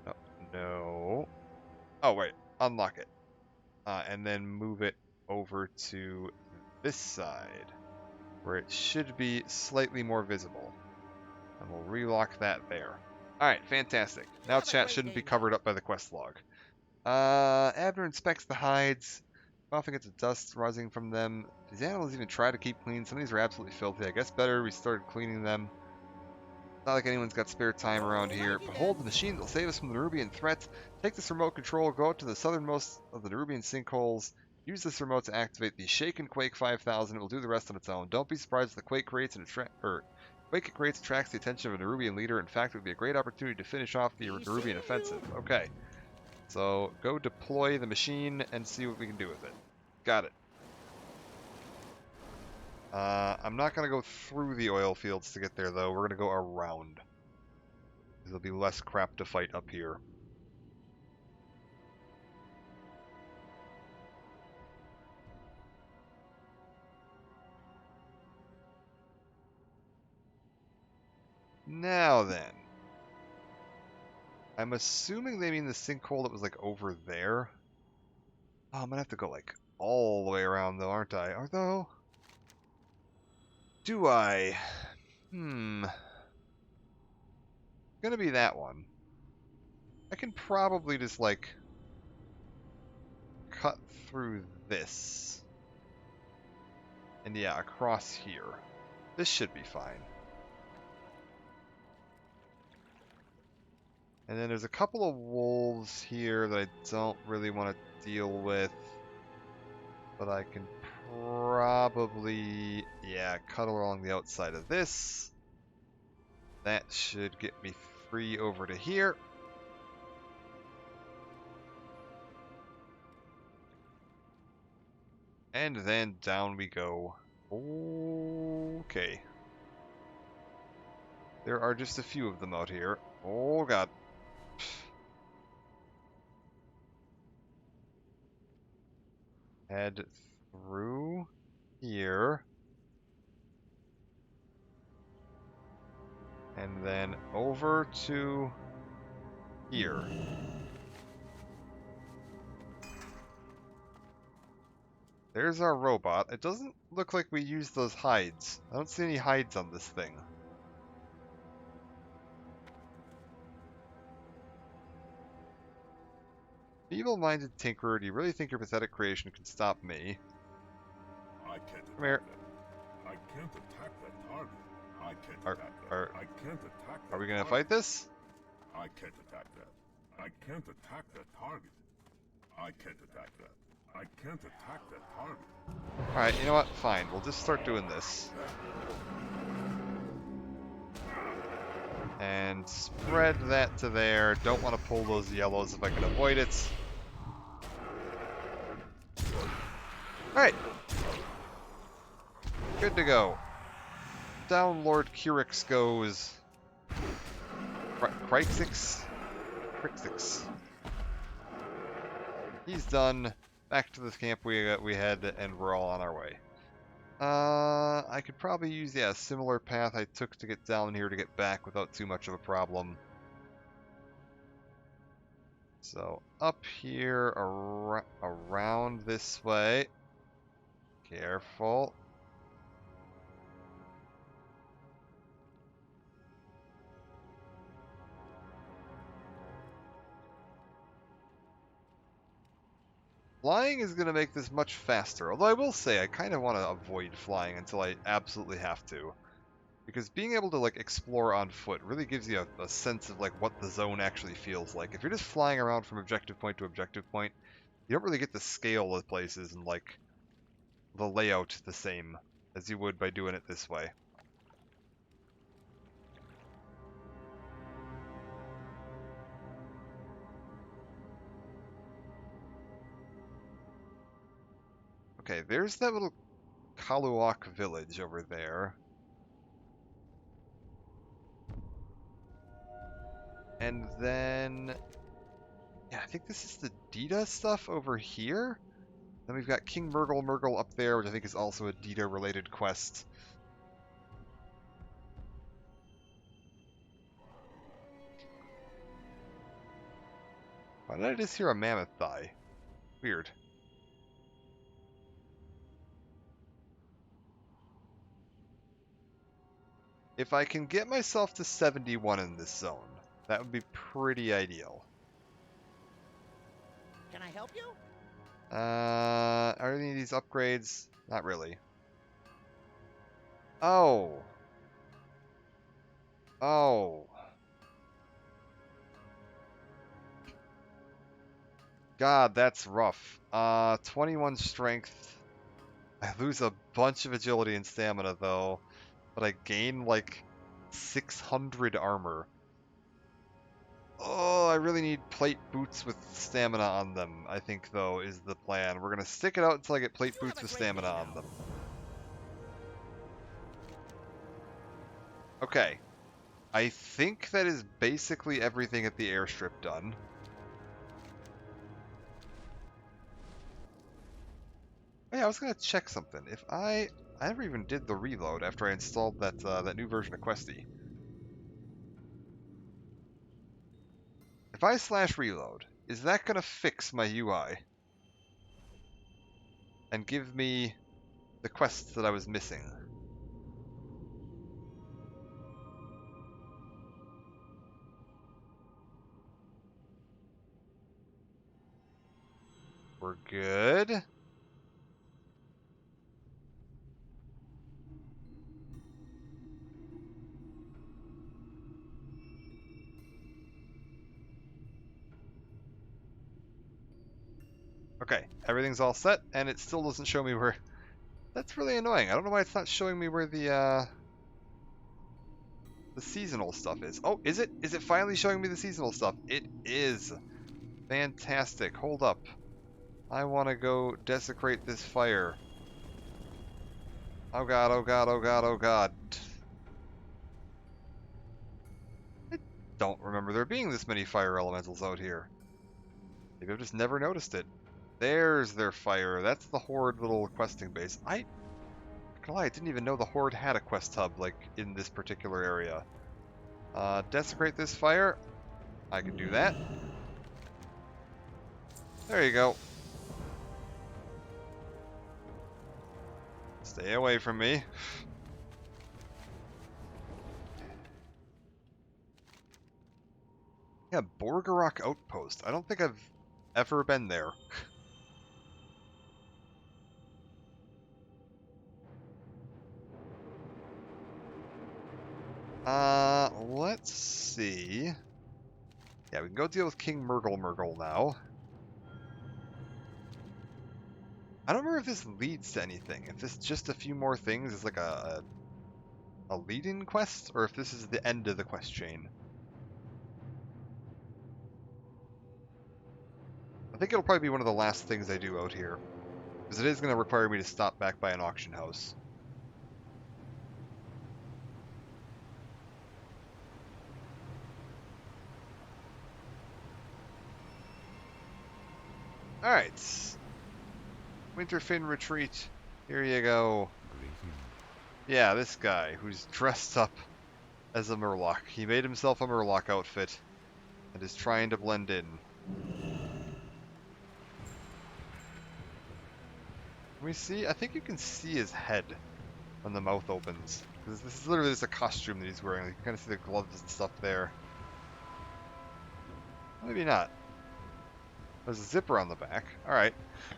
S1: Oh, no. Oh, wait. Unlock it. And then move it over to this side, where it should be slightly more visible. And we'll relock that there. Alright, fantastic. Now
S4: Have a
S1: chat
S4: great
S1: shouldn't
S4: day,
S1: be covered up by the quest log. Abner inspects the hides. Often gets dust rising from them. These animals even try to keep clean. Some of these are absolutely filthy. I guess better we started cleaning them. Not like anyone's got spare time around here. Behold the machine that will save us from the Nerubian threat. Take this remote control, go out to the southernmost of the Nerubian sinkholes. Use this remote to activate the Shake and Quake 5000. It will do the rest on its own. Don't be surprised if the Quake creates Quake it creates attracts the attention of a Nerubian leader. In fact, it would be a great opportunity to finish off the Nerubian offensive. Okay. So, go deploy the machine and see what we can do with it. Got it. I'm not going to go through the oil fields to get there, though. We're going to go around. There'll be less crap to fight up here. Now then. I'm assuming they mean the sinkhole that was, like, over there. Oh, I'm going to have to go, like, all the way around, though, aren't I? Although... Do I? Gonna be that one. I can probably just, like, cut through this. And yeah, across here. This should be fine. And then there's a couple of wolves here that I don't really want to deal with. But I can probably, yeah, cut along the outside of this. That should get me free over to here. And then down we go. Okay. There are just a few of them out here. Oh god. Head through here. And then over over to here. There's our robot. It doesn't look like we use those hides. I don't see any hides on this thing. Feeble-minded tinkerer, do you really think your pathetic creation can stop me?
S3: I can't
S1: Come here.
S3: attack that. I can't attack that target. I can't
S1: Are-
S3: attack
S1: are-
S3: that. I can't attack that.
S1: Are we gonna
S3: target.
S1: fight this?
S3: I can't attack that. I can't attack that target. I can't attack that. I can't attack that target.
S1: Alright, you know what? Fine. We'll just start doing this. And spread that to there. Don't want to pull those yellows if I can avoid it. Alright. Good to go. Down Lord Curix goes. Crixix? Crixix. He's done. Back to the camp we had, and we're all on our way. I could probably use, yeah, a similar path I took to get down here to get back without too much of a problem. So, up here, around this way. Careful. Flying is going to make this much faster, although I will say I kind of want to avoid flying until I absolutely have to. Because being able to, like, explore on foot really gives you a sense of, like, what the zone actually feels like. If you're just flying around from objective point to objective point, you don't really get the scale of places and, like, the layout the same as you would by doing it this way. Okay, there's that little Kaluak village over there. And then, yeah, I think this is the Dita stuff over here. Then we've got King Murgle up there, which I think is also a Dita-related quest. Why did I just hear a mammoth thigh? Weird. If I can get myself to 71 in this zone, that would be pretty ideal.
S4: Can I help you?
S1: Are any of these upgrades? Not really. Oh. Oh. God, that's rough. 21 strength. I lose a bunch of agility and stamina, though. But I gain, like, 600 armor. Oh, I really need plate boots with stamina on them, I think, though, is the plan. We're gonna stick it out until I get plate boots with stamina on them. Okay. I think that is basically everything at the airstrip done. Oh, yeah, I was gonna check something. If I never even did the reload after I installed that that new version of Questy. If I slash reload, is that gonna fix my UI? And give me the quests that I was missing? We're good. Okay, everything's all set, and it still doesn't show me where... That's really annoying. I don't know why it's not showing me where the seasonal stuff is. Oh, is it? Is it finally showing me the seasonal stuff? It is. Fantastic. Hold up. I want to go desecrate this fire. Oh god, oh god, oh god, oh god. I don't remember there being this many fire elementals out here. Maybe I've just never noticed it. There's their fire. That's the Horde little questing base. I can't lie, I didn't even know the Horde had a quest hub, like, in this particular area. Desecrate this fire. I can do that. There you go. Stay away from me. Yeah, Borgarok Outpost. I don't think I've ever been there. Let's see. Yeah, we can go deal with King Murgle now. I don't remember if this leads to anything. If this is just a few more things is like a lead-in quest, or if this is the end of the quest chain. I think it'll probably be one of the last things I do out here, because it is going to require me to stop back by an auction house. Alright. Winterfin Retreat. Here you go. Yeah, this guy, who's dressed up as a Murloc. He made himself a Murloc outfit, and is trying to blend in. Can we see? I think you can see his head when the mouth opens. This is literally just a costume that he's wearing. You can kind of see the gloves and stuff there. Maybe not. There's a zipper on the back. Alright.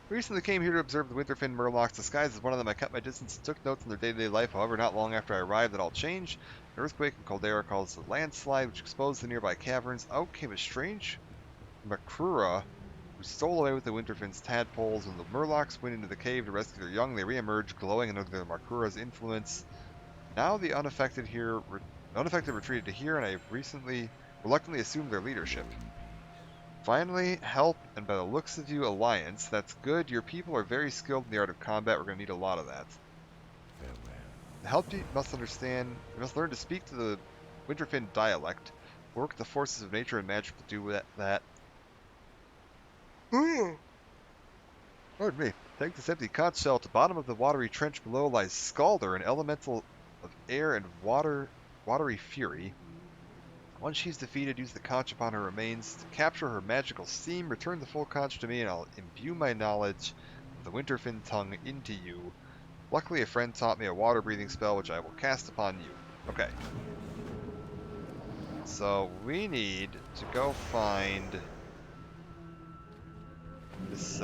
S1: Recently came here to observe the Winterfin Murlocs. Disguised as one of them, I kept my distance and took notes on their day-to-day life. However, not long after I arrived, that all changed. An earthquake in Caldera caused a landslide, which exposed the nearby caverns. Out came a strange Makrura, who stole away with the Winterfin's tadpoles. When the Murlocs went into the cave to rescue their young, they re-emerged, glowing under the Makrura's influence. Now the unaffected retreated to here, and I recently reluctantly assumed their leadership. Finally, help, and by the looks of you, alliance. That's good. Your people are very skilled in the art of combat. We're going to need a lot of that. To help you must understand, you must learn to speak to the Winterfin dialect, work the forces of nature and magic to do that. Pardon me. Take this empty conch shell. At the bottom of the watery trench below lies Scalder, an elemental of air and watery fury. Once she's defeated, use the conch upon her remains to capture her magical steam. Return the full conch to me, and I'll imbue my knowledge of the Winterfin tongue into you. Luckily, a friend taught me a water-breathing spell, which I will cast upon you. Okay. So, we need to go find this,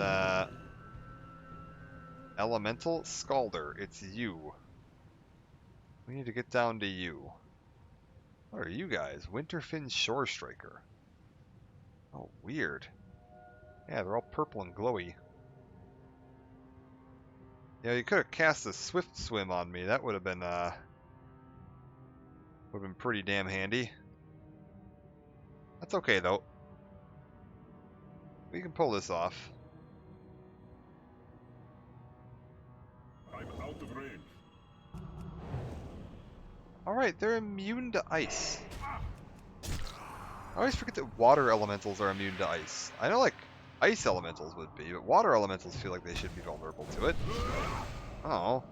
S1: elemental Scalder. It's you. We need to get down to you. What are you guys? Winterfin Shore Striker. Oh, weird. Yeah, they're all purple and glowy. Yeah, you could have cast a Swift Swim on me. That would have been pretty damn handy. That's okay though. We can pull this off.
S3: I'm out of range.
S1: Alright, they're immune to ice. I always forget that water elementals are immune to ice. I know, like, ice elementals would be, but water elementals feel like they should be vulnerable to it. Oh.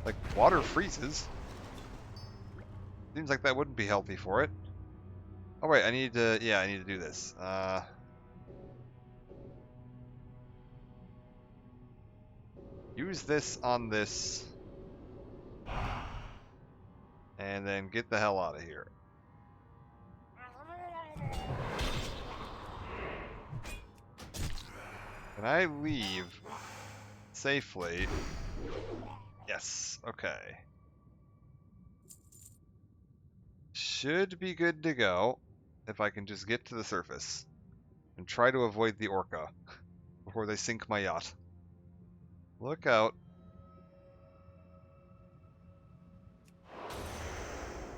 S1: Like, water freezes. Seems like that wouldn't be healthy for it. Oh, wait, I need to do this. Use this on this. And then get the hell out of here. Can I leave safely? Yes, okay. Should be good to go if I can just get to the surface and try to avoid the orca before they sink my yacht. Look out.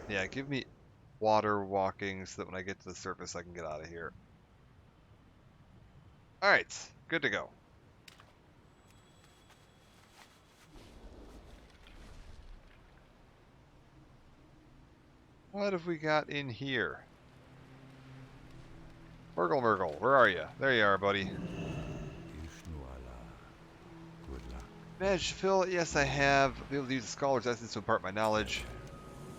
S1: Yeah, give me water walking so that when I get to the surface I can get out of here. Alright, good to go. What have we got in here? Murgle, where are you? There you are, buddy. Managed to fill it? Yes, I have. I'll be able to use the Scholar's Essence to impart my knowledge.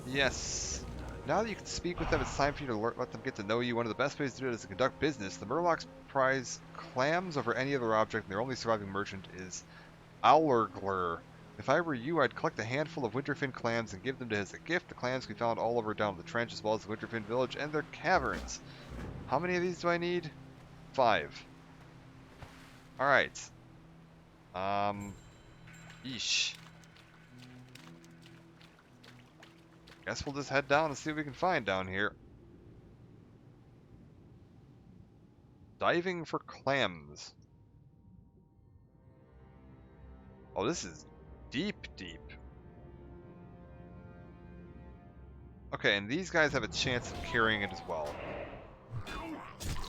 S1: Yes. Now that you can speak with them, it's time for you to let them get to know you. One of the best ways to do it is to conduct business. The Murlocs prize clams over any other object, and their only surviving merchant is Owlerglur. If I were you, I'd collect a handful of winterfin clams and give them to as a gift. The clams can be found all over down the trench, as well as the winterfin village and their caverns. How many of these do I need? 5. Alright. Yeesh. Guess we'll just head down and see what we can find down here. Diving for clams. Oh, this is deep, deep. Okay, and these guys have a chance of carrying it as well.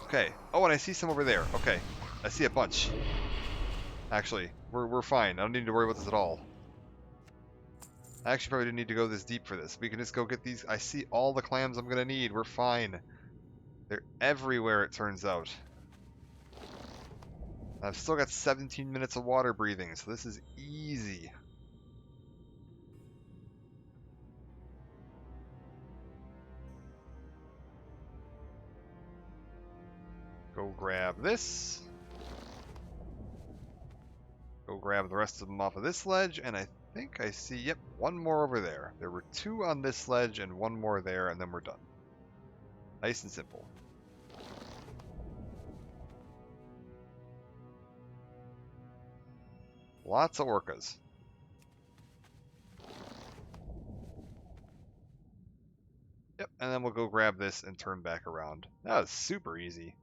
S1: Okay. Oh, and I see some over there. Okay. I see a bunch. Actually, we're fine. I don't need to worry about this at all. I actually probably didn't need to go this deep for this. We can just go get these. I see all the clams I'm gonna need. We're fine. They're everywhere, it turns out. I've still got 17 minutes of water breathing, so this is easy. Go grab this. Go grab the rest of them off of this ledge, and I think I see, yep, one more over there. There were 2 on this ledge and 1 more there, and then we're done. Nice and simple. Lots of orcas. Yep, and then we'll go grab this and turn back around. That was super easy.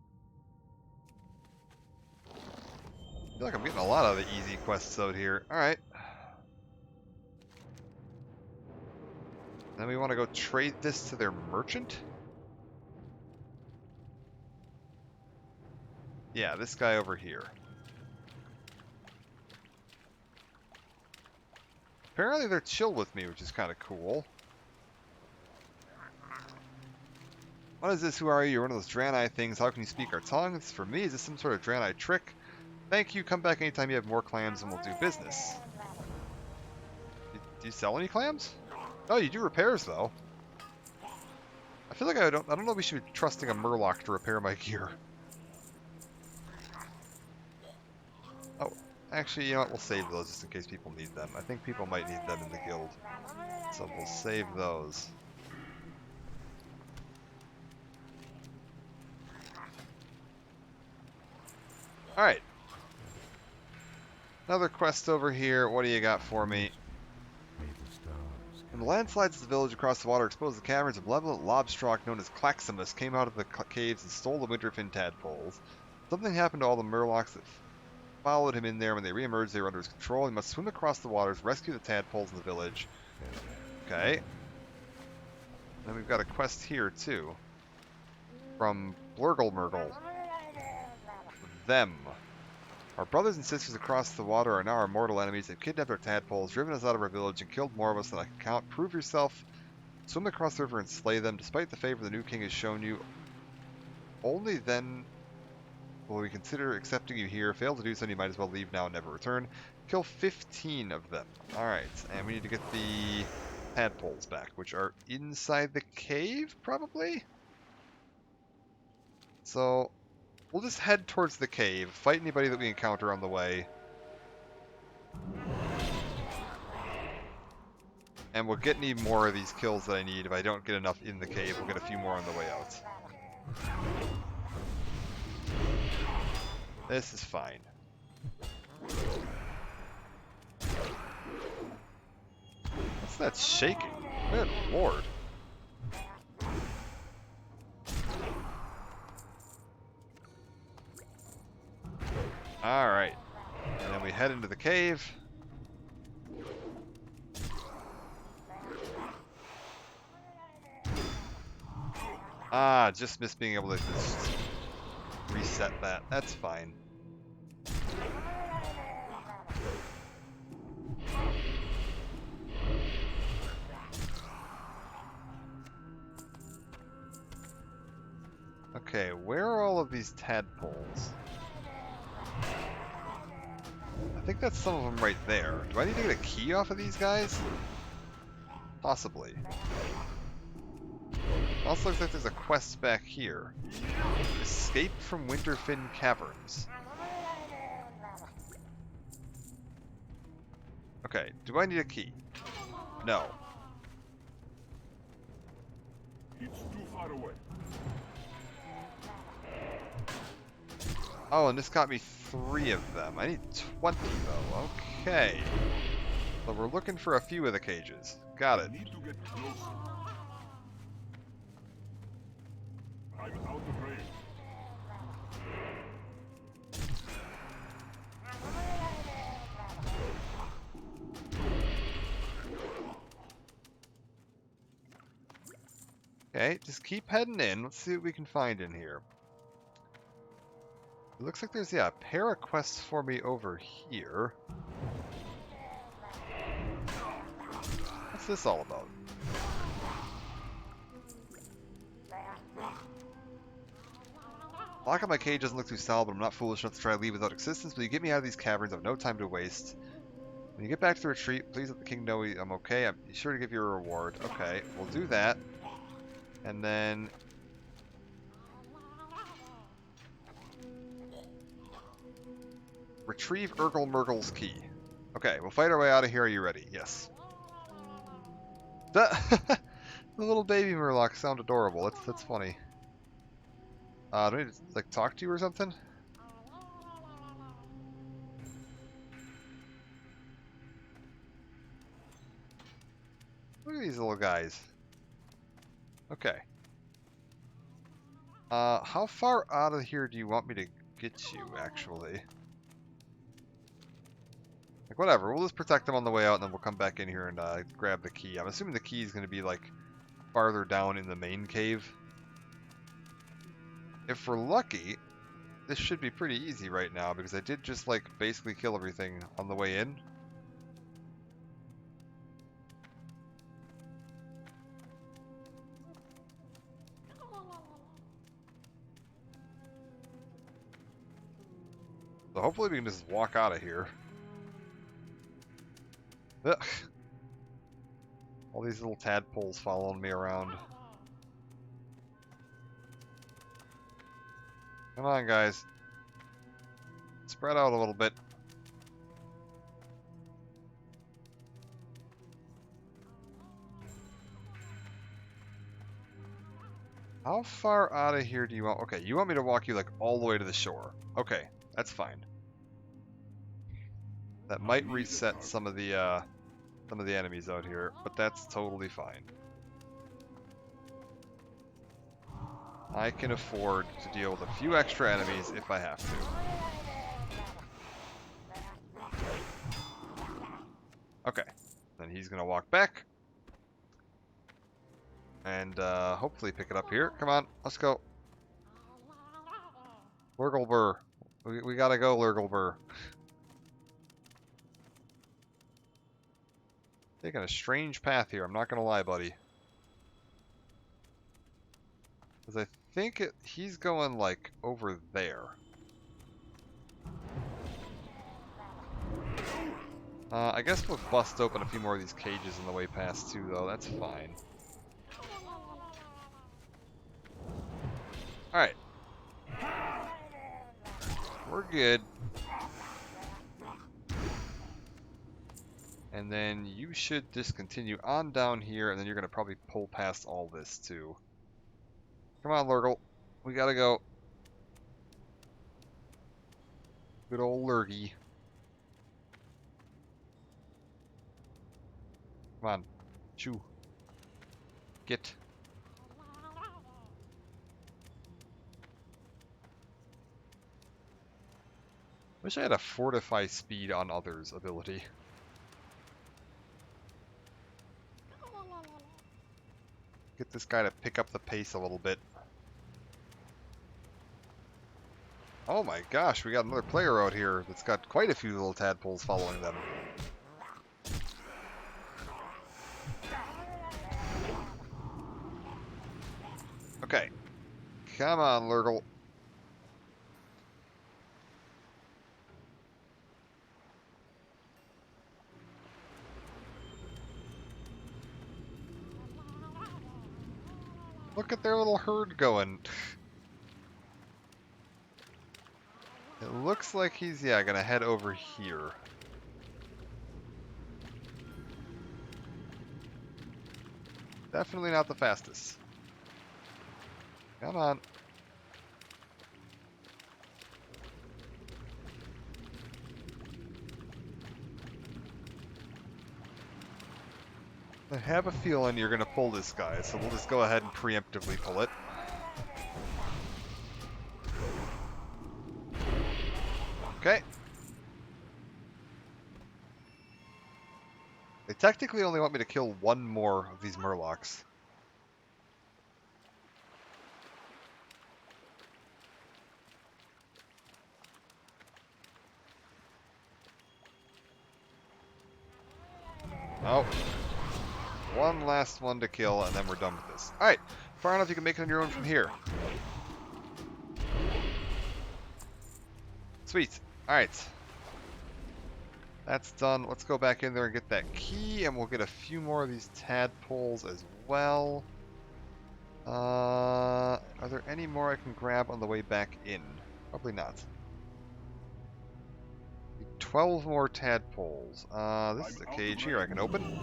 S1: I feel like I'm getting a lot of the easy quests out here. Alright. Then we want to go trade this to their merchant? Yeah, this guy over here. Apparently they're chill with me, which is kind of cool. What is this? Who are you? You're one of those Draenei things. How can you speak our tongues? For me, is this some sort of Draenei trick? Thank you. Come back anytime you have more clams and we'll do business. Do you sell any clams? Oh, you do repairs, though. I feel like I don't know if we should be trusting a Murloc to repair my gear. Oh, actually, you know what? We'll save those just in case people need them. I think people might need them in the guild. So we'll save those. Alright. Another quest over here. What do you got for me? When the landslides of the village across the water exposed the caverns, a malevolent lobstrock known as Claximus came out of the caves and stole the winterfin tadpoles. Something happened to all the Murlocs that followed him in there. When they re-emerged, they were under his control. He must swim across the waters, rescue the tadpoles in the village. Okay. Then we've got a quest here, too. From Blurgle Them. Our brothers and sisters across the water are now our mortal enemies. They've kidnapped our tadpoles, driven us out of our village, and killed more of us than I can count. Prove yourself. Swim across the river and slay them. Despite the favor the new king has shown you, only then will we consider accepting you here. Fail to do so, and you might as well leave now and never return. Kill 15 of them. Alright, and we need to get the tadpoles back, which are inside the cave, probably? So we'll just head towards the cave, fight anybody that we encounter on the way. And we'll get any more of these kills that I need. If I don't get enough in the cave, we'll get a few more on the way out. This is fine. What's that shaking? Good lord. Alright. And then we head into the cave. Ah, just missed being able to just reset that. That's fine. Okay, where are all of these tadpoles? I think that's some of them right there. Do I need to get a key off of these guys? Possibly. Also looks like there's a quest back here. Escape from Winterfin Caverns. Okay, do I need a key? No.
S3: It's too far away.
S1: Oh, and this got me 3 of them. I need 20 though. Okay. So we're looking for a few of the cages. Got it.
S3: I need to get closer. I'm out of range.
S1: Okay, just keep heading in. Let's see what we can find in here. It looks like there's, yeah, a pair of quests for me over here. What's this all about? Lock on my cage doesn't look too solid, but I'm not foolish enough to try to leave without assistance. Will you get me out of these caverns? I have no time to waste. When you get back to the retreat, please let the king know I'm okay. I'm sure to give you a reward. Okay, we'll do that. And then... retrieve Urgle Murgle's key. Okay, we'll fight our way out of here. Are you ready? Yes. The little baby Murlocs sound adorable. That's funny. Do I need to, like, talk to you or something? Look at these little guys. Okay. How far out of here do you want me to get you, actually? Like, whatever. We'll just protect them on the way out, and then we'll come back in here and grab the key. I'm assuming the key is going to be, like, farther down in the main cave. If we're lucky, this should be pretty easy right now, because I did just, like, basically kill everything on the way in. So hopefully we can just walk out of here. Ugh. All these little tadpoles following me around. Come on, guys. Spread out a little bit. How far out of here do you want? Okay, you want me to walk you, like, all the way to the shore. Okay, that's fine. That might reset some of the enemies out here, but that's totally fine. I can afford to deal with a few extra enemies if I have to. Okay, then he's gonna walk back. And hopefully pick it up here. Come on, let's go. Lurglebur. We gotta go, Lurglebur. Taking a strange path here, I'm not gonna lie, buddy. Because I think he's going, like, over there. I guess we'll bust open a few more of these cages on the way past, too, though. That's fine. Alright. We're good. And then you should just continue on down here, and then you're going to probably pull past all this, too. Come on, Lurgle. We gotta go. Good old Lurgy. Come on. Chew. Get. Wish I had a fortify speed on others ability. Get this guy to pick up the pace a little bit. Oh my gosh, we got another player out here that's got quite a few little tadpoles following them. Okay. Come on, Lurgle. Look at their little herd going. It looks like he's, yeah, gonna head over here. Definitely not the fastest. Come on. I have a feeling you're gonna pull this guy, so we'll just go ahead and preemptively pull it. Okay. They technically only want me to kill one more of these Murlocs. Oh. One last one to kill, and then we're done with this. Alright, far enough you can make it on your own from here. Sweet. Alright. That's done. Let's go back in there and get that key, and we'll get a few more of these tadpoles as well. Are there any more I can grab on the way back in? Probably not. 12 more tadpoles. This is a cage here I can open.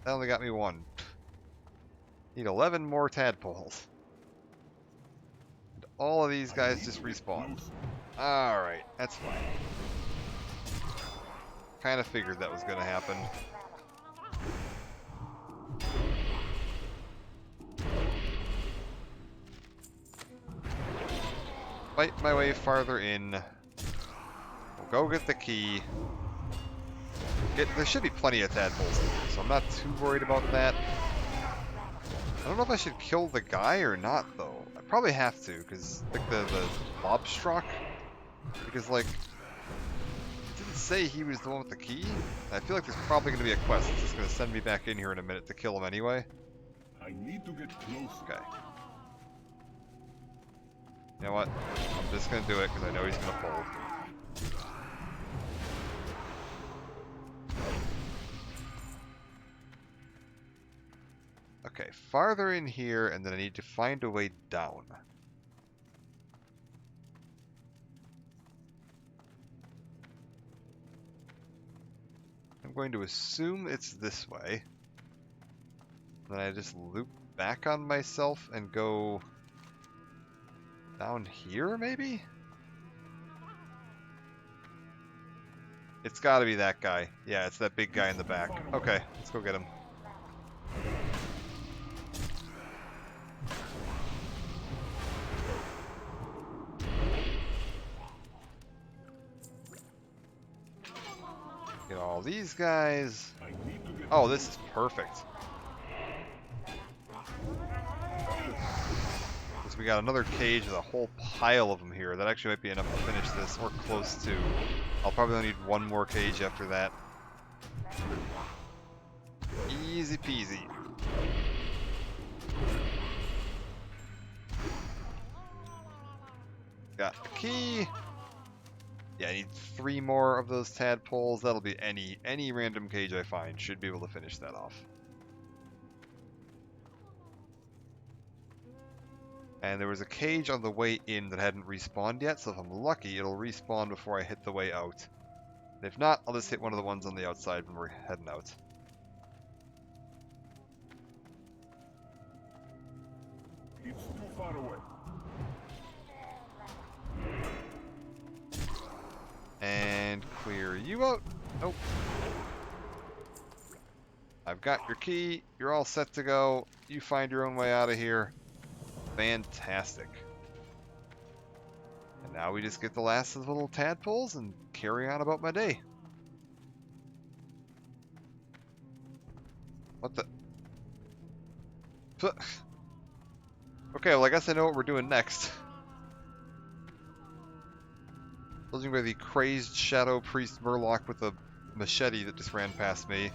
S1: That only got me one. Need 11 more tadpoles. And all of these guys just respawn. Alright, that's fine. Kind of figured that was going to happen. Fight my way farther in. We'll go get the key. There should be plenty of tadpoles in here, so I'm not too worried about that. I don't know if I should kill the guy or not, though. I probably have to, because like the Lobstrock. Because like, it didn't say he was the one with the key. And I feel like there's probably going to be a quest that's just going to send me back in here in a minute to kill him anyway.
S3: I need to get closer.
S1: Okay. You know what? I'm just going to do it because I know he's going to pull. Okay, farther in here, and then I need to find a way down. I'm going to assume it's this way. Then I just loop back on myself and go down here, maybe? It's gotta be that guy. Yeah, it's that big guy in the back. Okay, let's go get him. Get all these guys. Oh, this is perfect. Because we got another cage with a whole pile of them here. That actually might be enough to finish this, or close to. I'll probably only need one more cage after that. Easy peasy. Got the key. Yeah, I need 3 more of those tadpoles. That'll be any random cage I find. Should be able to finish that off. And there was a cage on the way in that hadn't respawned yet, so if I'm lucky, it'll respawn before I hit the way out. And if not, I'll just hit one of the ones on the outside when we're heading out.
S3: It's too far away.
S1: And clear you out. Nope. I've got your key. You're all set to go. You find your own way out of here. Fantastic. And now we just get the last of the little tadpoles and carry on about my day. What the? Okay, well I guess I know what we're doing next. Judging by the crazed Shadow Priest Murloc with a machete that just ran past me,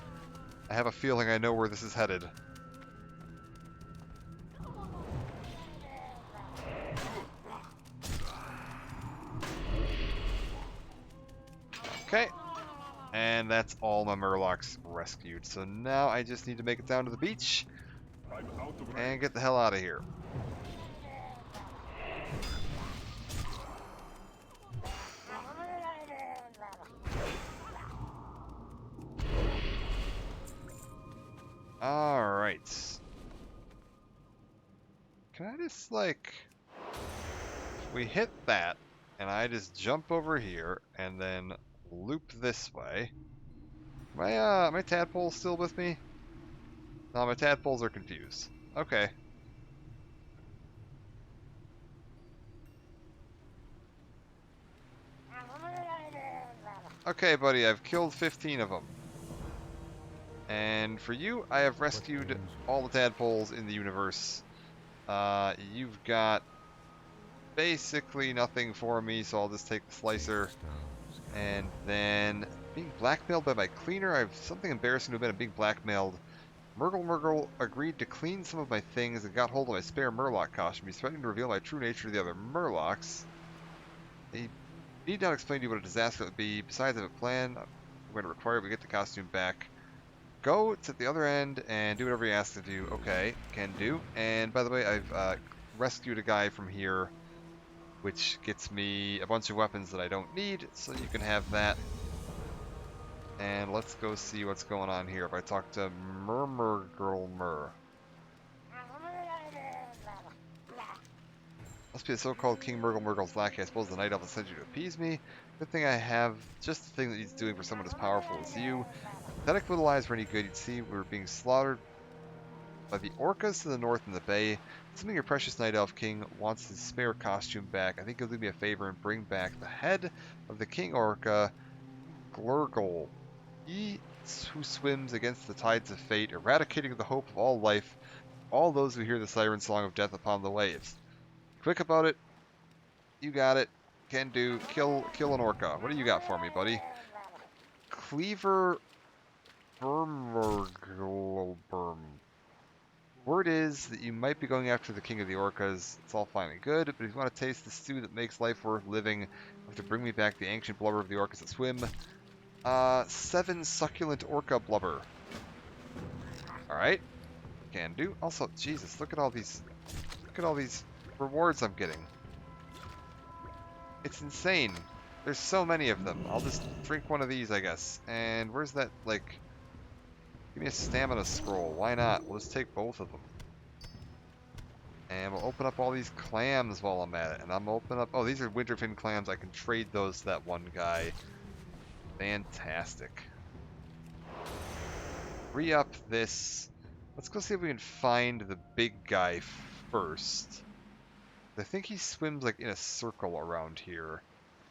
S1: I have a feeling I know where this is headed. Okay, and that's all my Murlocs rescued. So now I just need to make it down to the beach,
S3: I'm out of range.
S1: And get the hell out of here. Alright. Can I just, like... We hit that, and I just jump over here, and then loop this way. My tadpoles still with me? No, my tadpoles are confused. Okay. Okay, buddy, I've killed 15 of them. And for you, I have rescued all the tadpoles in the universe. You've got basically nothing for me, so I'll just take the slicer. And then, being blackmailed by my cleaner, I have something embarrassing to admit. I'm being blackmailed. Murgle agreed to clean some of my things and got hold of my spare Murloc costume. He's threatening to reveal my true nature to the other Murlocs. He need not explain to you what a disaster it would be. Besides, I have a plan. I'm going to require we get the costume back. Go to the other end and do whatever he asks of you. Okay, can do. And by the way, I've rescued a guy from here, which gets me a bunch of weapons that I don't need, so you can have that. And let's go see what's going on here. If I talk to Mur. Must be the so-called King Murgle's lackey. I suppose the Night Elf sent you to appease me. Good thing I have just the thing that he's doing for someone as powerful as you. Pathetic little eyes were any good. You'd see we were being slaughtered by the orcas to the north in the bay. Assuming your precious Night Elf King wants his spare costume back, I think he'll do me a favor and bring back the head of the King Orca, Glurgle. He who swims against the tides of fate, eradicating the hope of all life, all those who hear the siren song of death upon the waves. Quick about it. You got it. Can do. Kill an orca. What do you got for me, buddy? Cleaver Berm. Word is that you might be going after the king of the orcas. It's all fine and good, but if you want to taste the stew that makes life worth living, you have to bring me back the ancient blubber of the orcas that swim. 7 succulent orca blubber. Alright. Can do. Also, Jesus, look at all these rewards I'm getting. It's insane. There's so many of them. I'll just drink one of these, I guess. And where's that, like... Give me a stamina scroll. Why not? We'll just take both of them. And we'll open up all these clams while I'm at it. And I'm open up... Oh, these are winterfin clams. I can trade those to that one guy. Fantastic. Re-up this. Let's go see if we can find the big guy first. I think he swims like in a circle around here.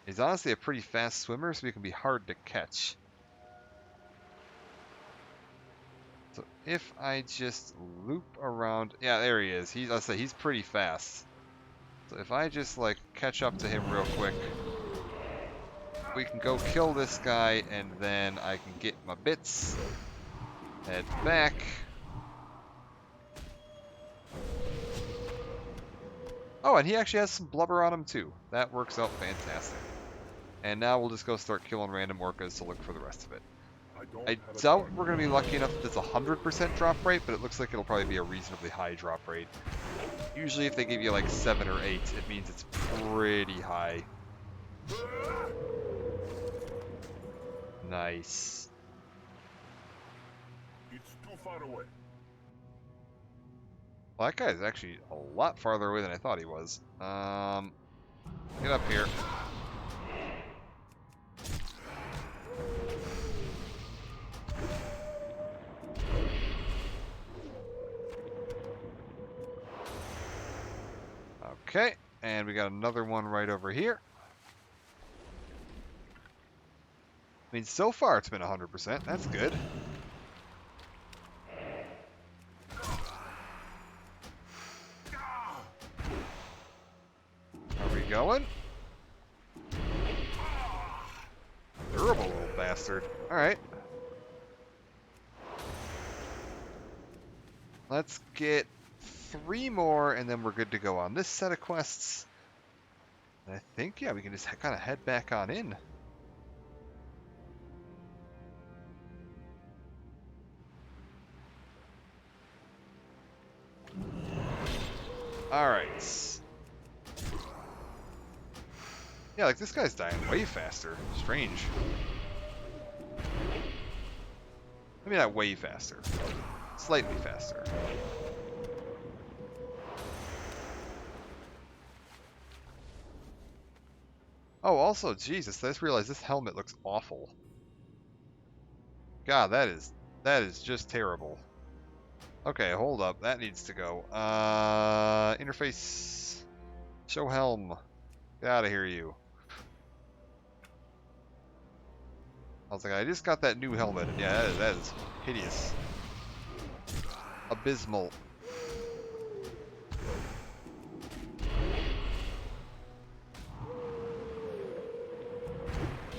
S1: He's honestly a pretty fast swimmer, so he can be hard to catch. So if I just loop around... Yeah, there he is. I'll say he's pretty fast. So if I just like catch up to him real quick, we can go kill this guy, and then I can get my bits, head back. Oh, and he actually has some blubber on him too. That works out fantastic. And now we'll just go start killing random orcas to look for the rest of it. I doubt we're going to be lucky enough that it's 100% drop rate, but it looks like it'll probably be a reasonably high drop rate. Usually if they give you like 7 or 8, it means it's pretty high. Nice.
S3: It's too far away.
S1: Well, that guy's actually a lot farther away than I thought he was. Get up here. Okay, and we got another one right over here. I mean, so far it's been 100%. That's good. Are we going? Durable little bastard. Alright. Let's get 3 more, and then we're good to go on this set of quests. And I think, yeah, we can just kind of head back on in. Alright. Yeah, like this guy's dying way faster. Strange. Maybe not way faster. Slightly faster. Oh, also, Jesus, I just realized this helmet looks awful. God, that is just terrible. Okay, hold up. That needs to go. Interface. Show helm. Get out of here, you. I was like, I just got that new helmet. Yeah, that is hideous. Abysmal.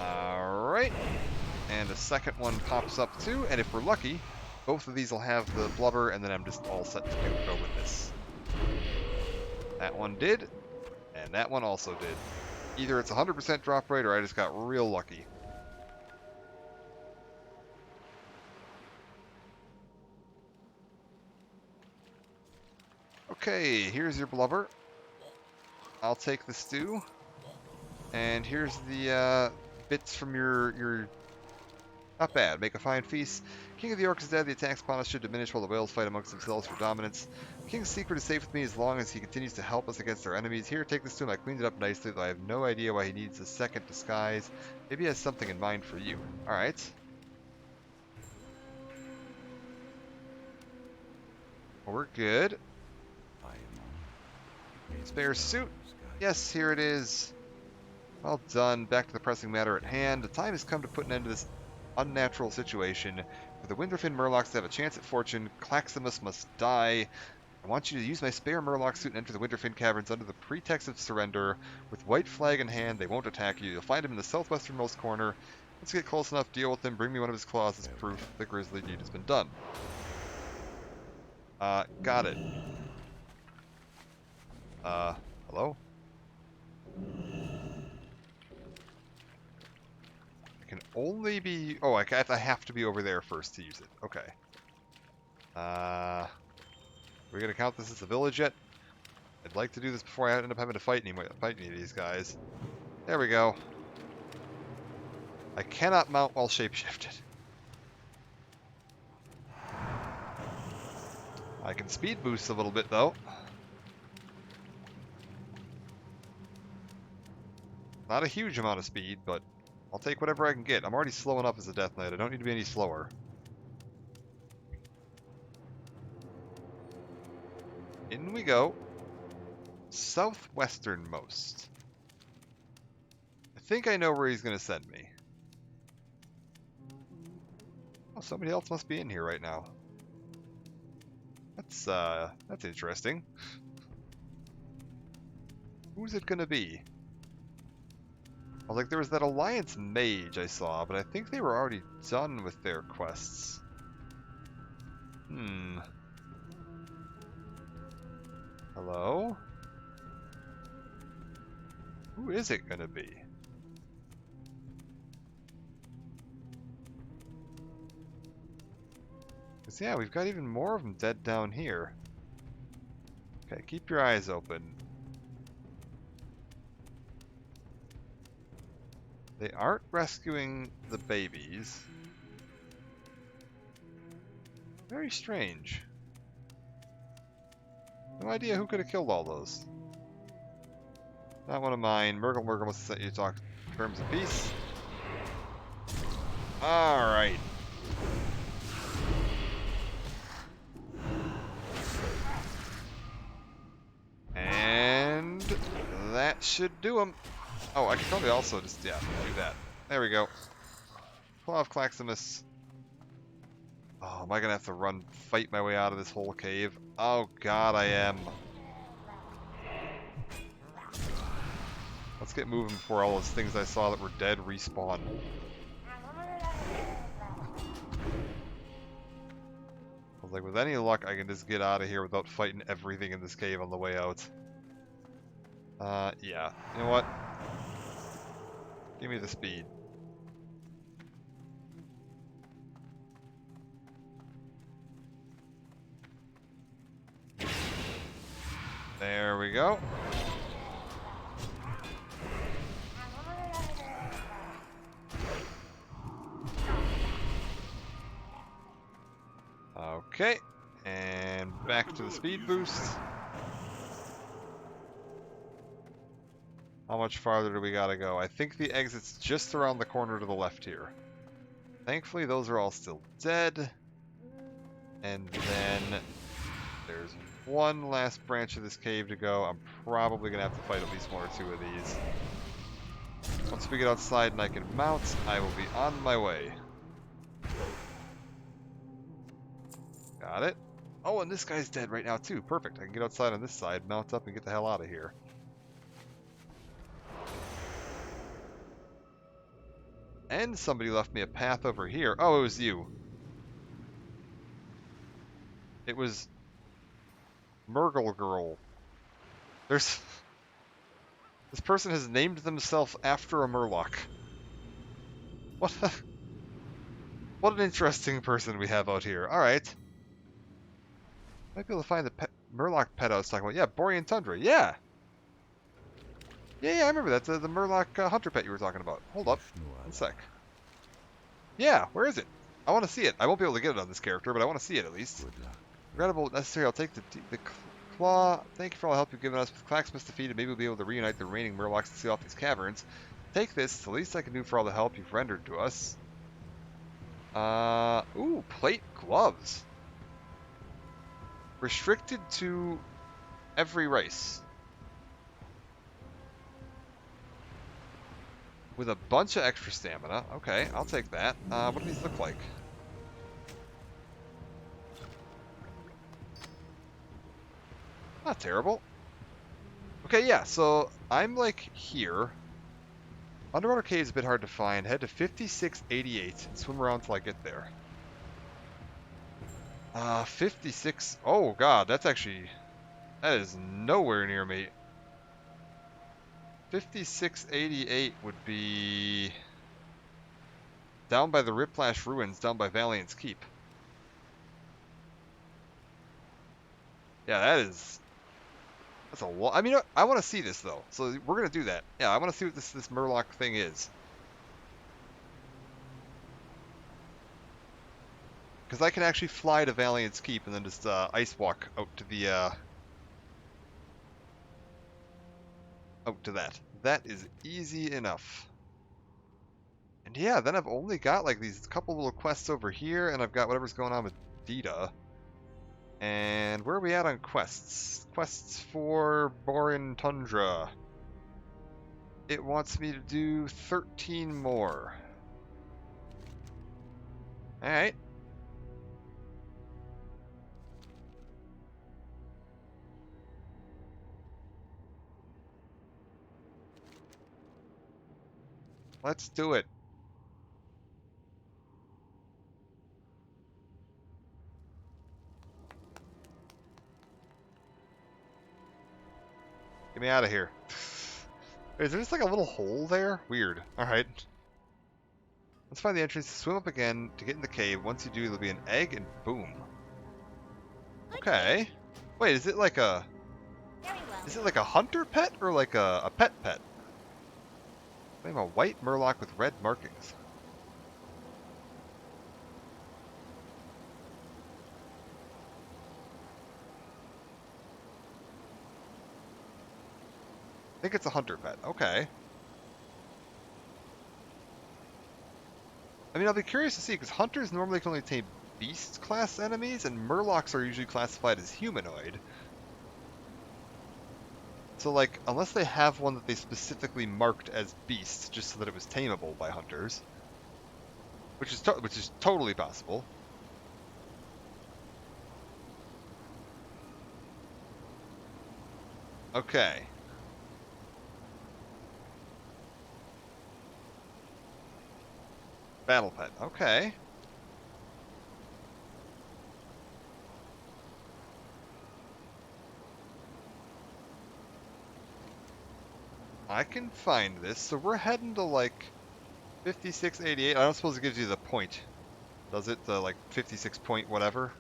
S1: Alright. And a second one pops up too, and if we're lucky, both of these will have the blubber, and then I'm just all set to go with this. That one did, and that one also did. Either it's 100% drop rate, or I just got real lucky. Okay, here's your blubber. I'll take the stew. And here's the bits from your... Not bad. Make a fine feast. King of the Orcs is dead. The attacks upon us should diminish while the whales fight amongst themselves for dominance. The King's secret is safe with me as long as he continues to help us against our enemies. Here, take this to him. I cleaned it up nicely, though I have no idea why he needs a second disguise. Maybe he has something in mind for you. Alright. Well, we're good. Spare suit. Yes, here it is. Well done. Back to the pressing matter at hand. The time has come to put an end to this unnatural situation. For the Winterfin Murlocs to have a chance at fortune, Claximus must die. I want you to use my spare Murloc suit and enter the Winterfin Caverns under the pretext of surrender. With white flag in hand, they won't attack you. You'll find him in the southwesternmost corner. Let's get close enough, deal with him, bring me one of his claws as proof the grisly deed has been done. Got it. Hello? I can only be... Oh, I have to be over there first to use it. Okay. We're gonna count this as a village yet? I'd like to do this before I end up having to fight any of these guys. There we go. I cannot mount while shapeshifted. I can speed boost a little bit though. Not a huge amount of speed, but I'll take whatever I can get. I'm already slow enough as a Death Knight. I don't need to be any slower. In we go. Southwesternmost. I think I know where he's going to send me. Oh, somebody else must be in here right now. That's interesting. Who's it going to be? I was like, there was that Alliance Mage I saw, but I think they were already done with their quests. Hello? Who is it gonna be? Because, yeah, we've got even more of them dead down here. Okay, keep your eyes open. They aren't rescuing the babies. Very strange. No idea who could have killed all those. Not one of mine. Murgle must have sent you to talk terms of peace. Alright. And that should do him. Oh, I can probably also just, yeah, do that. There we go. Claw of Claximus. Oh, am I gonna have to fight my way out of this whole cave? Oh god, I am. Let's get moving before all those things I saw that were dead respawn. I was like, with any luck, I can just get out of here without fighting everything in this cave on the way out. Yeah. You know what? Give me the speed. There we go. Okay, and back to the speed boost. How much farther do we gotta go? I think the exit's just around the corner to the left here. Thankfully, those are all still dead. And then there's one last branch of this cave to go. I'm probably gonna have to fight at least one or two of these. Once we get outside and I can mount, I will be on my way. Got it. Oh, and this guy's dead right now too. Perfect. I can get outside on this side, mount up, and get the hell out of here. And somebody left me a path over here. Oh, it was you. It was Murgle Girl. There's... This person has named themselves after a Murloc. What a... What an interesting person we have out here. Alright. Might be able to find the Murloc pet I was talking about. Yeah, Borean Tundra. Yeah! Yeah, I remember that. The Murloc hunter pet you were talking about. Hold up. One sec. Yeah, where is it? I want to see it. I won't be able to get it on this character, but I want to see it at least. Regrettable, necessary. I'll take the claw. Thank you for all the help you've given us with Clacksmith's defeated. Maybe we'll be able to reunite the remaining Murlocs and seal off these caverns. Take this. It's the least I can do for all the help you've rendered to us. Ooh, plate gloves. Restricted to every race. With a bunch of extra stamina. Okay, I'll take that. What do these look like? Not terrible. Okay, yeah, so I'm like here. Underwater cave's a bit hard to find. Head to 5688 and swim around till I get there. 56. Oh god, that's actually... That is nowhere near me. 5688 would be... down by the Riplash Ruins, down by Valiant's Keep. Yeah, that is... That's a lot. I mean, I want to see this, though. So we're going to do that. Yeah, I want to see what this Murloc thing is. Because I can actually fly to Valiant's Keep and then just ice walk out to the... out to that. That is easy enough. And yeah, then I've only got like these couple little quests over here, and I've got whatever's going on with Dita. And where are we at on quests? Quests for Borean Tundra. It wants me to do 13 more. Alright. Let's do it. Get me out of here. Is there just like a little hole there? Weird. Alright. Let's find the entrance, swim up again to get in the cave. Once you do, there'll be an egg and boom. Okay. Wait, is it like a...
S2: Very well.
S1: Is it like a hunter pet or like a pet pet? I'm a white Murloc with red markings. I think it's a hunter pet. Okay. I mean, I'll be curious to see, because hunters normally can only tame beast class enemies, and Murlocs are usually classified as humanoid. So, like, unless they have one that they specifically marked as beast, just so that it was tameable by hunters, which is totally possible. Okay. Battle pet. Okay. I can find this. So we're heading to like 5688. I don't suppose it gives you the point. Does it? The like 56 point whatever?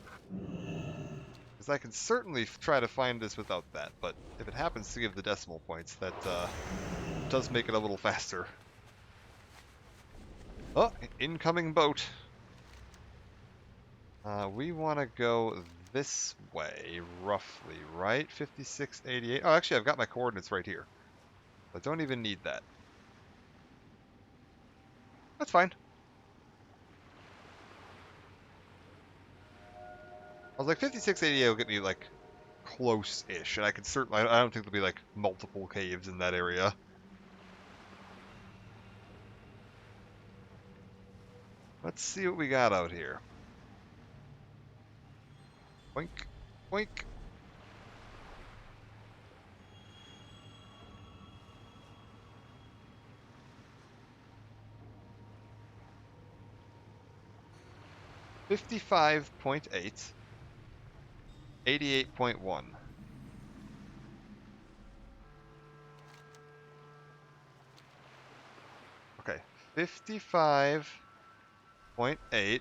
S1: Because Because I can certainly try to find this without that, but if it happens to give the decimal points, that does make it a little faster. Oh, incoming boat. We want to go this way, roughly, right? 5688. Oh, actually, I've got my coordinates right here. I don't even need that. That's fine. I was like, 5688 will get me, like, close-ish, and I can certainly... I don't think there'll be, like, multiple caves in that area. Let's see what we got out here. Boink. Boink. $55.8. 88.1. Okay. 55.8.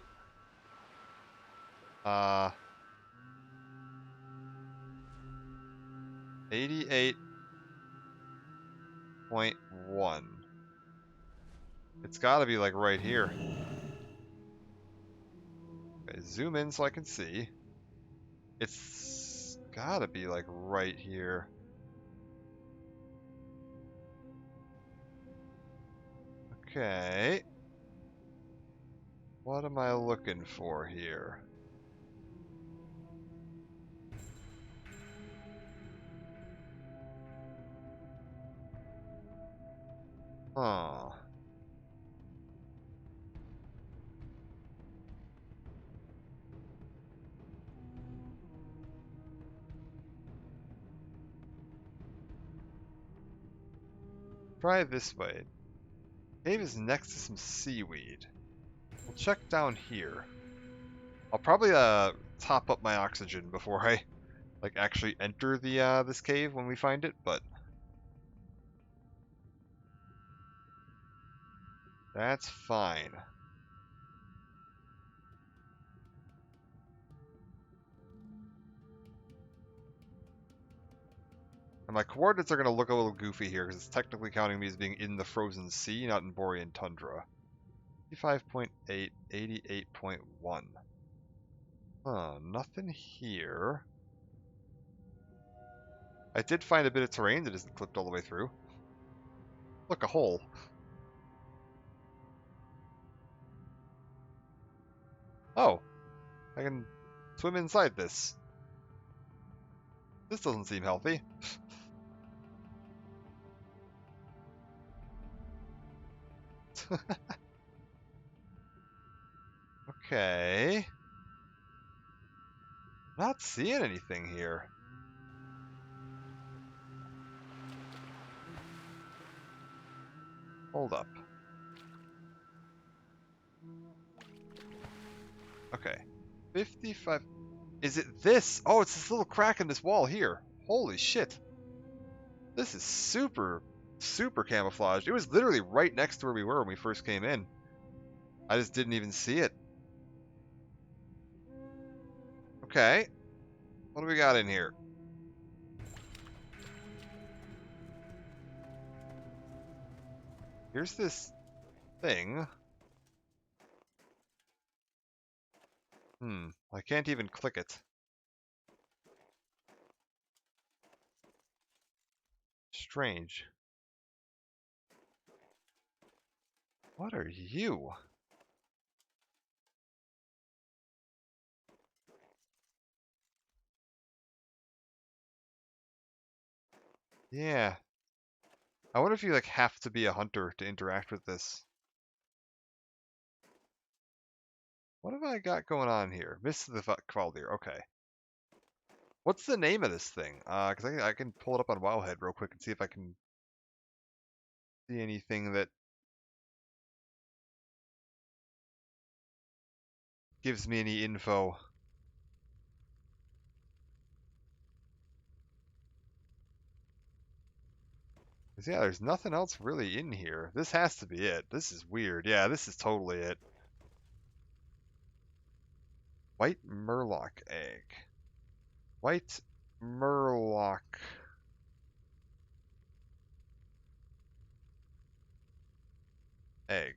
S1: 88.1. It's gotta be like right here. Okay, zoom in so I can see. It's gotta be like right here. Okay. What am I looking for here? Huh. Try it this way. Cave is next to some seaweed. We'll check down here. I'll probably top up my oxygen before I like actually enter the this cave when we find it, but that's fine. And my coordinates are going to look a little goofy here because it's technically counting me as being in the frozen sea, not in Borean Tundra. 55.8, 88.1. Huh, nothing here. I did find a bit of terrain that isn't clipped all the way through. Look, a hole. Oh, I can swim inside this. This doesn't seem healthy. Okay. Not seeing anything here. Hold up. Okay. 55. Is it this? Oh, it's this little crack in this wall here. Holy shit. This is super, super camouflaged. It was literally right next to where we were when we first came in. I just didn't even see it. Okay. What do we got in here? Here's this thing. I can't even click it. Strange. What are you? Yeah. I wonder if you like have to be a hunter to interact with this. What have I got going on here? Miss the Kvaldir. Okay. What's the name of this thing? Because I can pull it up on Wowhead real quick and see if I can see anything that gives me any info. 'Cause, yeah, there's nothing else really in here. This has to be it. This is weird. Yeah, this is totally it. White Murloc egg. White Murloc. Egg.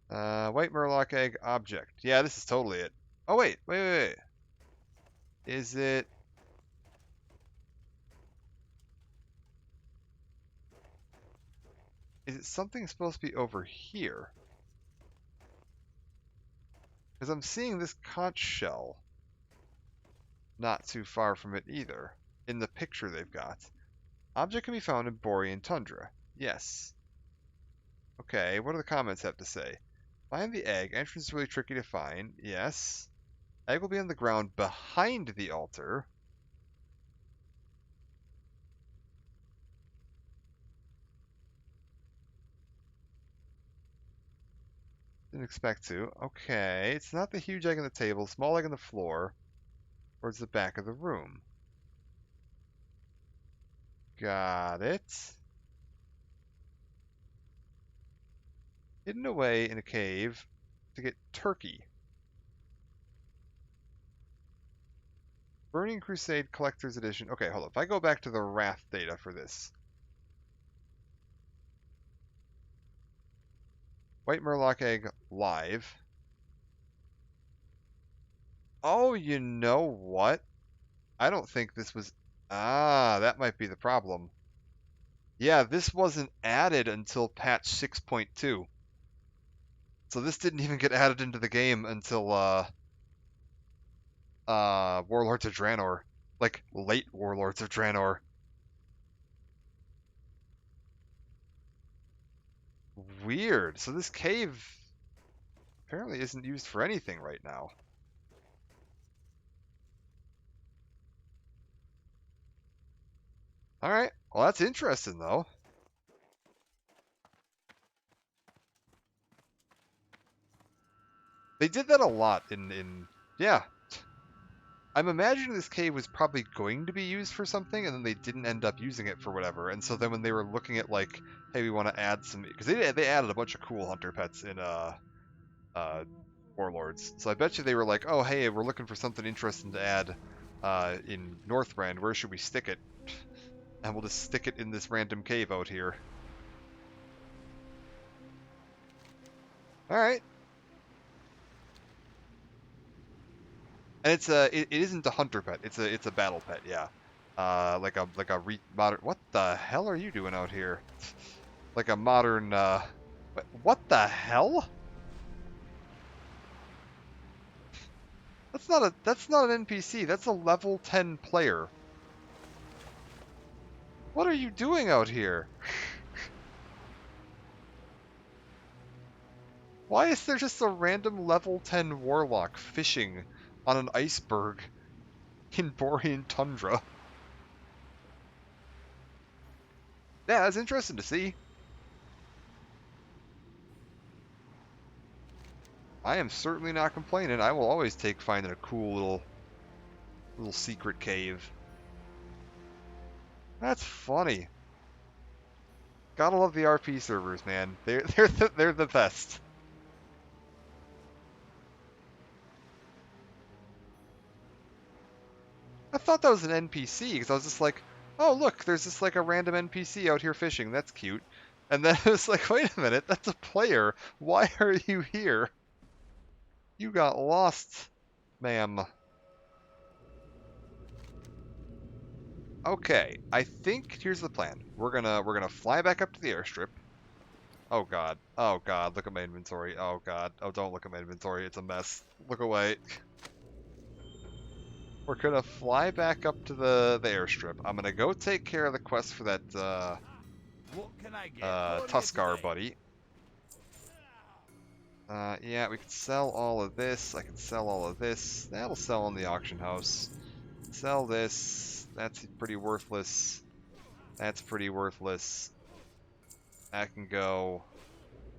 S1: White Murloc egg object. Yeah, this is totally it. Oh, wait. Is it... Is it something supposed to be over here? Because I'm seeing this conch shell not too far from it either, in the picture they've got. Object can be found in Borean Tundra. Yes. Okay, what do the comments have to say? Find the egg. Entrance is really tricky to find. Yes. Egg will be on the ground behind the altar. Didn't expect to. Okay, it's not the huge egg on the table. Small egg on the floor. Towards the back of the room. Got it. Hidden away in a cave to get turkey. Burning Crusade Collector's Edition. Okay, hold on. If I go back to the Wrath data for this. White Murloc Egg live. Oh, you know what? I don't think this was... Ah, that might be the problem. Yeah, this wasn't added until patch 6.2. So this didn't even get added into the game until, Warlords of Draenor. Like, late Warlords of Draenor. Weird. So this cave apparently isn't used for anything right now. Alright. Well, that's interesting, though. They did that a lot in... Yeah. I'm imagining this cave was probably going to be used for something, and then they didn't end up using it for whatever. And so then when they were looking at, like, hey, we want to add some... Because they added a bunch of cool hunter pets in Warlords. So I bet you they were like, oh, hey, we're looking for something interesting to add in Northrend. Where should we stick it? And we'll just stick it in this random cave out here. Alright. And it isn't a hunter pet. It's a battle pet, yeah. Like a modern. What the hell are you doing out here? Like a modern. What the hell? That's not an NPC. That's a level 10 player. What are you doing out here? Why is there just a random level 10 warlock fishing on an iceberg in Borean Tundra? Yeah, that's interesting to see. I am certainly not complaining. I will always take finding a cool little secret cave. That's funny. Gotta love the RP servers, man. They're the best. I thought that was an NPC because I was just like, oh look, there's just like a random NPC out here fishing. That's cute. And then I was like, wait a minute, that's a player. Why are you here? You got lost, ma'am. Okay, I think here's the plan. We're gonna fly back up to the airstrip. Oh god. Oh god, look at my inventory. Oh god. Oh, don't look at my inventory. It's a mess. Look away. We're gonna fly back up to the airstrip. I'm gonna go take care of the quest for that Tuskar buddy. Yeah, we can sell all of this. I can sell all of this. That'll sell in the auction house. Sell this. That's pretty worthless. That's pretty worthless. That can go.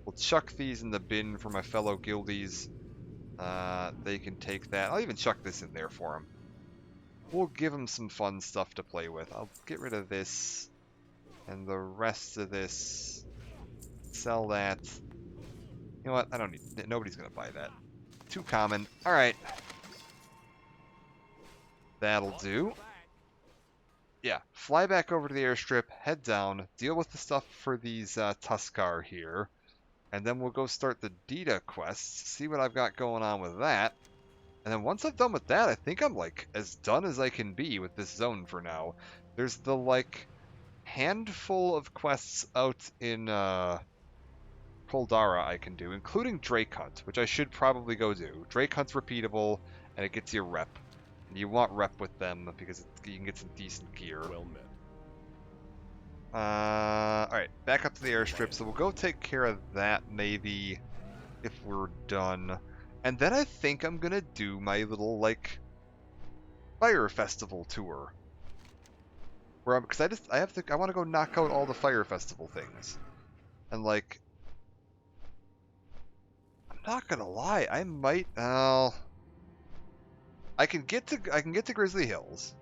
S1: We'll chuck these in the bin for my fellow guildies. They can take that. I'll even chuck this in there for them. We'll give them some fun stuff to play with. I'll get rid of this. And the rest of this. Sell that. You know what? I don't need... Nobody's going to buy that. Too common. Alright. That'll do. Yeah, fly back over to the airstrip, head down, deal with the stuff for these Tuskar here, and then we'll go start the Dita quests, see what I've got going on with that. And then once I've done with that, I think I'm like as done as I can be with this zone for now. There's the like handful of quests out in Koldara I can do, including Drake Hunt, which I should probably go do. Drake Hunt's repeatable, and it gets you rep. And you want rep with them because you can get some decent gear.
S3: Well met.
S1: Alright, back up to the airstrip, so we'll go take care of that maybe if we're done. And then I think I'm gonna do my little, like, fire festival tour. Where because I want to go knock out all the fire festival things. And, like, I'm not gonna lie, I might, I can get to Grizzly Hills.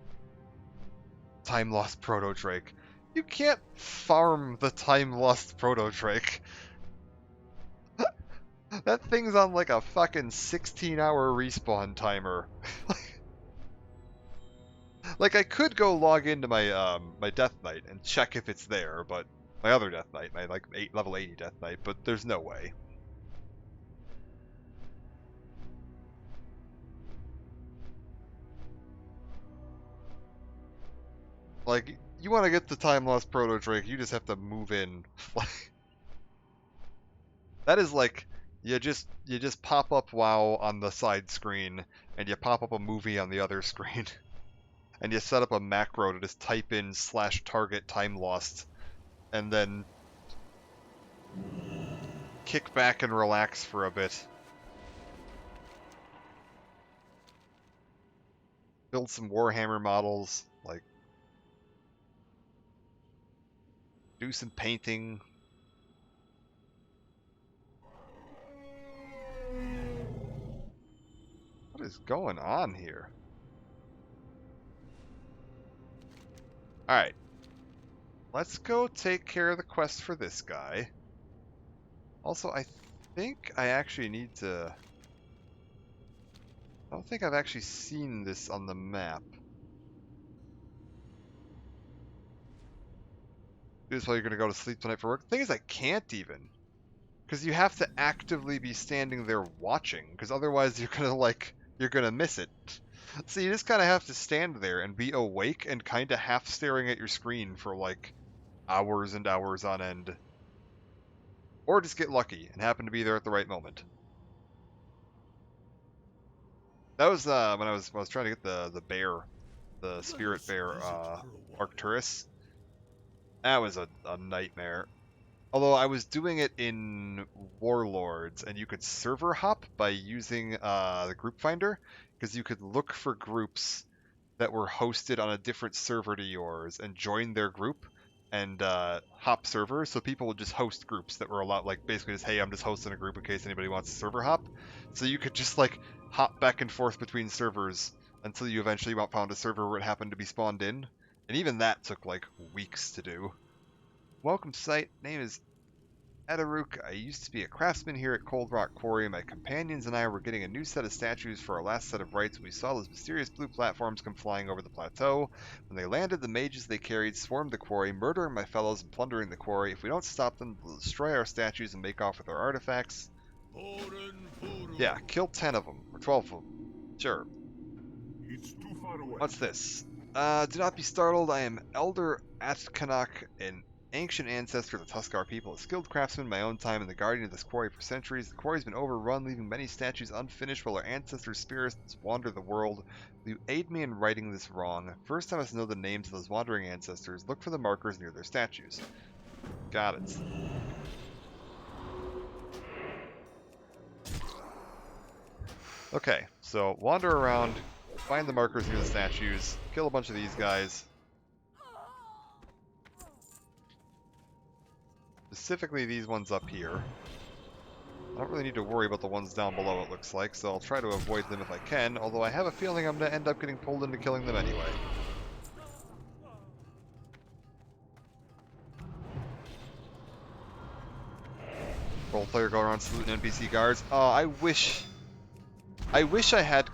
S1: Time Lost Proto Drake. You can't farm the Time Lost Proto Drake. That thing's on like a fucking 16-hour respawn timer. Like I could go log into my my Death Knight and check if it's there, but my other Death Knight, my like level 80 Death Knight, but there's no way. Like, you want to get the Time Lost Proto Drake, you just have to move in. That is like, you just pop up WoW on the side screen, and you pop up a movie on the other screen, and you set up a macro to just type in /target time lost, and then kick back and relax for a bit. Build some Warhammer models, like, do some painting. What is going on here? Alright. Let's go take care of the quest for this guy. Also, I think I actually need to... I don't think I've actually seen this on the map. Do this while you're going to go to sleep tonight for work. The thing is, I can't even. Because you have to actively be standing there watching. Because otherwise you're going to, like, you're going to miss it. So you just kind of have to stand there and be awake and kind of half staring at your screen for, like, hours and hours on end. Or just get lucky and happen to be there at the right moment. That was when I was trying to get the bear, the spirit bear, Arcturus. That was a nightmare. Although I was doing it in Warlords, and you could server hop by using the group finder, because you could look for groups that were hosted on a different server to yours and join their group and hop servers. So people would just host groups that were allowed, like basically just, hey, I'm just hosting a group in case anybody wants to server hop. So you could just like hop back and forth between servers until you eventually found a server where it happened to be spawned in. And even that took like weeks to do. Welcome to site. Name is Edaruk. I used to be a craftsman here at Cold Rock Quarry. My companions and I were getting a new set of statues for our last set of rites. We saw those mysterious blue platforms come flying over the plateau. When they landed, the mages they carried swarmed the quarry, murdering my fellows and plundering the quarry. If we don't stop them, they'll destroy our statues and make off with our artifacts. Yeah, kill 10 of them, or 12 of them. Sure.
S3: It's too far away.
S1: What's this? Do not be startled. I am Elder Atkanak, an ancient ancestor of the Tuskar people, a skilled craftsman in my own time and the guardian of this quarry for centuries. The quarry's been overrun, leaving many statues unfinished while our ancestors' spirits wander the world. Will you aid me in righting this wrong? First, I must know the names of those wandering ancestors. Look for the markers near their statues. Got it. Okay, so wander around, find the markers near the statues, kill a bunch of these guys. Specifically these ones up here. I don't really need to worry about the ones down below, it looks like, so I'll try to avoid them if I can, although I have a feeling I'm going to end up getting pulled into killing them anyway. Role player go around saluting NPC guards. I wish I had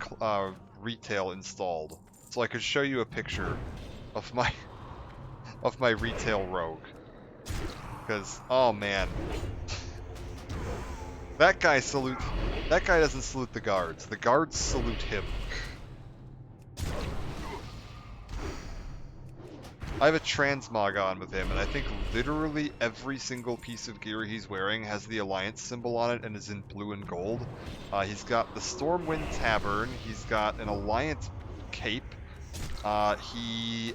S1: retail installed, so I could show you a picture of my retail rogue. Because, oh man. That guy doesn't salute the guards. The guards salute him. I have a transmog on with him, and I think literally every single piece of gear he's wearing has the Alliance symbol on it and is in blue and gold. He's got the Stormwind Tavern, he's got an Alliance cape, I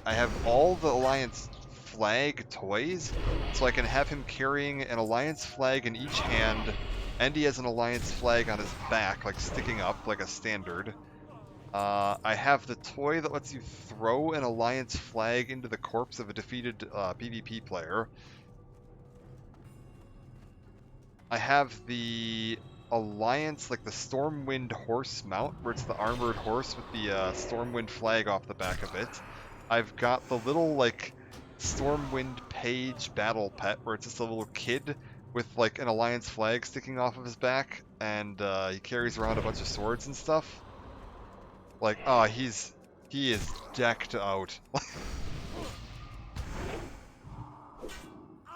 S1: have all the Alliance flag toys, so I can have him carrying an Alliance flag in each hand, and he has an Alliance flag on his back, like sticking up, like a standard. I have the toy that lets you throw an Alliance flag into the corpse of a defeated PvP player. I have the Alliance, like the Stormwind horse mount, where it's the armored horse with the Stormwind flag off the back of it. I've got the little, like, Stormwind page battle pet, where it's just a little kid with, like, an Alliance flag sticking off of his back, and he carries around a bunch of swords and stuff. Like, oh, he is decked out.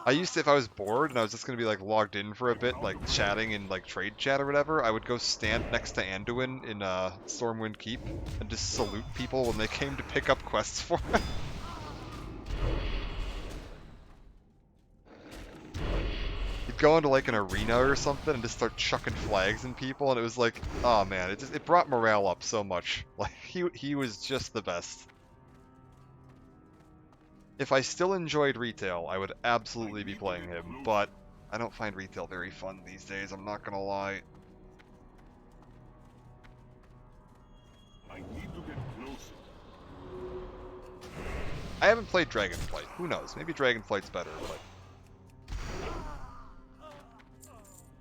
S1: I used to, if I was bored and I was just going to be, like, logged in for a bit, like, chatting in, like, trade chat or whatever, I would go stand next to Anduin in Stormwind Keep and just salute people when they came to pick up quests for him. He'd go into, like, an arena or something and just start chucking flags in people, and it was like, oh man, it brought morale up so much. Like, he was just the best. If I still enjoyed retail, I would absolutely be playing him, but I don't find retail very fun these days, I'm not gonna lie.
S3: I need to get closer.
S1: I haven't played Dragonflight. Who knows? Maybe Dragonflight's better, but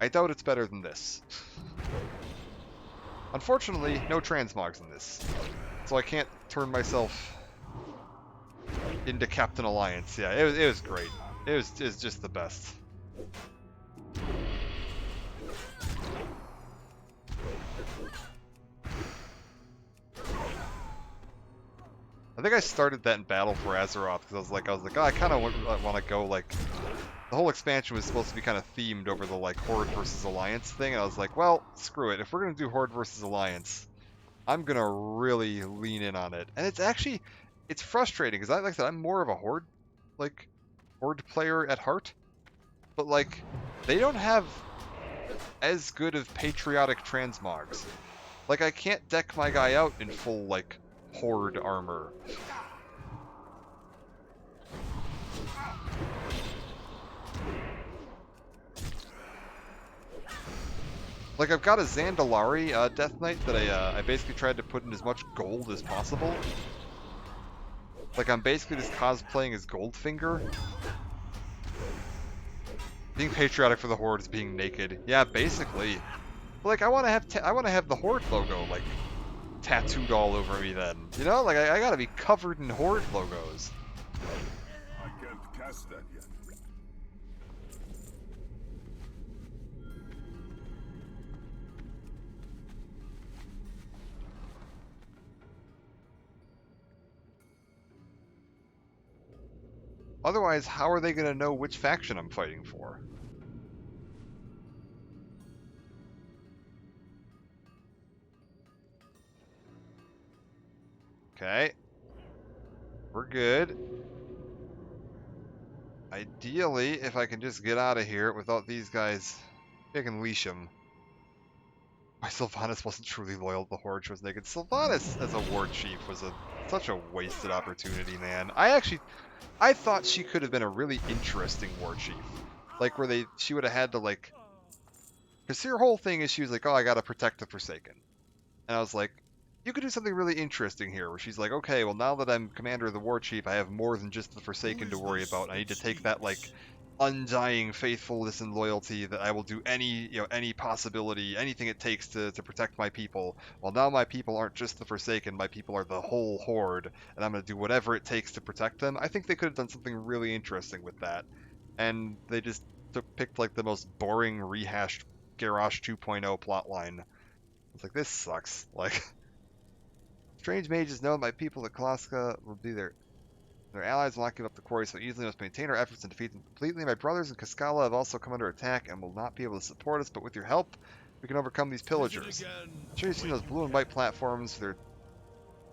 S1: I doubt it's better than this. Unfortunately, no transmogs in this, so I can't turn myself into Captain Alliance. Yeah, it was great. It was just the best. I think I started that in Battle for Azeroth because I was like, oh, I kind of want to go, like, the whole expansion was supposed to be kind of themed over the, like, Horde versus Alliance thing, and I was like, well, screw it. If we're gonna do Horde versus Alliance, I'm gonna really lean in on it. And it's frustrating because, like I said, I'm more of a Horde player at heart, but, like, they don't have as good of patriotic transmogs. Like, I can't deck my guy out in full, like, Horde armor. Like, I've got a Zandalari Death Knight that I basically tried to put in as much gold as possible. Like, I'm basically just cosplaying as Goldfinger. Being patriotic for the Horde is being naked. Yeah, basically. But, like, I want to have the Horde logo, like, tattooed all over me then. You know? Like, I gotta be covered in Horde logos.
S3: I can't cast that yet.
S1: Otherwise, how are they going to know which faction I'm fighting for? Okay. We're good. Ideally, if I can just get out of here without these guys, I can leash them. Why Sylvanas wasn't truly loyal to the Horde, she was naked. Sylvanas as a war chief was such a wasted opportunity, man. I thought she could have been a really interesting war chief. Like, where she would have had to, like... Because her whole thing is she was like, oh, I gotta protect the Forsaken. And I was like, you could do something really interesting here, where she's like, okay, well, now that I'm commander of the war chief, I have more than just the Forsaken to worry about. I need to take that, like, undying faithfulness and loyalty that I will do any possibility, anything it takes to protect my people. Well, now my people aren't just the Forsaken, my people are the whole Horde, and I'm going to do whatever it takes to protect them. I think they could have done something really interesting with that. And they just picked, like, the most boring, rehashed Garrosh 2.0 plotline. It's like, this sucks. Like, Strange mages know my people at Klaska will be their allies will not give up the quarry so easily. We must maintain our efforts and defeat them completely. My brothers in Kaskala have also come under attack and will not be able to support us, but with your help, we can overcome these pillagers. I'm sure you've seen those blue and white platforms. They're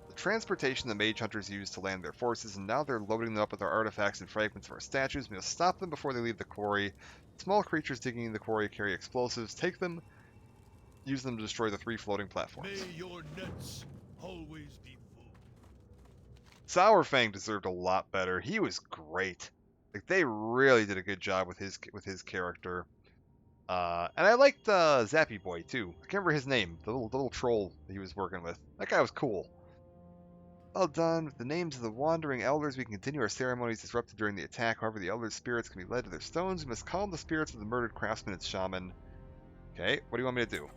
S1: the transportation the mage hunters use to land their forces, and now they're loading them up with our artifacts and fragments of our statues. We must stop them before they leave the quarry. Small creatures digging in the quarry carry explosives. Take them, use them to destroy the 3 floating platforms.
S5: May your nets always be full.
S1: Sourfang deserved a lot better. He was great. Like, they really did a good job with his character. And I liked Zappy Boy too. I can't remember his name. The little troll he was working with. That guy was cool. Well done. With the names of the wandering elders, we can continue our ceremonies disrupted during the attack. However, the elders' spirits can be led to their stones. We must calm the spirits of the murdered craftsman and shaman. Okay, what do you want me to do?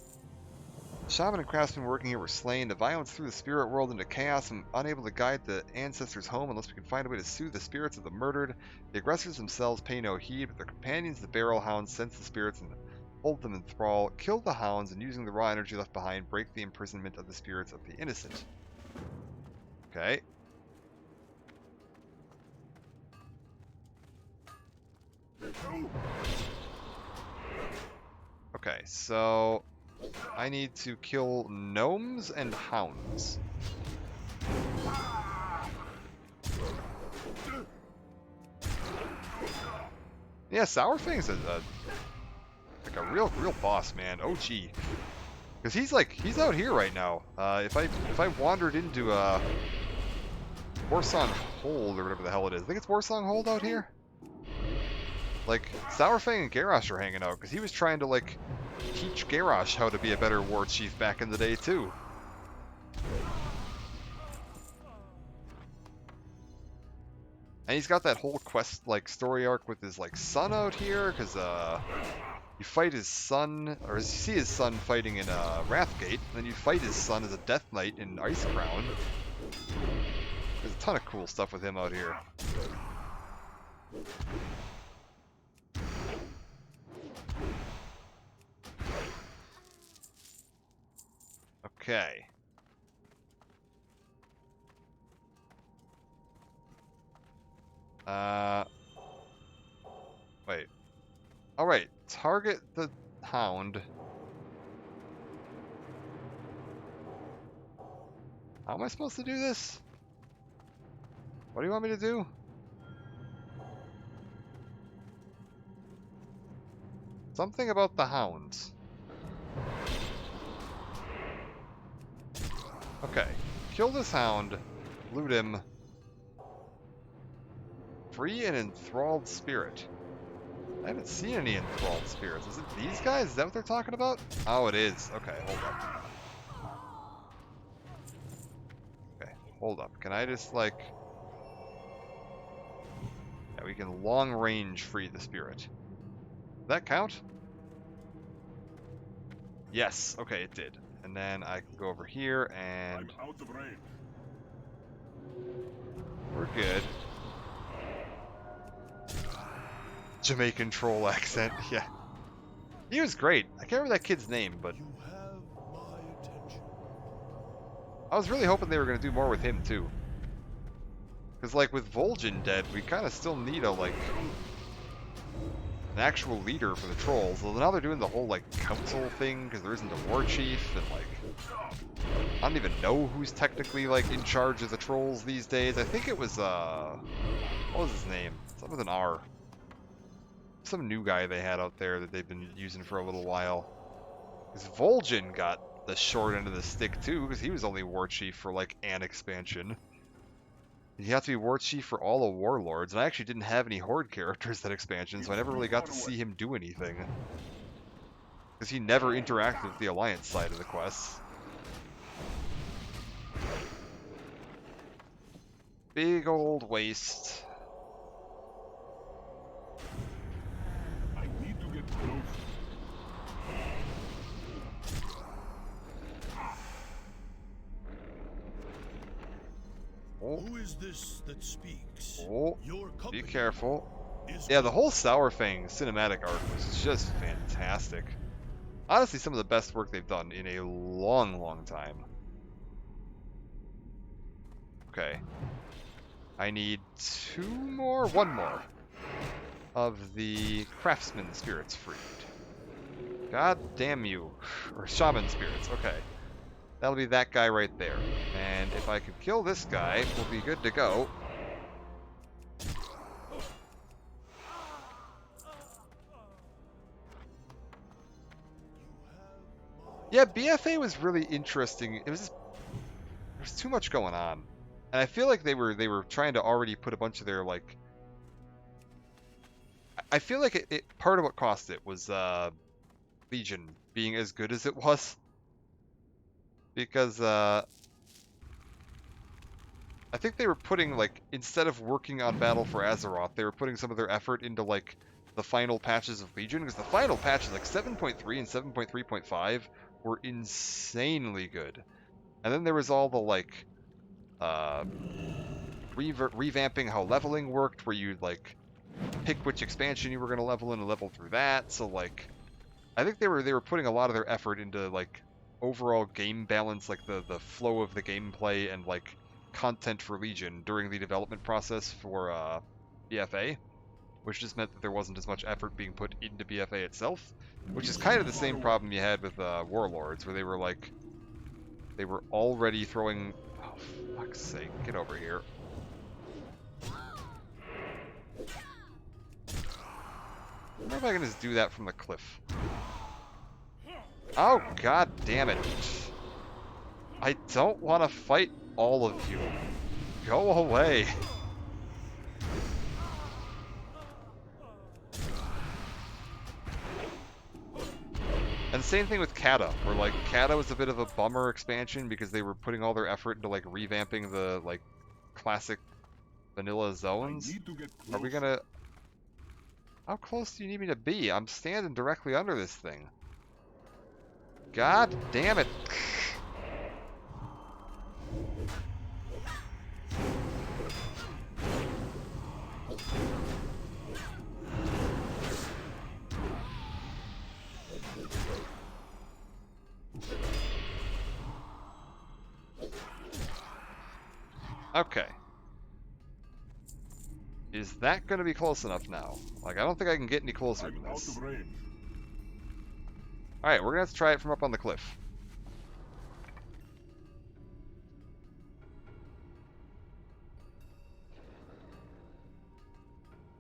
S1: Shaman and craftsmen working here were slain. The violence threw the spirit world into chaos and unable to guide the ancestors home unless we can find a way to soothe the spirits of the murdered. The aggressors themselves pay no heed, but their companions, the barrel hounds, sense the spirits and hold them in thrall. Kill the hounds and using the raw energy left behind, break the imprisonment of the spirits of the innocent. Okay. Okay, so I need to kill gnomes and hounds. Yeah, Sourfang's like a real boss, man. OG. Because he's out here right now. If I wandered into Warsong Hold or whatever the hell it is, I think it's Warsong Hold out here. Like, Sourfang and Garrosh are hanging out because he was trying to like teach Garrosh how to be a better war chief back in the day too. And he's got that whole quest like story arc with his like son out here because you fight his son, or you see his son fighting in Wrathgate, and then you fight his son as a Death Knight in Icecrown. There's a ton of cool stuff with him out here. Okay. Wait. Alright, target the hound. How am I supposed to do this? What do you want me to do? Something about the hounds. Okay. Kill this hound. Loot him. Free an enthralled spirit. I haven't seen any enthralled spirits. Is it these guys? Is that what they're talking about? Oh, it is. Okay, hold up. Okay, hold up. Can I just, like... Yeah, we can long range free the spirit. Does that count? Yes. Okay, it did. And then I can go over here and...
S3: I'm out of range.
S1: We're good. Jamaican troll accent, yeah. He was great. I can't remember that kid's name, but
S5: You have my attention.
S1: I was really hoping they were going to do more with him, too. Because, like, with Vol'jin dead, we kind of still need an actual leader for the trolls. Well, now they're doing the whole, like, council thing, because there isn't a war chief, and, like, I don't even know who's technically, like, in charge of the trolls these days. I think it was, what was his name? Something with an R. Some new guy they had out there that they've been using for a little while. Because Vol'jin got the short end of the stick too, because he was only war chief for like an expansion. You have to be war chief for all the warlords, and I actually didn't have any horde characters that expansion, so I never really got to see him do anything. Because he never interacted with the Alliance side of the quests. Big old waste.
S3: I need to get close.
S1: Oh,
S5: Who is this that speaks?
S1: oh,
S5: Your
S1: be
S5: company
S1: careful.
S5: is
S1: Yeah, the whole Sourfang cinematic arc was just fantastic. Honestly, some of the best work they've done in a long, long time. Okay. I need one more of the craftsman spirits freed. God damn you. Or shaman spirits, okay. That'll be that guy right there. And if I can kill this guy, we'll be good to go. Yeah, BFA was really interesting. It was just, there's too much going on. And I feel like they were trying to already put a bunch of their like I feel like it part of what cost it was Legion being as good as it was. Because I think they were putting, like, instead of working on Battle for Azeroth, they were putting some of their effort into, like, the final patches of Legion. Because the final patches, like 7.3 and 7.3.5, were insanely good. And then there was all the, like, revamping how leveling worked, where you'd, like, pick which expansion you were going to level in and level through that. So, like, I think they were putting a lot of their effort into, like, overall game balance, like the flow of the gameplay and, like, content for Legion during the development process for BFA, which just meant that there wasn't as much effort being put into BFA itself, which is kind of the same problem you had with Warlords, where they were like, they were already throwing, oh fuck's sake, get over here. I wonder if I can just do that from the cliff. Oh god damn it. I don't want to fight all of you. Go away. And same thing with Kata, where like Kata was a bit of a bummer expansion because they were putting all their effort into like revamping the like classic vanilla zones. Are we gonna... How close do you need me to be? I'm standing directly under this thing. God damn it. Okay. Is that going to be close enough now? Like, I don't think I can get any closer than this. Alright, we're going to have to try it from up on the cliff.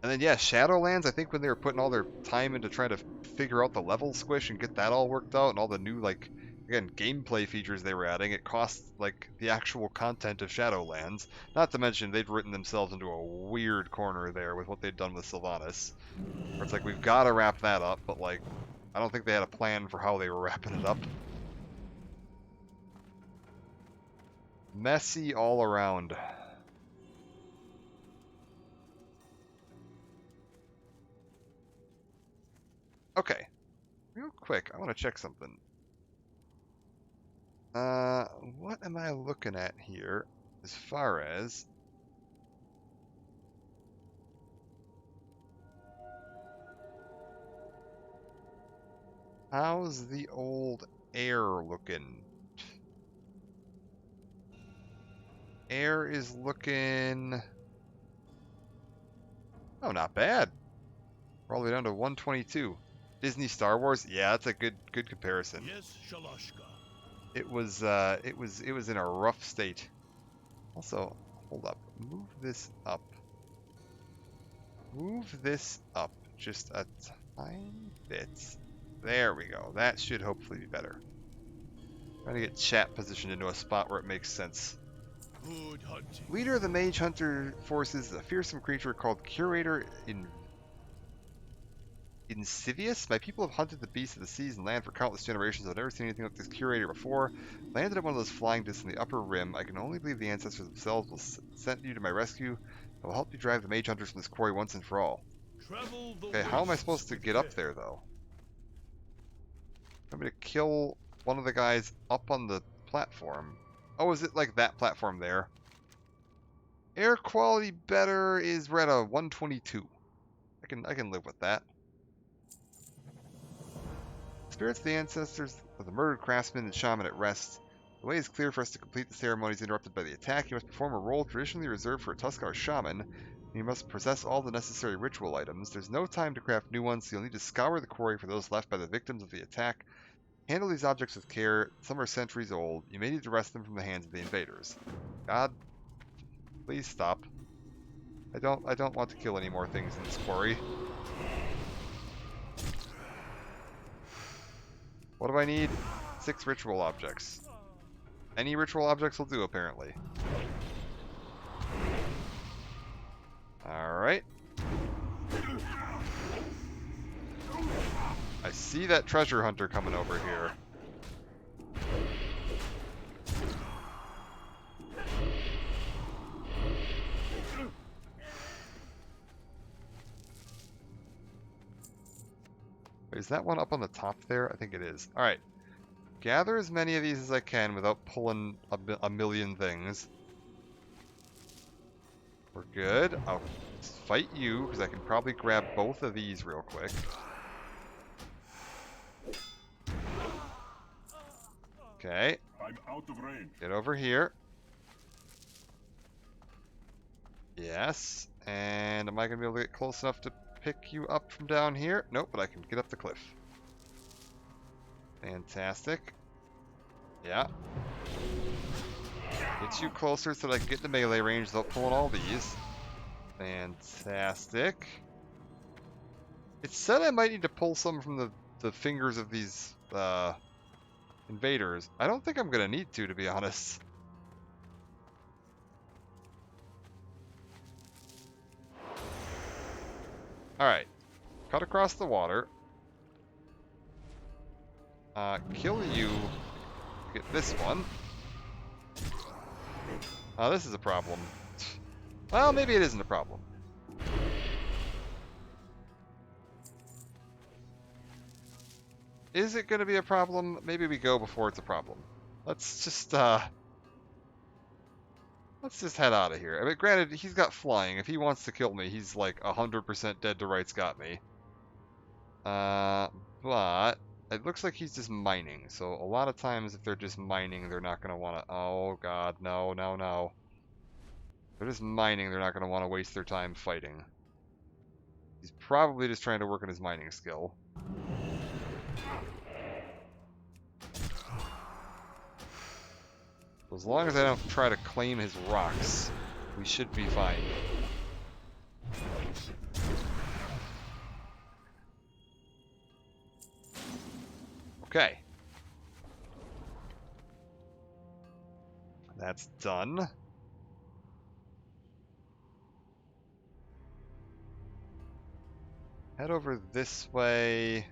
S1: And then, yeah, Shadowlands, I think when they were putting all their time into trying to figure out the level squish and get that all worked out and all the new, like, again, gameplay features they were adding, it cost, like, the actual content of Shadowlands. Not to mention, they'd written themselves into a weird corner there with what they'd done with Sylvanas. Where it's like, we've got to wrap that up, but, like, I don't think they had a plan for how they were wrapping it up. Messy all around. Okay. Real quick, I want to check something. What am I looking at here as far as... How's the old air looking? Air is looking... Oh, not bad. We're all the way down to 122. Disney Star Wars? Yeah, that's a good comparison.
S5: Yes, Shalashka.
S1: It was in a rough state. Also, hold up. Move this up. Move this up just a tiny bit. There we go. That should hopefully be better. Trying to get chat positioned into a spot where it makes sense.
S5: Good hunting.
S1: Leader of the Mage Hunter forces, a fearsome creature called Curator Insidious. My people have hunted the beasts of the seas and land for countless generations. I've never seen anything like this Curator before. Landed at one of those flying discs in the upper rim. I can only believe the ancestors themselves will send you to my rescue. I will help you drive the mage hunters from this quarry once and for all. Okay, how am I supposed to get up there, though? I'm going to kill one of the guys up on the platform. Oh, is it like that platform there? Air quality better is we're at a 122. I can live with that. Spirits of the ancestors of the murdered craftsman and shaman at rest. The way is clear for us to complete the ceremonies interrupted by the attack. You must perform a role traditionally reserved for a Tuscar shaman. And you must possess all the necessary ritual items. There's no time to craft new ones, so you'll need to scour the quarry for those left by the victims of the attack. Handle these objects with care. Some are centuries old. You may need to wrest them from the hands of the invaders. God, please stop. I don't want to kill any more things in this quarry. What do I need? 6 ritual objects. Any ritual objects will do, apparently. Alright. I see that treasure hunter coming over here. Wait, is that one up on the top there? I think it is. Alright. Gather as many of these as I can without pulling a million things. We're good. I'll fight you, because I can probably grab both of these real quick. Okay.
S3: I'm out of range.
S1: Get over here. Yes. And am I going to be able to get close enough to pick you up from down here? Nope, but I can get up the cliff. Fantastic. Yeah. Get you closer so that I can get to melee range without pulling all these. Fantastic. It said I might need to pull some from the fingers of these invaders. I don't think I'm going to need to be honest. Alright. Cut across the water. Kill you. Get this one. This is a problem. Well, maybe it isn't a problem. Is it going to be a problem? Maybe we go before it's a problem. Let's just head out of here. I mean, granted, he's got flying. If he wants to kill me, he's like 100% dead to rights got me. But it looks like he's just mining. So a lot of times if they're just mining, they're not going to want to... Oh, God. No, no, no. If they're just mining, they're not going to want to waste their time fighting. He's probably just trying to work on his mining skill. As long as I don't try to claim his rocks, we should be fine. Okay. That's done. Head over this way.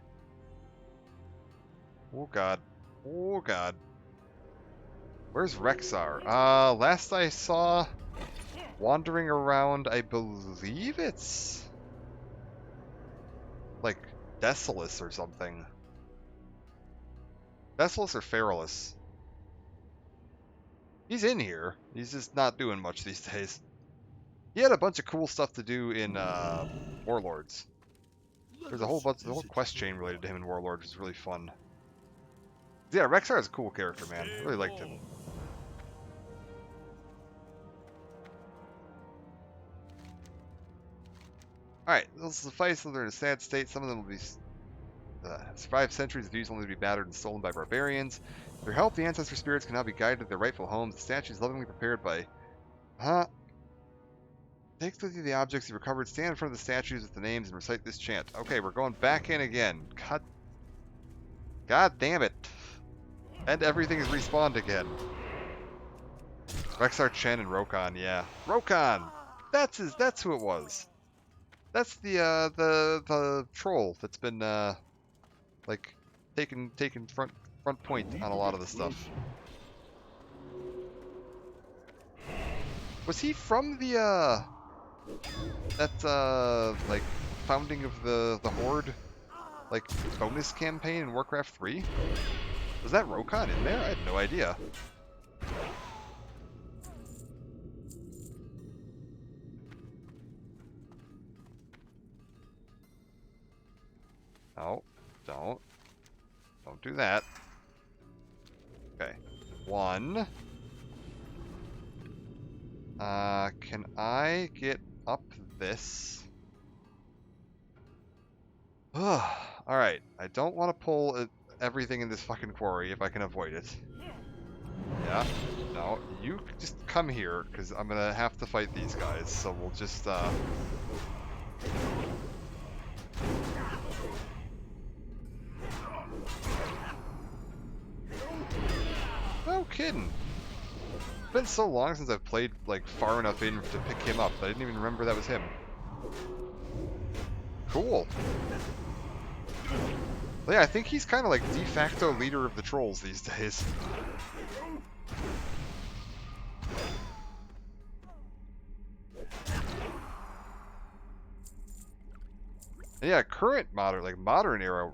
S1: Oh god. Oh god. Where's Rexar? Last I saw, wandering around, I believe it's like Desolus or something. Desolus or Feralus. He's in here. He's just not doing much these days. He had a bunch of cool stuff to do in Warlords. There's a whole bunch, the whole quest chain related to him in Warlords is really fun. Yeah, Rexar is a cool character, man. I really liked him. Alright, they'll suffice that they're in a sad state. Some of them will be survived centuries of use only to be battered and stolen by barbarians. With their help, the ancestor spirits can now be guided to their rightful homes. The statues lovingly prepared by... Take with you the objects you recovered, stand in front of the statues with the names, and recite this chant. Okay, we're going back in again. God damn it. And everything is respawned again. Rexar, Chen, and Rokon, yeah. Rokon! That's who it was. That's the troll that's been like taking front point on a lot of the stuff. Was he from the like founding of the Horde like bonus campaign in Warcraft 3? Was that Rokon in there? I had no idea. No, don't do that. Okay. 1. Can I get up this? Alright, I don't want to pull everything in this fucking quarry if I can avoid it. Yeah, no, you just come here, because I'm gonna have to fight these guys, so we'll just, No kidding. It's been so long since I've played, like, far enough in to pick him up, that I didn't even remember that was him. Cool. But yeah, I think he's kind of like de facto leader of the trolls these days. And yeah, current modern era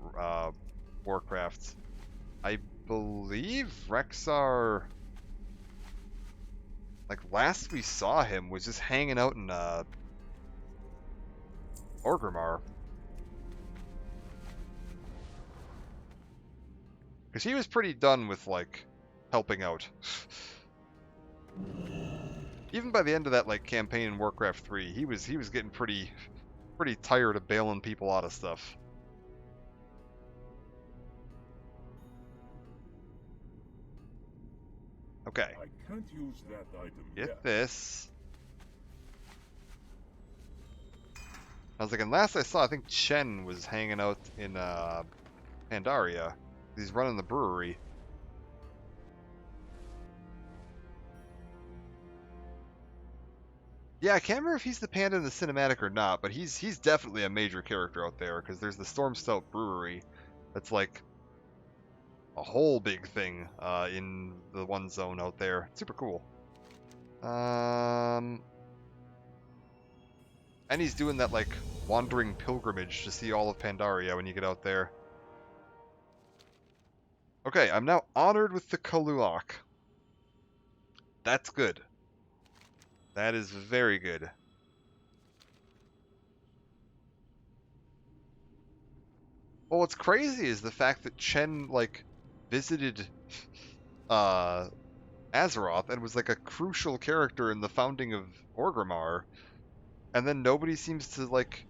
S1: Warcraft, I believe Rexar, like last we saw him was just hanging out in Orgrimmar. Because he was pretty done with, like, helping out. Even by the end of that, like, campaign in Warcraft 3, he was getting pretty tired of bailing people out of stuff. Okay.
S3: I can't use that item
S1: Get
S3: yet.
S1: this. I was like, and last I saw, I think Chen was hanging out in Pandaria. He's running the brewery. Yeah, I can't remember if he's the panda in the cinematic or not, but he's definitely a major character out there, because there's the Storm Stout Brewery that's like a whole big thing in the one zone out there. Super cool. And he's doing that like wandering pilgrimage to see all of Pandaria when you get out there. Okay, I'm now honored with the Kalulak. That's good. That is very good. Well, what's crazy is the fact that Chen, like, visited Azeroth and was, like, a crucial character in the founding of Orgrimmar, and then nobody seems to, like,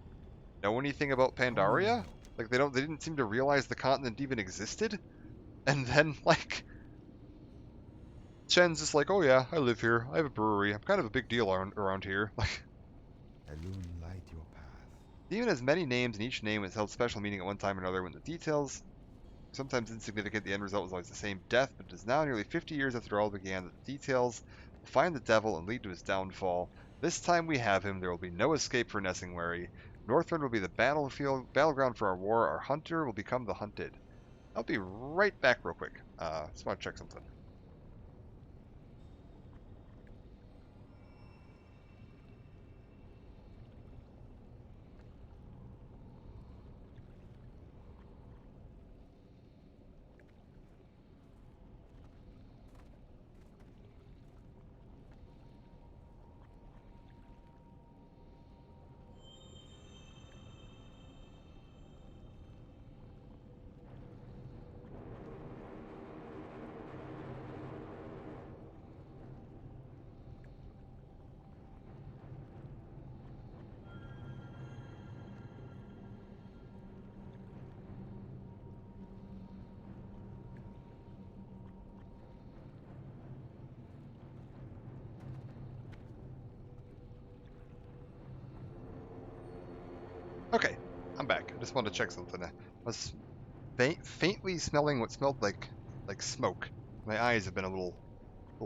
S1: know anything about Pandaria? Like, they didn't seem to realize the continent even existed? And then, like, Chen's just like, oh yeah, I live here. I have a brewery. I'm kind of a big deal around here. Like,
S6: Illuminate your path.
S1: it even has many names, and each name has held special meaning at one time or another when the details, sometimes insignificant, the end result was always the same death, but it is now nearly 50 years after it all began that the details will find the devil and lead to his downfall. This time we have him, there will be no escape for Nessingwary. Northrend will be the battleground for our war. Our hunter will become the hunted. I'll be right back real quick. Just want to check something. Okay, I'm back. I just wanted to check something. I was faintly smelling what smelled like smoke. My eyes have been a little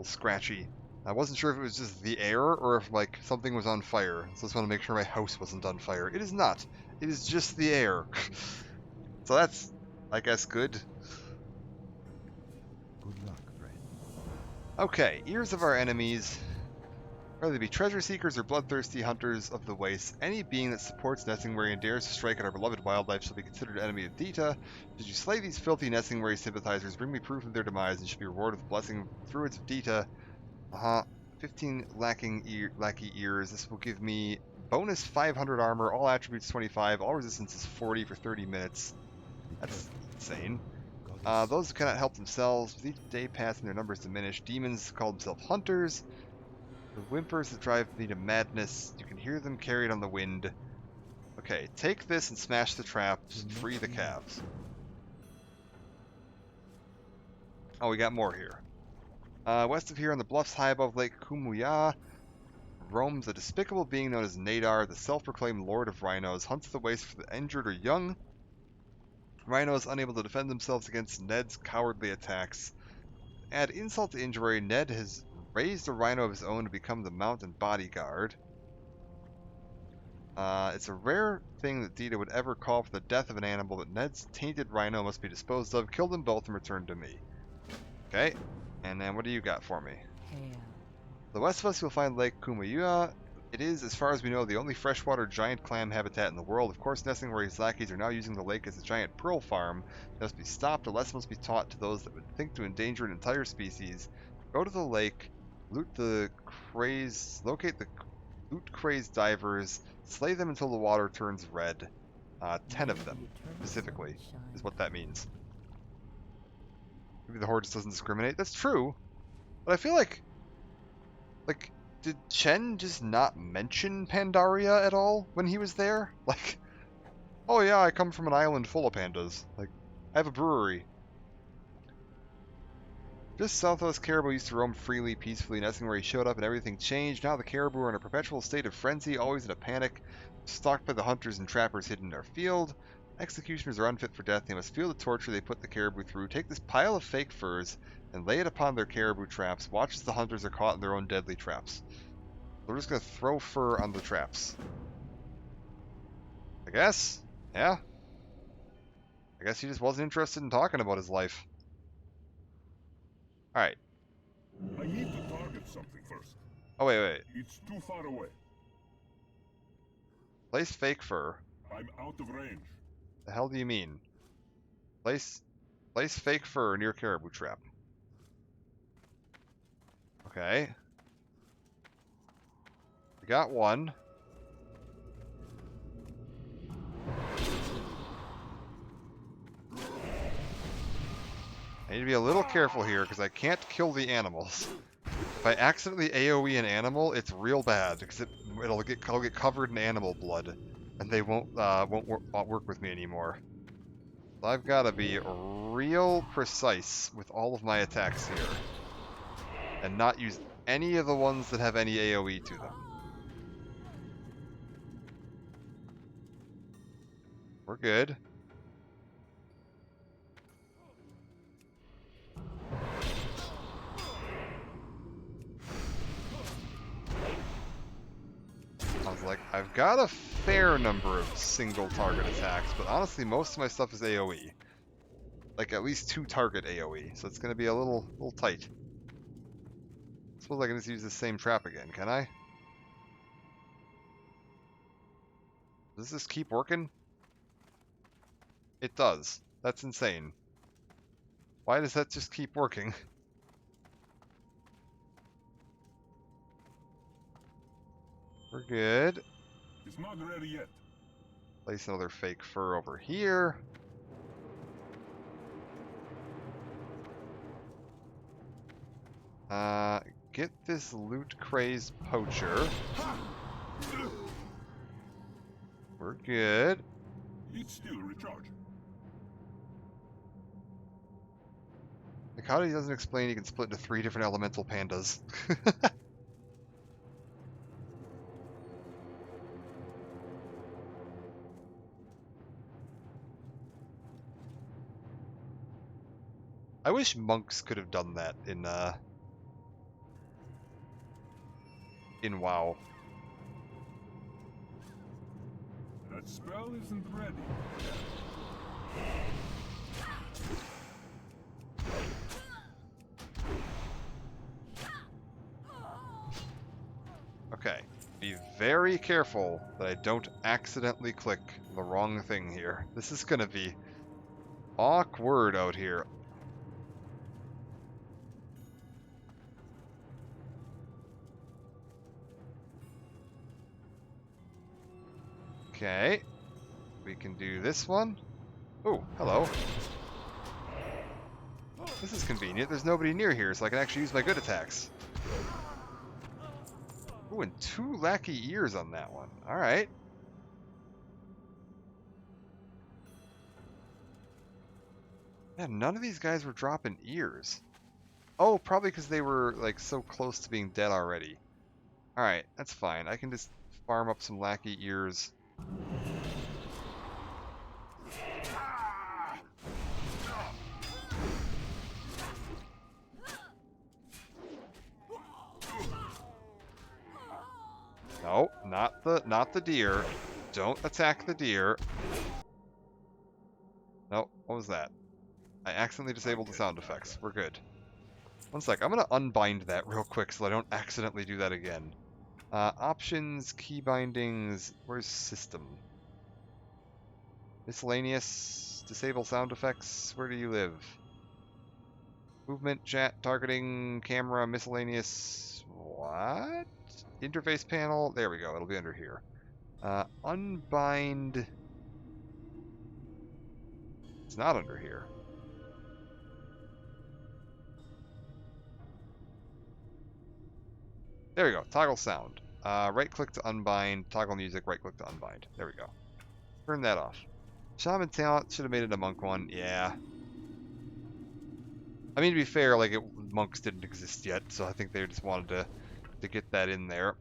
S1: scratchy. I wasn't sure if it was just the air or if like something was on fire. So I just want to make sure my house wasn't on fire. It is not. It is just the air. So that's, I guess, good.
S6: Good luck, friend.
S1: Okay, ears of our enemies. Whether they be treasure seekers or bloodthirsty hunters of the wastes, any being that supports Nessingwary and dares to strike at our beloved wildlife shall be considered an enemy of Dita. Should you slay these filthy Nessingwary sympathizers, bring me proof of their demise, and shall be rewarded with blessing through its of Dita. 15 lackey ears. This will give me bonus 500 armor, all attributes 25, all resistance is 40 for 30 minutes. That's insane.
S6: God
S1: Those who cannot help themselves, with each day passing their numbers diminish. Demons call themselves hunters. The whimpers that drive me to madness. You can hear them carried on the wind. Okay, take this and smash the traps. Free the calves. Oh, we got more here. West of here on the bluffs high above Lake Kumuya roams a despicable being known as Nadar, the self-proclaimed Lord of Rhinos, hunts the waste for the injured or young. Rhinos unable to defend themselves against Ned's cowardly attacks. Add insult to injury, Ned has raised a rhino of his own to become the mountain bodyguard. It's a rare thing that Dita would ever call for the death of an animal, but Ned's tainted rhino must be disposed of. Kill them both and return to me. Okay, and then what do you got for me? The west of us you'll find Lake Kumayua. It is, as far as we know, the only freshwater giant clam habitat in the world. Of course, nesting where his lackeys are now using the lake as a giant pearl farm. It must be stopped. A lesson must be taught to those that would think to endanger an entire species. Go to the lake, locate the loot crazed divers, slay them until the water turns red. 10 of them, specifically, is what that means. Maybe the horde just doesn't discriminate. That's true, but I feel like, did Chen just not mention Pandaria at all when he was there? Like, oh yeah, I come from an island full of pandas. Like, I have a brewery. Just southwest caribou used to roam freely, peacefully, nesting where he showed up and everything changed. Now the caribou are in a perpetual state of frenzy, always in a panic, stalked by the hunters and trappers hidden in their field. Executioners are unfit for death. They must feel the torture they put the caribou through. Take this pile of fake furs and lay it upon their caribou traps. Watch as the hunters are caught in their own deadly traps. We're just going to throw fur on the traps. I guess. Yeah. I guess he just wasn't interested in talking about his life. Alright.
S3: I need to target something first.
S1: Oh, wait.
S3: It's too far away.
S1: Place fake fur.
S3: I'm out of range.
S1: The hell do you mean? Place fake fur near caribou trap. Okay. We got one. I need to be a little careful here because I can't kill the animals. If I accidentally AoE an animal, it's real bad because it'll get covered in animal blood, and they won't work with me anymore. So I've got to be real precise with all of my attacks here, and not use any of the ones that have any AoE to them. We're good. I was like, I've got a fair number of single target attacks, but honestly most of my stuff is AoE. Like at least 2 target AoE, so it's gonna be a little tight. I suppose I can just use the same trap again, can I? Does this keep working? It does. That's insane. Why does that just keep working? We're good.
S3: It's not ready yet.
S1: Place another fake fur over here. Get this loot-crazed poacher. We're good.
S3: It's still recharging.
S1: Like, how he doesn't explain he can split into 3 different elemental pandas. I wish monks could have done that in WoW.
S3: That spell isn't ready.
S1: Okay, be very careful that I don't accidentally click the wrong thing here. This is gonna be awkward out here. Okay, we can do this one. Oh, hello. This is convenient. There's nobody near here, so I can actually use my good attacks. Ooh, and 2 lackey ears on that one. Alright. Yeah, none of these guys were dropping ears. Oh, probably because they were, like, so close to being dead already. Alright, that's fine. I can just farm up some lackey ears. No, not the deer. Don't attack the deer. No, what was that? I accidentally disabled the sound effects. We're good. One sec, I'm gonna unbind that real quick so I don't accidentally do that again. Options, key bindings, where's system? Miscellaneous, disable sound effects, where do you live? Movement, chat, targeting, camera, miscellaneous, what? Interface panel, there we go, it'll be under here. Unbind, it's not under here. There we go, toggle sound. Right click to unbind, toggle music, right click to unbind. There we go. Turn that off. Shaman talent, should have made it a monk one, yeah. I mean, to be fair, like, monks didn't exist yet, so I think they just wanted to get that in there.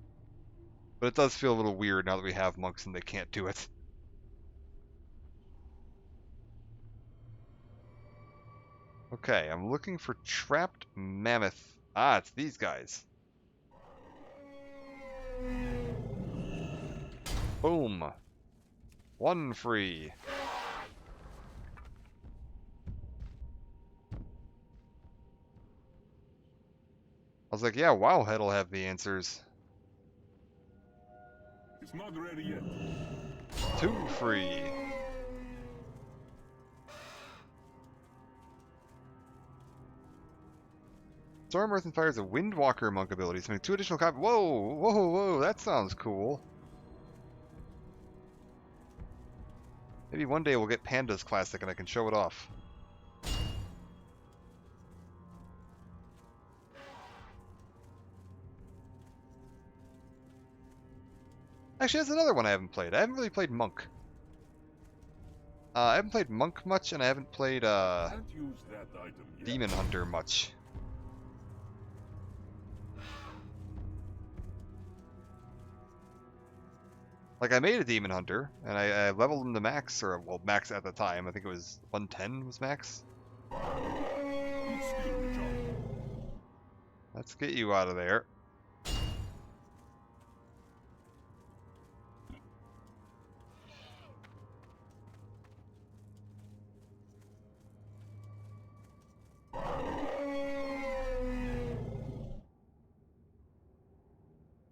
S1: But it does feel a little weird now that we have monks and they can't do it. Okay, I'm looking for trapped mammoth. Ah, it's these guys. Boom. 1 free. I was like, yeah, Wowhead will have the answers.
S3: It's not ready yet.
S1: 2 free. Storm, Earth, and Fire is a Windwalker monk ability. So 2 additional copies. Whoa, whoa, whoa, that sounds cool. Maybe one day we'll get Pandas Classic and I can show it off. Actually, that's another one I haven't played. I haven't really played Monk. I haven't played Monk much, and I haven't played
S3: Can't use that item yet.
S1: Demon Hunter much. Like, I made a Demon Hunter, and I leveled him to max, or, well, max at the time. I think it was 110 was max.
S3: Skill recharge.
S1: Let's get you out of there.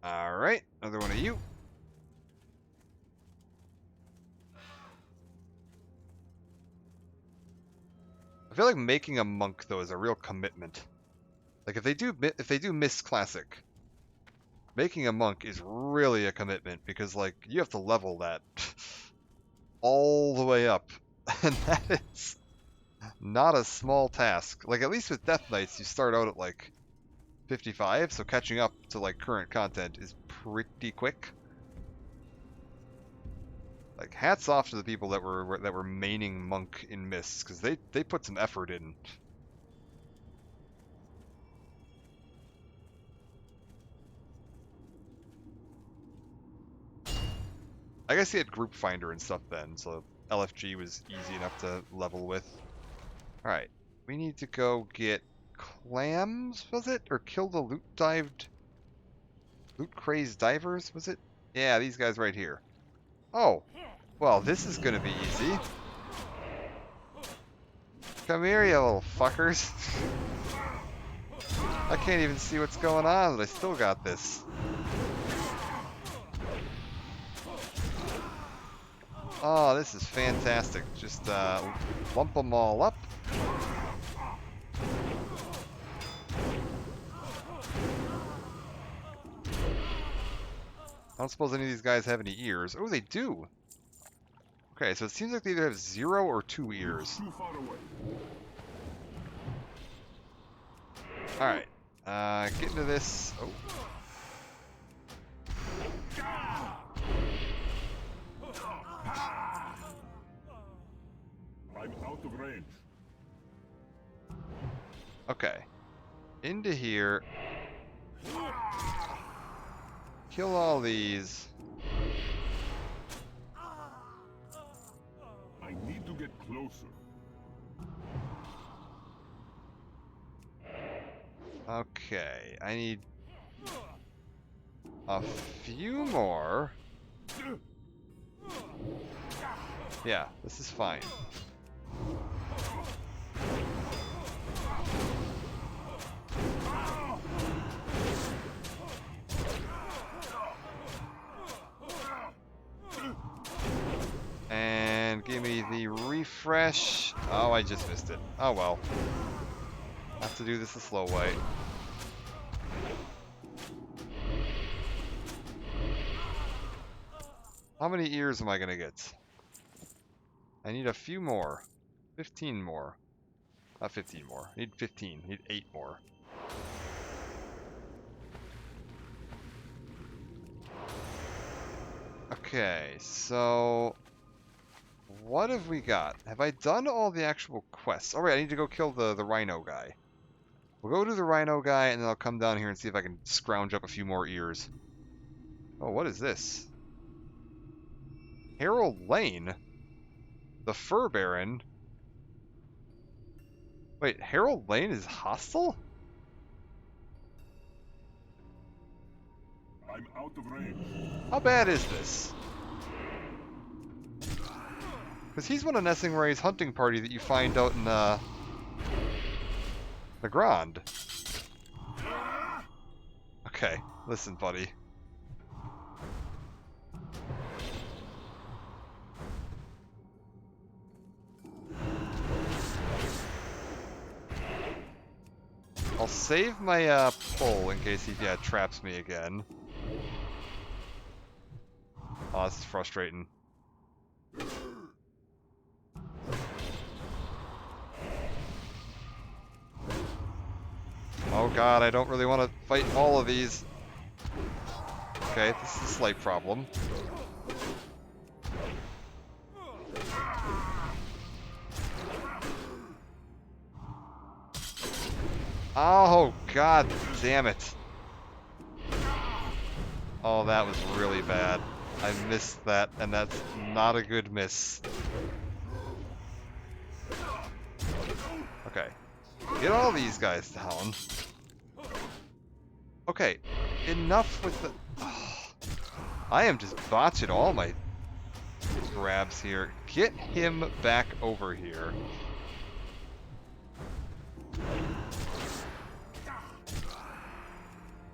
S1: Alright, another one of you. I feel like making a monk though is a real commitment. Like if they do miss classic, making a monk is really a commitment because like you have to level that all the way up, and that is not a small task. Like at least with Death Knights, you start out at like 55, so catching up to like current content is pretty quick. Like hats off to the people that were maining monk in Mists because they put some effort in. I guess he had group finder and stuff then, so LFG was easy enough to level with. All right, we need to go get clams, was it, or kill the loot crazed divers? Was it? Yeah, these guys right here. Oh. Well, this is gonna be easy. Come here, you little fuckers. I can't even see what's going on, but I still got this. Oh, this is fantastic. Just lump them all up. I don't suppose any of these guys have any ears. Oh, they do. Okay, so it seems like they either have 0 or 2 ears.
S3: Too far away.
S1: Alright. Get into this. Oh.
S3: I'm out of range.
S1: Okay. Into here. Kill all these.
S3: I need to get closer.
S1: Okay. I need a few more. Yeah, this is fine. And give me the refresh. Oh, I just missed it. Oh well. Have to do this the slow way. How many ears am I gonna get? I need a few more. 15 more. Not 15 more. I need 15. I need 8 more. Okay, so what have we got? Have I done all the actual quests? Alright, I need to go kill the rhino guy. We'll go to the rhino guy, and then I'll come down here and see if I can scrounge up a few more ears. Oh, what is this? Harold Lane? The Fur Baron? Wait, Harold Lane is hostile?
S3: I'm out of range.
S1: How bad is this? Because he's one of Nessingray's hunting party that you find out in, the Grand. Okay, listen, buddy. I'll save my, pull in case he, traps me again. Oh, this is frustrating. Oh god, I don't really want to fight all of these. Okay, this is a slight problem. Oh, god damn it. Oh, that was really bad. I missed that, and that's not a good miss. Okay. Get all these guys down. Okay, enough with the... Oh, I am just botching all my grabs here. Get him back over here.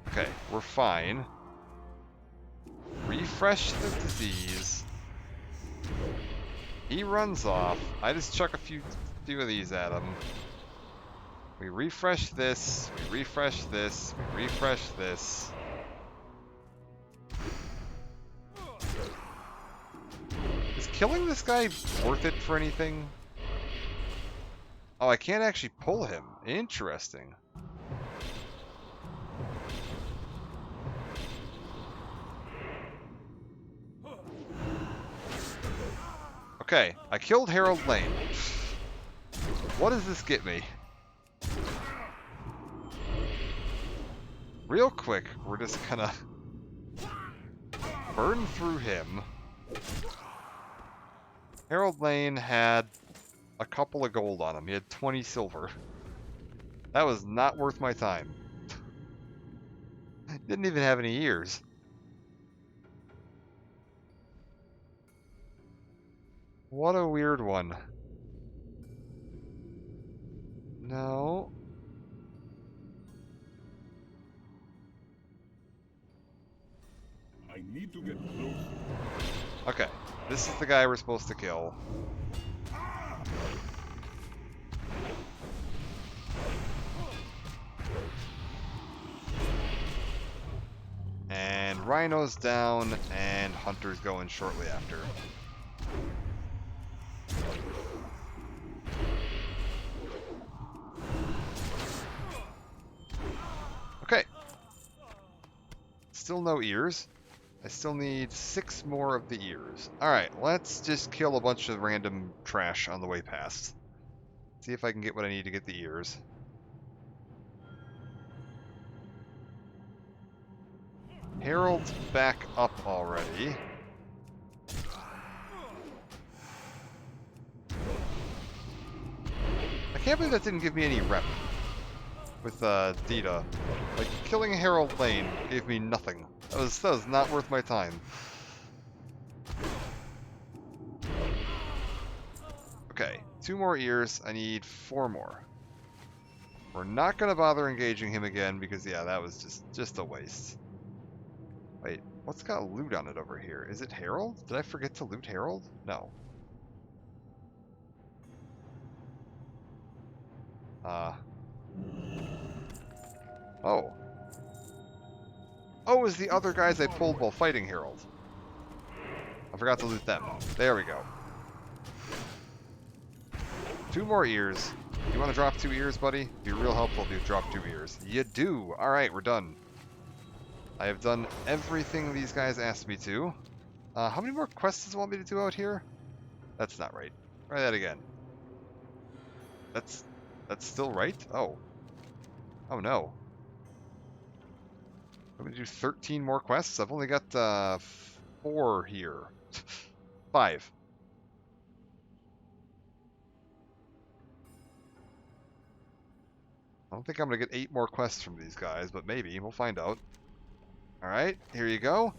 S1: Okay, we're fine. Refresh the disease. He runs off. I just chuck a few of these at him. We refresh this. We refresh this. We refresh this. Is killing this guy worth it for anything? Oh, I can't actually pull him. Interesting. Okay, I killed Harold Lane. What does this get me? Real quick, we're just gonna burn through him. Harold Lane had a couple of gold on him. He had 20 silver. That was not worth my time. Didn't even have any ears. What a weird one. No.
S3: I need to get closer.
S1: Okay, this is the guy we're supposed to kill. And Rhino's down, and Hunter's going shortly after. Still no ears. I still need 6 more of the ears. Alright, let's just kill a bunch of random trash on the way past. See if I can get what I need to get the ears. Harold's back up already. I can't believe that didn't give me any rep with Dita. Like, killing Harold Lane gave me nothing. That was not worth my time. Okay, 2 more ears. I need 4 more. We're not going to bother engaging him again because, yeah, that was just a waste. Wait, what's got loot on it over here? Is it Harold? Did I forget to loot Harold? No. Oh. Oh, it was the other guys I pulled while fighting Harold. I forgot to loot them. There we go. 2 more ears. You want to drop 2 ears, buddy? Be real helpful if you drop 2 ears. You do! Alright, we're done. I have done everything these guys asked me to. How many more quests does it want me to do out here? That's not right. Try that again. That's still right? Oh. Oh no. I'm gonna do 13 more quests? I've only got 4 here. 5. I don't think I'm gonna get 8 more quests from these guys, but maybe. We'll find out. Alright, here you go.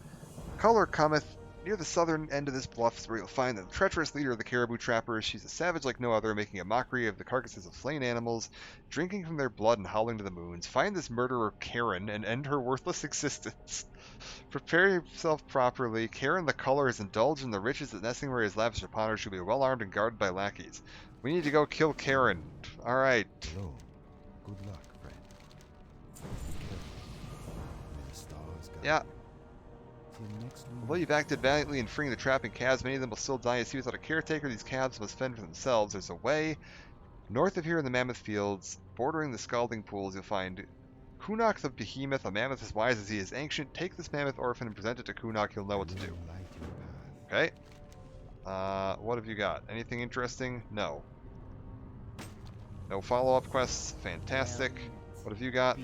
S1: Color cometh. Near the southern end of this bluff is where you'll find the treacherous leader of the caribou trappers. She's a savage like no other, making a mockery of the carcasses of slain animals, drinking from their blood and howling to the moons. Find this murderer Karen and end her worthless existence. Prepare yourself properly. Karen the Color has indulged in the riches that Nessingware has lavished upon her. She'll be well armed and guarded by lackeys. We need to go kill Karen. Alright.
S6: Hello. Good luck, friend. May the stars guide
S1: Yeah.
S6: you. Till next we
S1: Although you've acted valiantly in freeing the trapping calves, many of them will still die at sea without a caretaker. These calves must fend for themselves. There's a way. North of here in the Mammoth Fields, bordering the Scalding Pools, you'll find Kunok the Behemoth, a mammoth as wise as he is ancient. Take this mammoth orphan and present it to Kunok. He'll know what to do.
S6: will light your path.
S1: Okay. What have you got? Anything interesting? No. No follow-up quests. Fantastic. What have you got?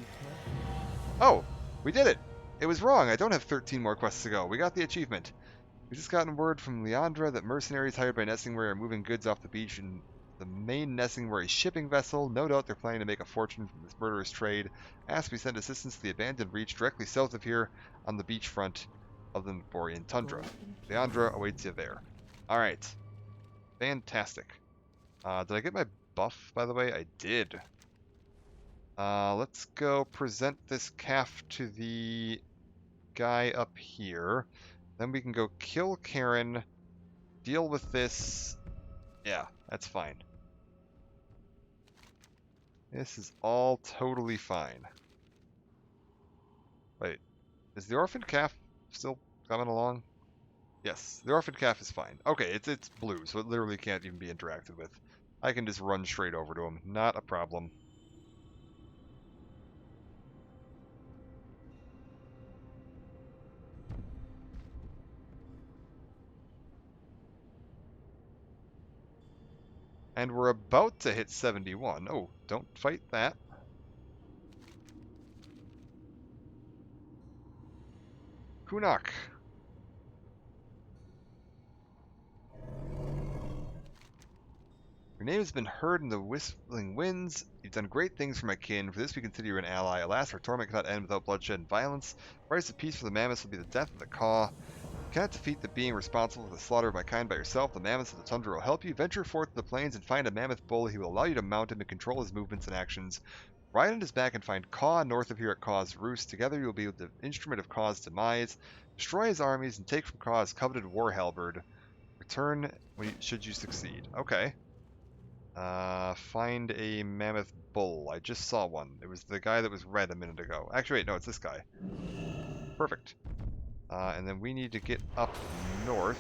S1: Oh! We did it! It was wrong. I don't have 13 more quests to go. We got the achievement. We just gotten word from Leandra that mercenaries hired by Nessingware are moving goods off the beach in the main Nessingware shipping vessel. No doubt they're planning to make a fortune from this murderous trade. Ask we send assistance to the abandoned reach directly south of here on the beachfront of the Borean Tundra. Leandra awaits you there. Alright. Fantastic. Did I get my buff, by the way? I did. Let's go present this calf to the guy up here. Then we can go kill Karen, deal with this. Yeah, that's fine. This is all totally fine. Wait, is the orphan calf still coming along? Yes, the orphan calf is fine. Okay, it's blue, so it literally can't even be interacted with. I can just run straight over to him. Not a problem. And we're about to hit 71. Oh, don't fight that. Kunok. Your name has been heard in the whistling winds. You've done great things for my kin. For this we consider you an ally. Alas, our torment cannot end without bloodshed and violence. The price of peace for the mammoths will be the death of the Caw. You cannot defeat the being responsible for the slaughter of my kind by yourself. The mammoths of the tundra will help you. Venture forth to the plains and find a mammoth bull. He will allow you to mount him and control his movements and actions. Ride on his back and find Caw north of here at Caw's roost. Together you will be the instrument of Caw's demise. Destroy his armies and take from Caw his coveted war halberd. Return should you succeed. Okay. Find a mammoth bull. I just saw one. It was the guy that was red a minute ago. Actually, wait, no, it's this guy. Perfect. And then we need to get up north.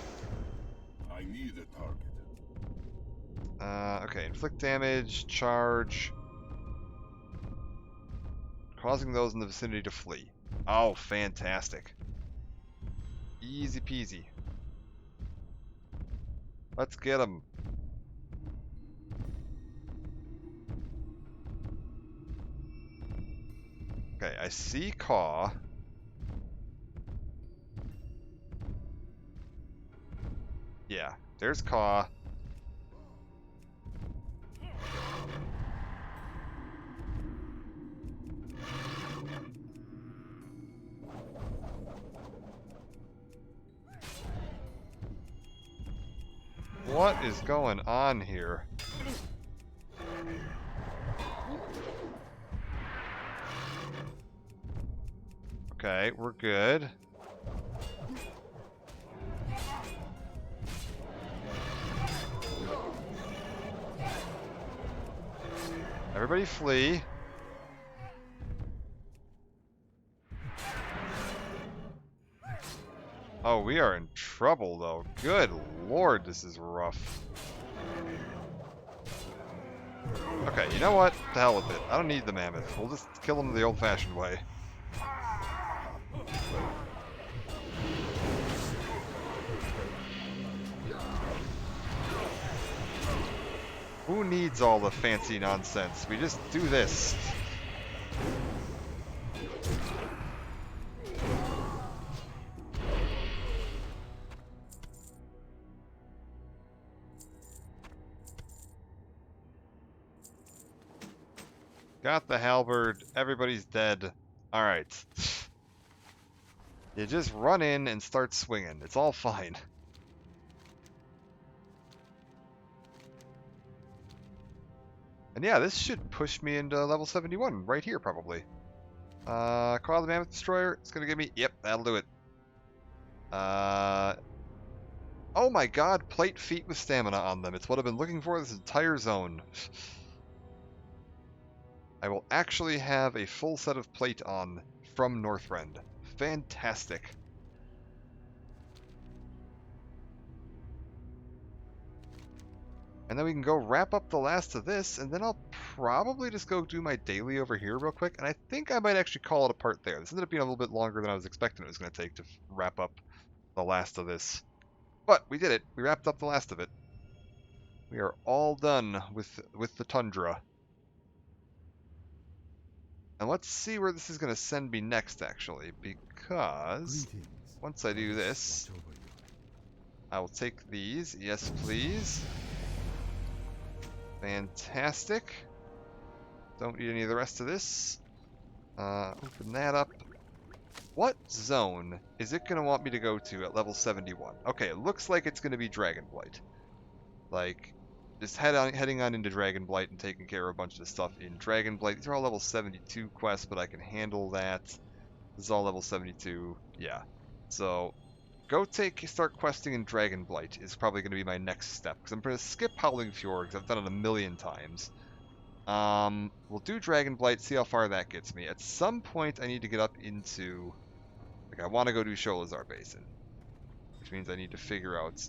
S3: I need a target.
S1: Okay, inflict damage, charge, causing those in the vicinity to flee. Oh, fantastic. Easy peasy. Let's get him. Okay, I see Caw. Yeah, there's Caw. What is going on here? Okay, we're good. Everybody flee. Oh, we are in trouble, though. Good lord, this is rough. Okay, you know what? The hell with it. I don't need the mammoth. We'll just kill him the old-fashioned way. Who needs all the fancy nonsense? We just do this. Got the halberd. Everybody's dead. Alright. You just run in and start swinging. It's all fine. And yeah, this should push me into level 71 right here, probably. Call the Mammoth Destroyer. It's gonna give me... Yep, that'll do it. Oh my god, plate feet with stamina on them. It's what I've been looking for this entire zone. I will actually have a full set of plate on from Northrend. Fantastic. And then we can go wrap up the last of this, and then I'll probably just go do my daily over here real quick, and I think I might actually call it a part there. This ended up being a little bit longer than I was expecting it was going to take to wrap up the last of this. But we did it. We wrapped up the last of it. We are all done with the Tundra. And let's see where this is going to send me next, actually, because
S6: Greetings.
S1: once I do this,
S6: Watch over you.
S1: I will take these. Yes, please. Fantastic. Don't need any of the rest of this. Open that up. What zone is it going to want me to go to at level 71? Okay, it looks like it's going to be Dragonblight. Like, just heading on into Dragonblight and taking care of a bunch of stuff in Dragonblight. These are all level 72 quests, but I can handle that. This is all level 72. Yeah. So, start questing in Dragonblight is probably going to be my next step. Because I'm going to skip Howling Fjord, because I've done it a million times. We'll do Dragonblight, see how far that gets me. At some point, I need to get up into... Like, I want to go do Sholazar Basin. Which means I need to figure out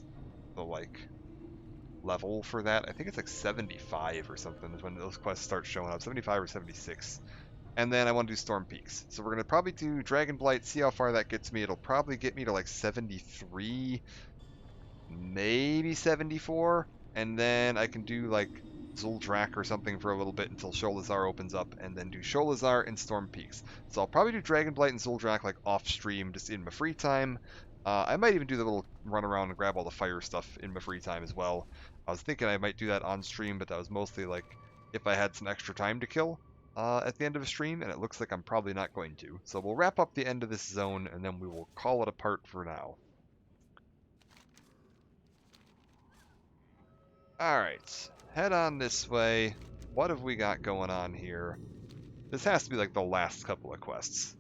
S1: the, like, level for that. I think it's like 75 or something is when those quests start showing up. 75 or 76. And then I want to do Storm Peaks. So we're going to probably do Dragonblight, see how far that gets me. It'll probably get me to like 73, maybe 74. And then I can do like Zuldrak or something for a little bit until Sholazar opens up, and then do Sholazar and Storm Peaks. So I'll probably do Dragonblight and Zuldrak like off stream, just in my free time. I might even do the little run around and grab all the fire stuff in my free time as well. I was thinking I might do that on stream, but that was mostly like if I had some extra time to kill at the end of a stream, and it looks like I'm probably not going to. So we'll wrap up the end of this zone, and then we will call it a part for now. Alright, head on this way. What have we got going on here? This has to be like the last couple of quests.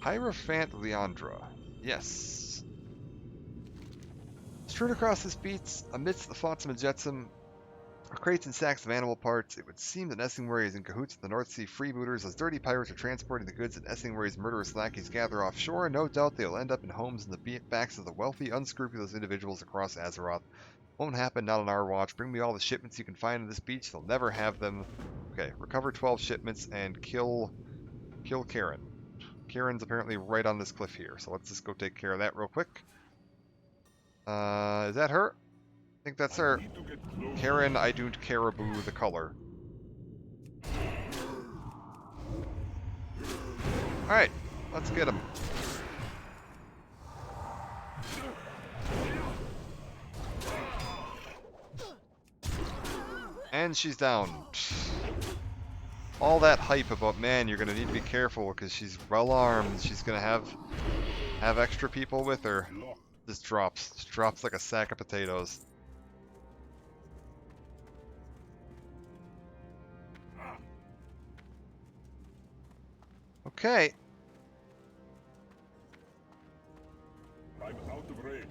S1: Hierophant Leandra. Yes. Strewn across this beach, amidst the flotsam and jetsam, are crates and sacks of animal parts. It would seem that Essingbury is in cahoots with the North Sea freebooters. As dirty pirates are transporting the goods that Essingbury's murderous lackeys gather offshore, no doubt they'll end up in homes in the backs of the wealthy, unscrupulous individuals across Azeroth. Won't happen, not on our watch. Bring me all the shipments you can find on this beach. They'll never have them. Okay, recover 12 shipments and kill Karen. Karen's apparently right on this cliff here, so let's just go take care of that real quick. Is that her? I think that's her.
S3: Need to get close.
S1: Karen, I don't caribou the color. Alright, let's get him. And she's down. All that hype about, man, you're gonna need to be careful because she's well armed. She's gonna have extra people with her.
S3: Locked.
S1: Just drops like a sack of potatoes. Okay.
S3: I'm out of range.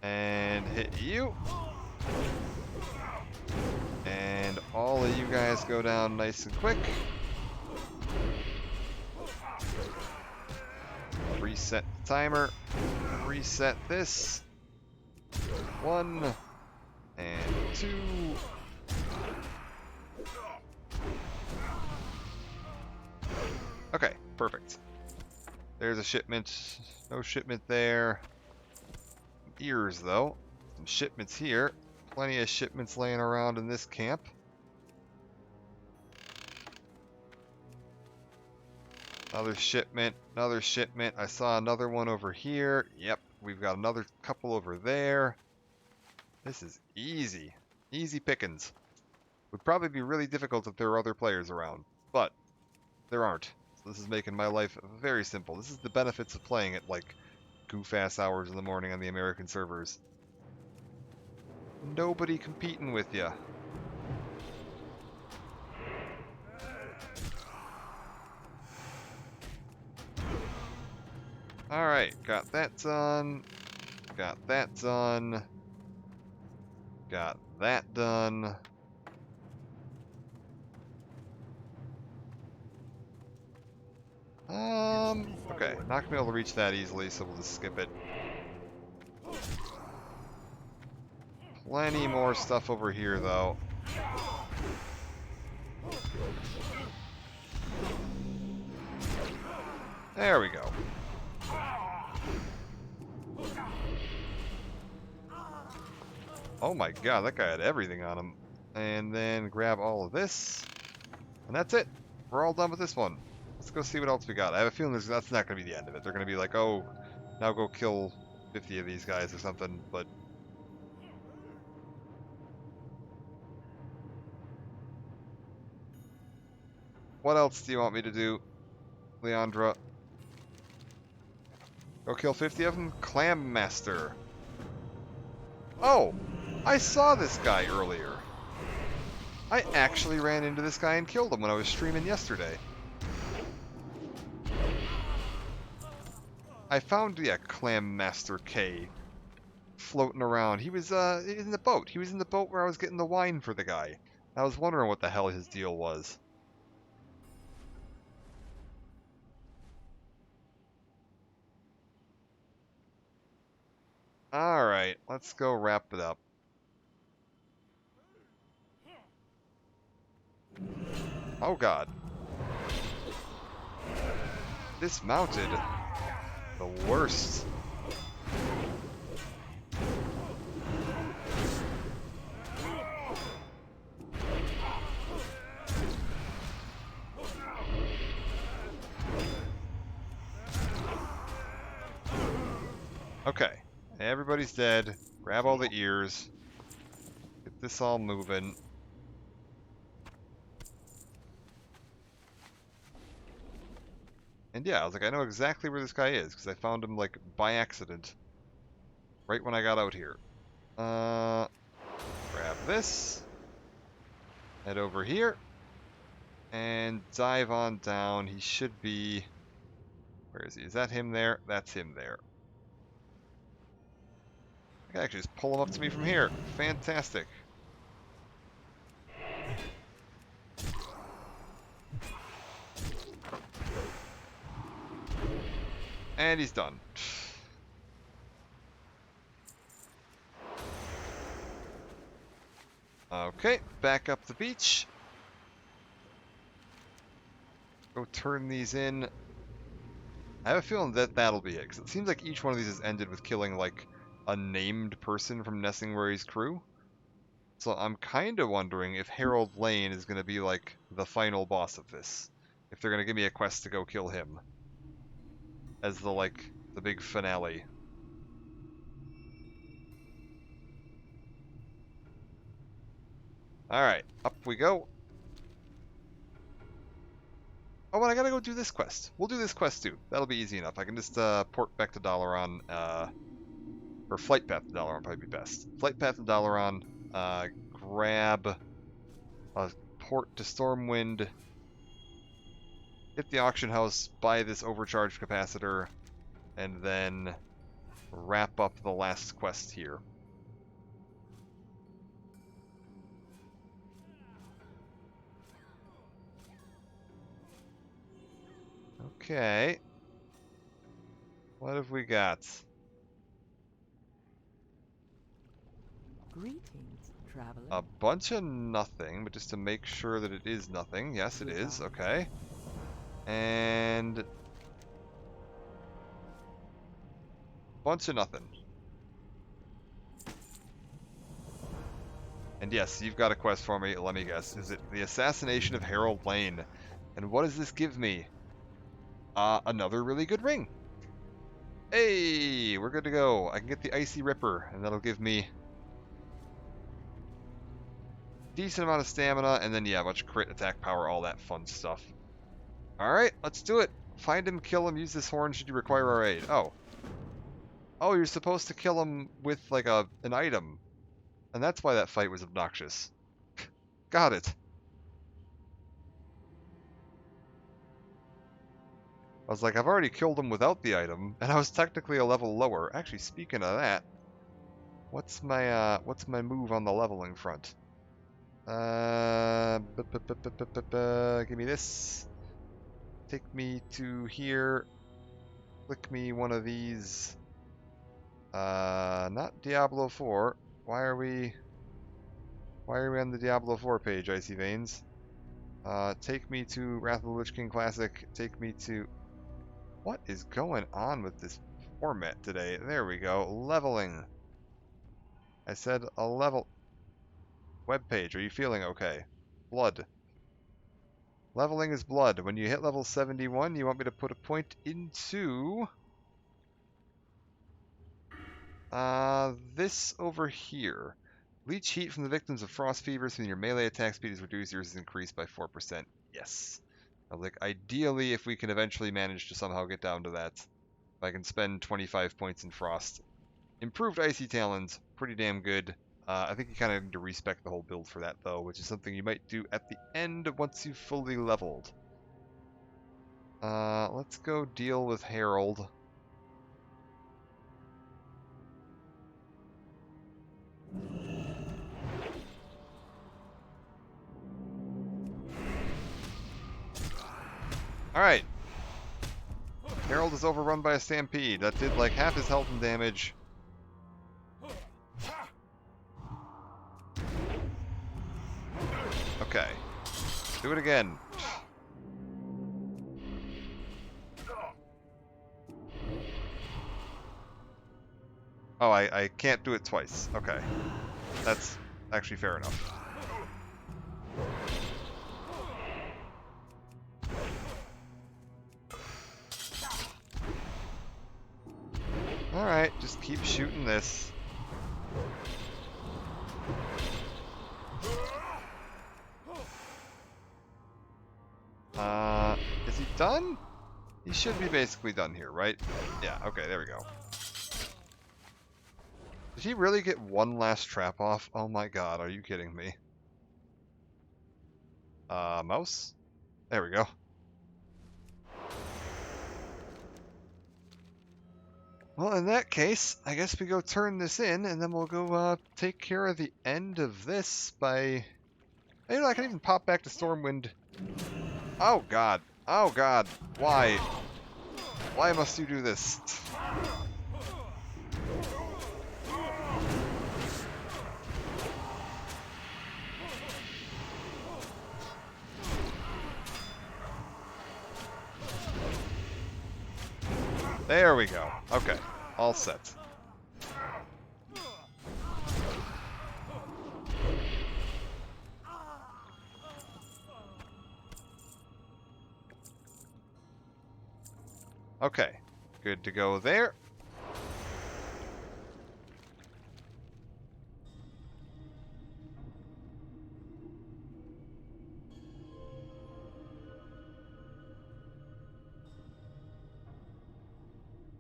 S1: And hit you. And all of you guys go down nice and quick. Reset the timer. Reset this. 1 and 2. Okay, perfect. There's a shipment. No shipment there. Ears, though. Some shipments here. Plenty of shipments laying around in this camp. Another shipment, another shipment. I saw another one over here. Yep, we've got another couple over there. This is easy. Easy pickings. Would probably be really difficult if there were other players around, but there aren't. So this is making my life very simple. This is the benefits of playing at like goof-ass hours in the morning on the American servers. Nobody competing with ya. Alright, got that done. Got that done. Got that done. Okay, not gonna be able to reach that easily, so we'll just skip it. Plenty more stuff over here, though. There we go. Oh my god, that guy had everything on him. And then grab all of this. And that's it. We're all done with this one. Let's go see what else we got. I have a feeling that's not going to be the end of it. They're going to be like, oh, now go kill 50 of these guys or something, but... What else do you want me to do, Leandra? Go kill 50 of them? Clam Master. Oh! I saw this guy earlier. I actually ran into this guy and killed him when I was streaming yesterday. I found, yeah, Clam Master K floating around. He was in the boat. He was in the boat where I was getting the wine for the guy. I was wondering what the hell his deal was. Alright, let's go wrap it up. Oh god. Dismounted. The worst. Okay. Everybody's dead. Grab all the ears. Get this all moving. And yeah, I was like, I know exactly where this guy is, because I found him, like, by accident. Right when I got out here. Grab this. Head over here. And dive on down. He should be... Where is he? Is that him there? That's him there. I can actually just pull him up to me from here. Fantastic. And he's done. Okay, back up the beach. Go turn these in. I have a feeling that that'll be it, because it seems like each one of these has ended with killing, like, a named person from Nessingwary's crew. So I'm kind of wondering if Harold Lane is going to be, like, the final boss of this. If they're going to give me a quest to go kill him. As the, like, the big finale. Alright, up we go. Oh, and I gotta go do this quest. We'll do this quest too. That'll be easy enough. I can just port back to Dalaran, or Flight Path to Dalaran probably be best. Flight Path to Dalaran, grab a port to Stormwind, hit the auction house, buy this overcharged capacitor, and then wrap up the last quest here. Okay. What have we got?
S7: Greetings, traveler.
S1: A bunch of nothing, but just to make sure that it is nothing. Yes, it is. Okay. And bunch of nothing. And yes, you've got a quest for me. Let me guess. Is it the assassination of Harold Lane? And what does this give me? Another really good ring. Hey, we're good to go. I can get the Icy Ripper, and that'll give me decent amount of stamina, and then, yeah, a bunch of crit, attack power, all that fun stuff. Alright, let's do it. Find him, kill him, use this horn should you require our aid. Oh. Oh, you're supposed to kill him with, like, an item. And that's why that fight was obnoxious. Got it. I was like, I've already killed him without the item, and I was technically a level lower. Actually, speaking of that, what's my move on the leveling front? Give me this. Take me to here. Click me one of these. Not Diablo 4. Why are we on the Diablo 4 page, Icy Veins? Take me to Wrath of the Lich King Classic. Take me to... What is going on with this format today? There we go. Leveling. I said a level... Web page. Are you feeling okay? Blood. Leveling is blood. When you hit level 71, you want me to put a point into... this over here. Leech heat from the victims of frost fever, so when your melee attack speed is reduced, yours is increased by 4%. Yes. I was like, ideally, if we can eventually manage to somehow get down to that, if I can spend 25 points in frost. Improved Icy Talons, pretty damn good. I think you kind of need to respec the whole build for that, though, which is something you might do at the end once you've fully leveled. Let's go deal with Harold. Alright. Harold is overrun by a stampede. That did like half his health and damage. Okay. Do it again. Oh, I can't do it twice. Okay. That's actually fair enough. Alright, just keep shooting this. Is he done? He should be basically done here, right? Yeah, okay, there we go. Did he really get one last trap off? Oh my god, are you kidding me? Mouse? There we go. Well, in that case, I guess we go turn this in, and then we'll go take care of the end of this by... You know, I can even pop back to Stormwind. Oh god. Oh god. Why? Why must you do this? There we go. Okay. All set. Okay. Good to go there.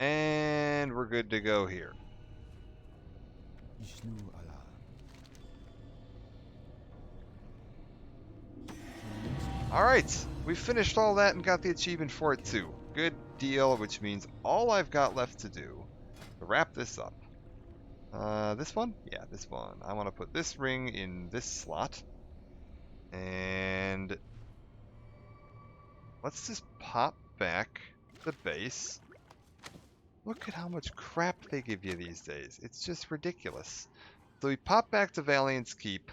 S1: And we're good to go here.
S6: Ishnu Allah.
S1: Alright, we finished all that and got the achievement for it too. Good deal, which means all I've got left to do to wrap this up. This one? Yeah, this one. I want to put this ring in this slot. And let's just pop back the base. Look at how much crap they give you these days. It's just ridiculous. So we pop back to Valiant's Keep.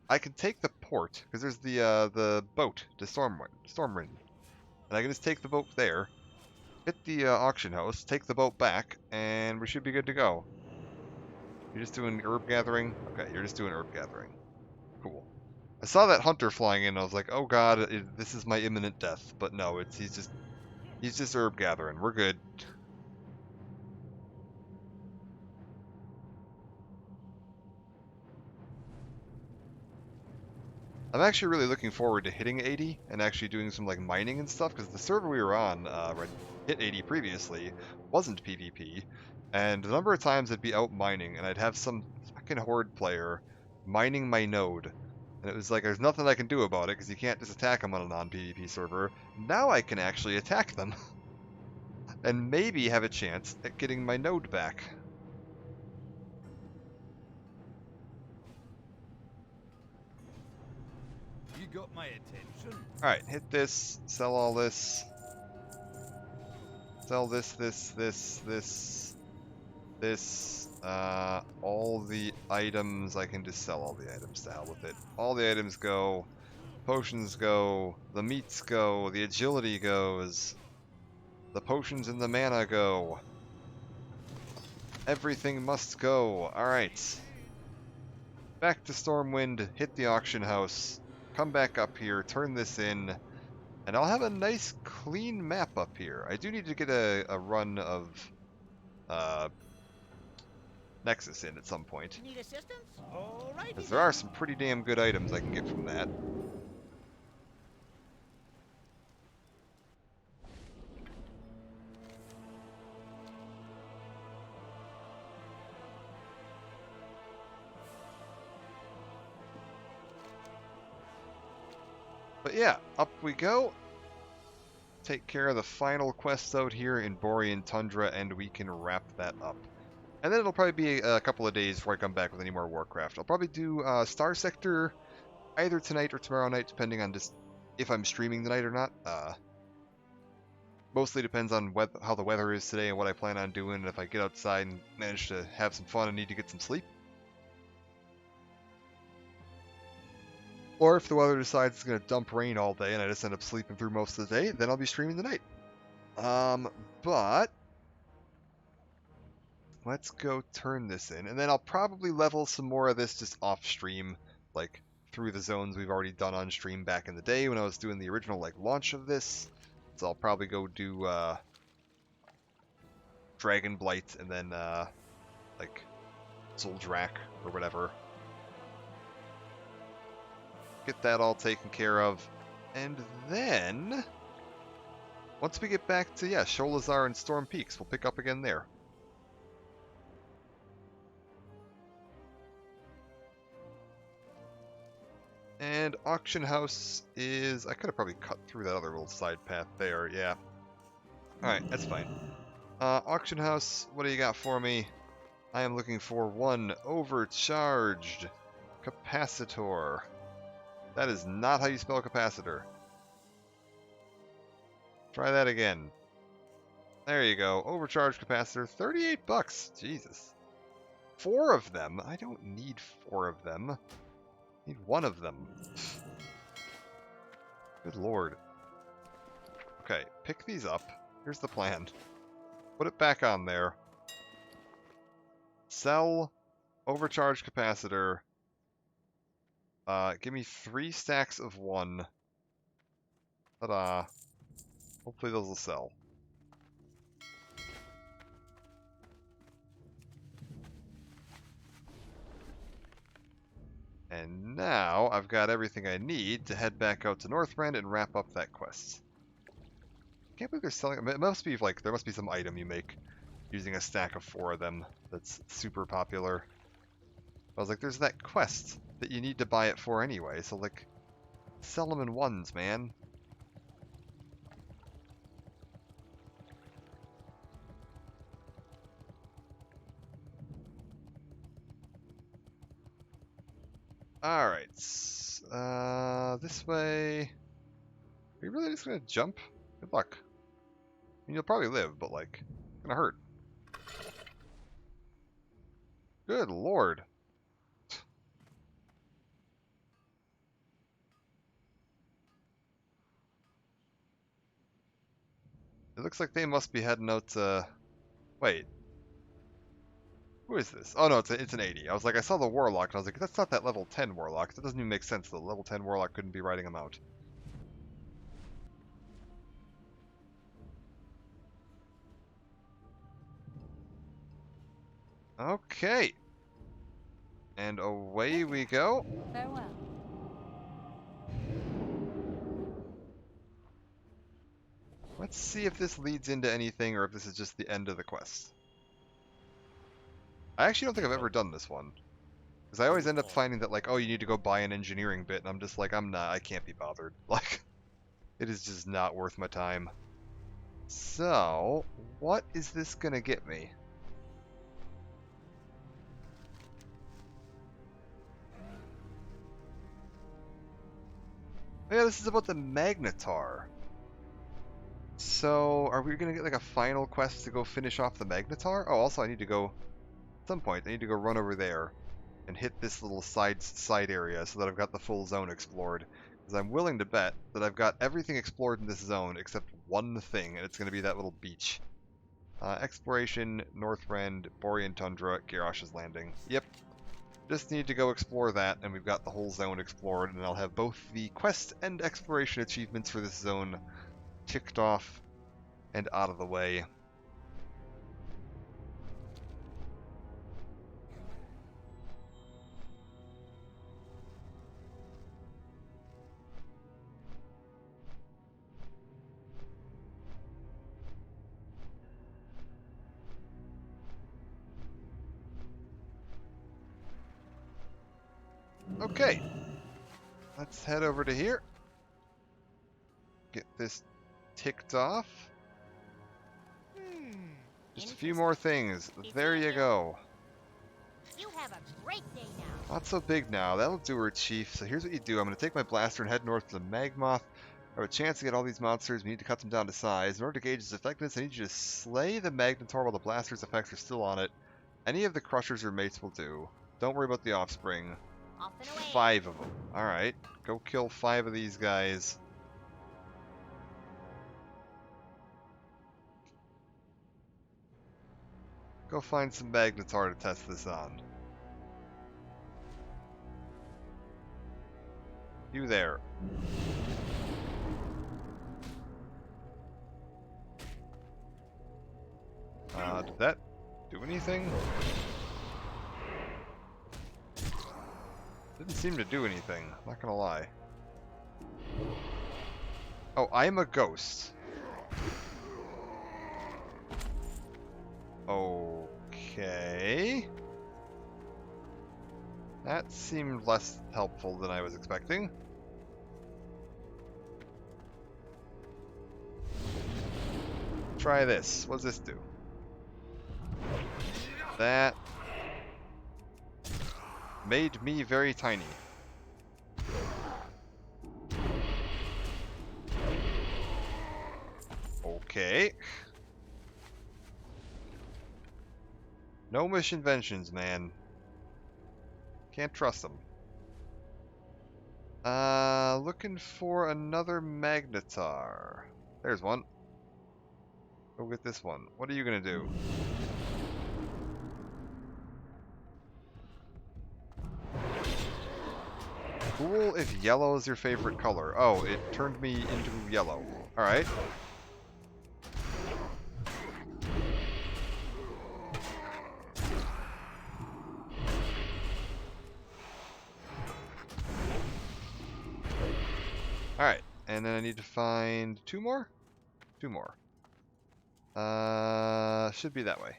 S1: I can take the port, because there's the boat to Stormwind. And I can just take the boat there, hit the auction house, take the boat back, and we should be good to go. You're just doing herb gathering? Okay, you're just doing herb gathering. Cool. I saw that hunter flying in, and I was like, oh god, this is my imminent death. But no, he's just herb gathering. We're good. I'm actually really looking forward to hitting 80 and actually doing some like mining and stuff, because the server we were on, where I hit 80 previously, wasn't PvP, and the number of times I'd be out mining and I'd have some fucking horde player mining my node, and it was like there's nothing I can do about it because you can't just attack them on a non-PvP server. Now I can actually attack them and maybe have a chance at getting my node back.
S5: You got my attention.
S1: Alright, hit this, sell all this. Sell this. All the items, I can just sell all the items to hell with it. All the items go. Potions go. The meats go. The agility goes. The potions and the mana go. Everything must go. Alright. Back to Stormwind, hit the auction house. Come back up here, turn this in, and I'll have a nice clean map up here. I do need to get a run of Nexus in at some point,
S4: Need assistance? Alrighty.
S1: because there are some pretty damn good items I can get from that. But yeah, up we go. Take care of the final quest out here in Borean Tundra, and we can wrap that up. And then it'll probably be a couple of days before I come back with any more Warcraft. I'll probably do Star Sector either tonight or tomorrow night, depending on just if I'm streaming tonight or not. Mostly depends on how the weather is today and what I plan on doing, and if I get outside and manage to have some fun and need to get some sleep. Or if the weather decides it's going to dump rain all day and I just end up sleeping through most of the day, then I'll be streaming tonight. But let's go turn this in, and then I'll probably level some more of this just off stream, like through the zones we've already done on stream back in the day when I was doing the original like launch of this. So I'll probably go do Dragon Blight and then like Zuldrak or whatever. Get that all taken care of, and then once we get back to Sholazar and Storm Peaks, we'll pick up again there. And Auction House is... I could have probably cut through that other little side path there, yeah. Alright, that's fine. Auction House, what do you got for me? I am looking for one overcharged capacitor. That is not how you spell capacitor. Try that again. There you go. Overcharged capacitor, 38 bucks. Jesus. 4 of them? I don't need 4 of them. I need 1 of them. Good lord. Okay, pick these up. Here's the plan. Put it back on there. Sell overcharge capacitor. Give me 3 stacks of 1. Ta-da. Hopefully those will sell. And now I've got everything I need to head back out to Northrend and wrap up that quest. Can't believe they're selling. I mean, it must be like there must be some item you make using a stack of 4 of them that's super popular. I was like, there's that quest that you need to buy it for anyway, so like, sell them in ones, man. Alright, this way. Are you really just gonna jump? Good luck. I mean, you'll probably live, but like, it's gonna hurt. Good lord. It looks like they must be heading out to... Wait. Who is this? Oh no, it's an 80. I was like, I saw the Warlock, and I was like, that's not that level 10 Warlock. That doesn't even make sense. The level 10 Warlock couldn't be riding him out. Okay. And away we go.
S2: Farewell.
S1: Let's see if this leads into anything or if this is just the end of the quest. I actually don't think I've ever done this one. Because I always end up finding that, like, oh, you need to go buy an engineering bit, and I'm just like, I can't be bothered. Like, it is just not worth my time. So, what is this gonna get me? Yeah, this is about the Magnetar. So, are we gonna get like a final quest to go finish off the Magnetar? Oh, also I need to go, at some point, I need to go run over there and hit this little side area so that I've got the full zone explored. Because I'm willing to bet that I've got everything explored in this zone except one thing, and it's gonna be that little beach. Exploration, Northrend, Borean Tundra, Garrosh's Landing. Yep. Just need to go explore that, and we've got the whole zone explored, and I'll have both the quest and exploration achievements for this zone ticked off and out of the way. Okay, let's head over to here. Get this ticked off. Just a few more things. There you go.
S2: You have a great day now.
S1: Not so big now. That'll do her, Chief. So here's what you do. I'm going to take my blaster and head north to the Magmoth. I have a chance to get all these monsters. We need to cut them down to size. In order to gauge its effectiveness, I need you to slay the Magnetar while the blaster's effects are still on it. Any of the crushers or mates will do. Don't worry about the offspring.
S2: Off and away.
S1: 5 of them. Alright. Go kill 5 of these guys. Go find some Magnetar to test this on. You there. Did that do anything? Didn't seem to do anything, not gonna lie. Oh, I'm a ghost. Okay. That seemed less helpful than I was expecting. Try this. What does this do? That made me very tiny. Okay. No misinventions, man. Can't trust them. Looking for another Magnetar. There's one. Go get this one. What are you gonna do? Cool if yellow is your favorite color. Oh, it turned me into yellow. Alright. Alright, and then I need to find 2 more? 2 more. Should be that way.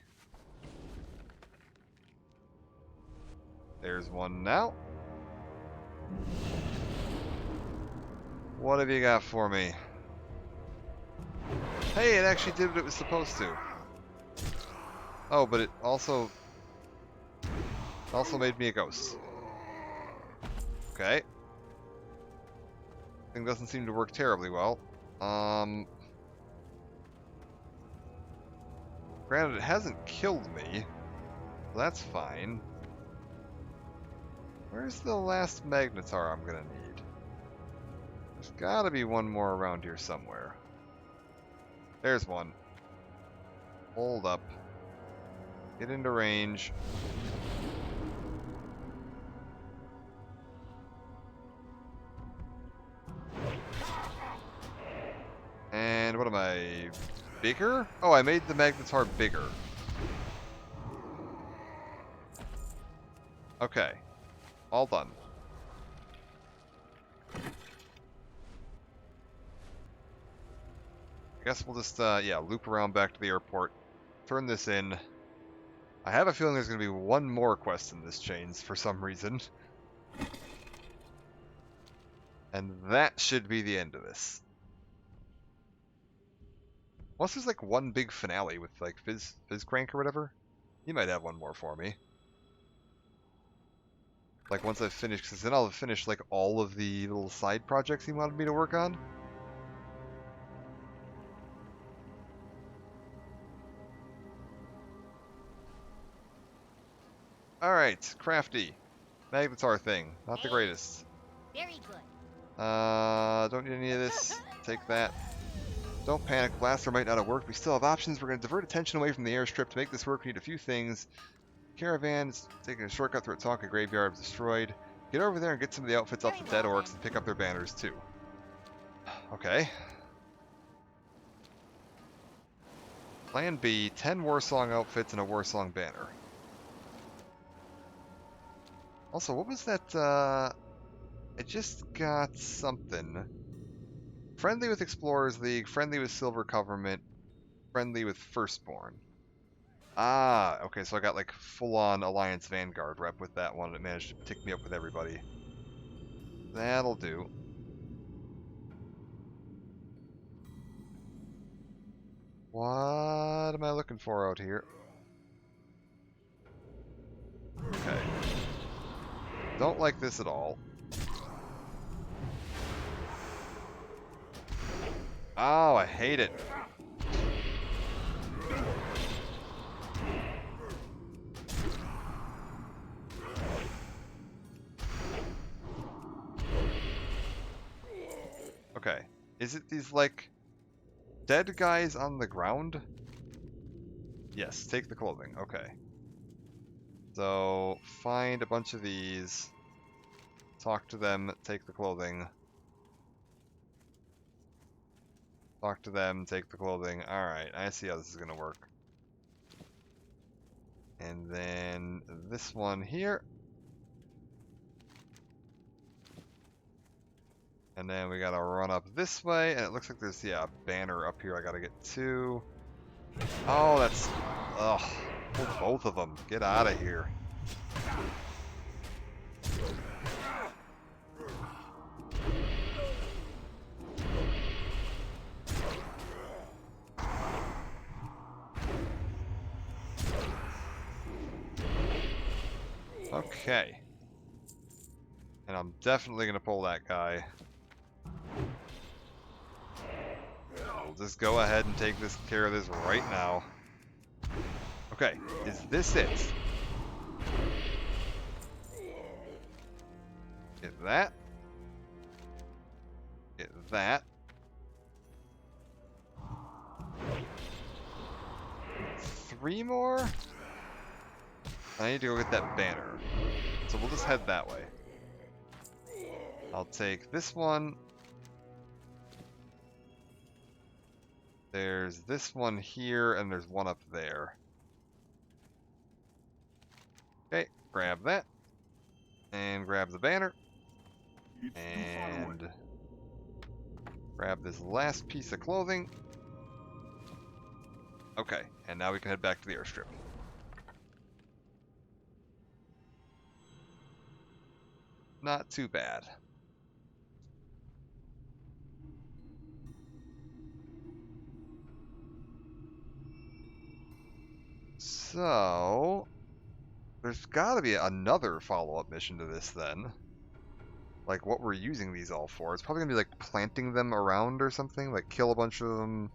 S1: There's one now. What have you got for me? Hey, it actually did what it was supposed to. Oh, but it also made me a ghost. Okay. Thing doesn't seem to work terribly well. Granted, it hasn't killed me. So that's fine. Where's the last magnetar I'm gonna need? There's gotta be one more around here somewhere. There's one. Hold up. Get into range. And what am I? Bigger? Oh, I made the magnetar bigger. Okay. All done. I guess we'll just, yeah, loop around back to the airport. Turn this in. I have a feeling there's going to be one more quest in this chains for some reason. And that should be the end of this. Unless there's like one big finale with like Fizz Crank or whatever. You might have one more for me. Like once I've finished, because then I'll have finished like all of the little side projects he wanted me to work on. Alright, crafty. Magnetar thing. Not the greatest.
S2: Very good.
S1: Don't need any of this. Take that. Don't panic. Blaster might not have worked. We still have options. We're going to divert attention away from the airstrip. To make this work, we need a few things. Caravans, taking a shortcut through a Tonka graveyard was destroyed. Get over there and get some of the outfits off the dead orcs and pick up their banners too. Okay. Plan B, 10 Warsong outfits and a Warsong banner. Also, what was that, I just got something. Friendly with Explorers League, friendly with Silver Government, friendly with Firstborn. Ah, okay, so I got like full-on Alliance Vanguard rep with that one, and it managed to tick me up with everybody. That'll do. What am I looking for out here? Okay. Don't like this at all. Oh, I hate it. Okay. Is it these, like, dead guys on the ground? Yes, take the clothing. Okay. So, find a bunch of these. Talk to them, take the clothing. Talk to them, take the clothing. Alright, I see how this is going to work. And then this one here. And then we gotta run up this way, and it looks like there's, yeah, a banner up here I gotta get to. Oh, that's... Ugh. Pull both of them. Get out of here. Okay. And I'm definitely gonna pull that guy. We'll just go ahead and take this care of this right now. Okay, is this it? Get that. Get that. 3 more? I need to go get that banner. So we'll just head that way. I'll take this one. There's this one here, and there's one up there. Okay, grab that. And grab the banner.
S3: It's too far away.
S1: And grab this last piece of clothing. Okay, and now we can head back to the airstrip. Not too bad. So, there's gotta be another follow-up mission to this then. Like what we're using these all for. It's probably gonna be like planting them around or something. Like kill a bunch of them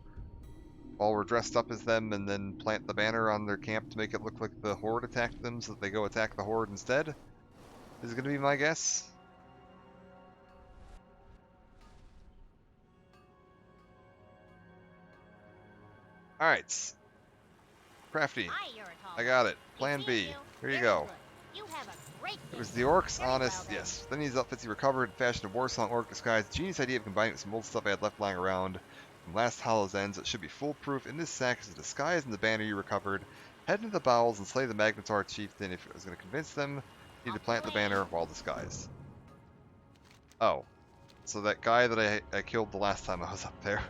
S1: while we're dressed up as them and then plant the banner on their camp to make it look like the Horde attacked them so that they go attack the Horde instead. Is gonna be my guess. Alright. Crafty.
S2: Hi, Uratol.
S1: I got it.
S2: We've
S1: Plan
S2: seen
S1: B.
S2: you.
S1: Here you
S2: Very
S1: go.
S2: good. You have a great
S1: It was
S2: business.
S1: the orcs,
S2: Very
S1: honest,
S2: well done.
S1: yes. Then these outfits he recovered and fashioned a war-song orc disguise. Genius idea of combining it with some old stuff I had left lying around from last Hollow's Ends. It should be foolproof. In this sack is a disguise and the banner you recovered. Head into the bowels and slay the Magnetar chieftain. If it was going to convince them, you need to plant the banner while disguised. Oh. So that guy that I killed the last time I was up there.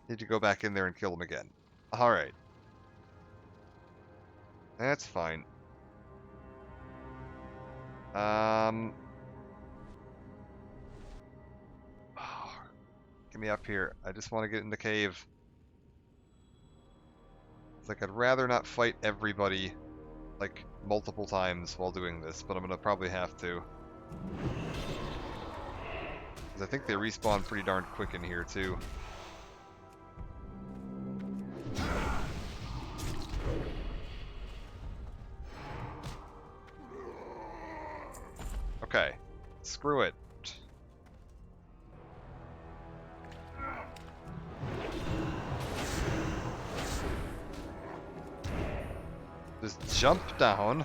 S1: Need to go back in there and kill him again. Alright. That's fine. Get me up here. I just want to get in the cave. It's like I'd rather not fight everybody like multiple times while doing this, but I'm gonna probably have to. Because I think they respawn pretty darn quick in here too. Okay. Screw it. Just jump down.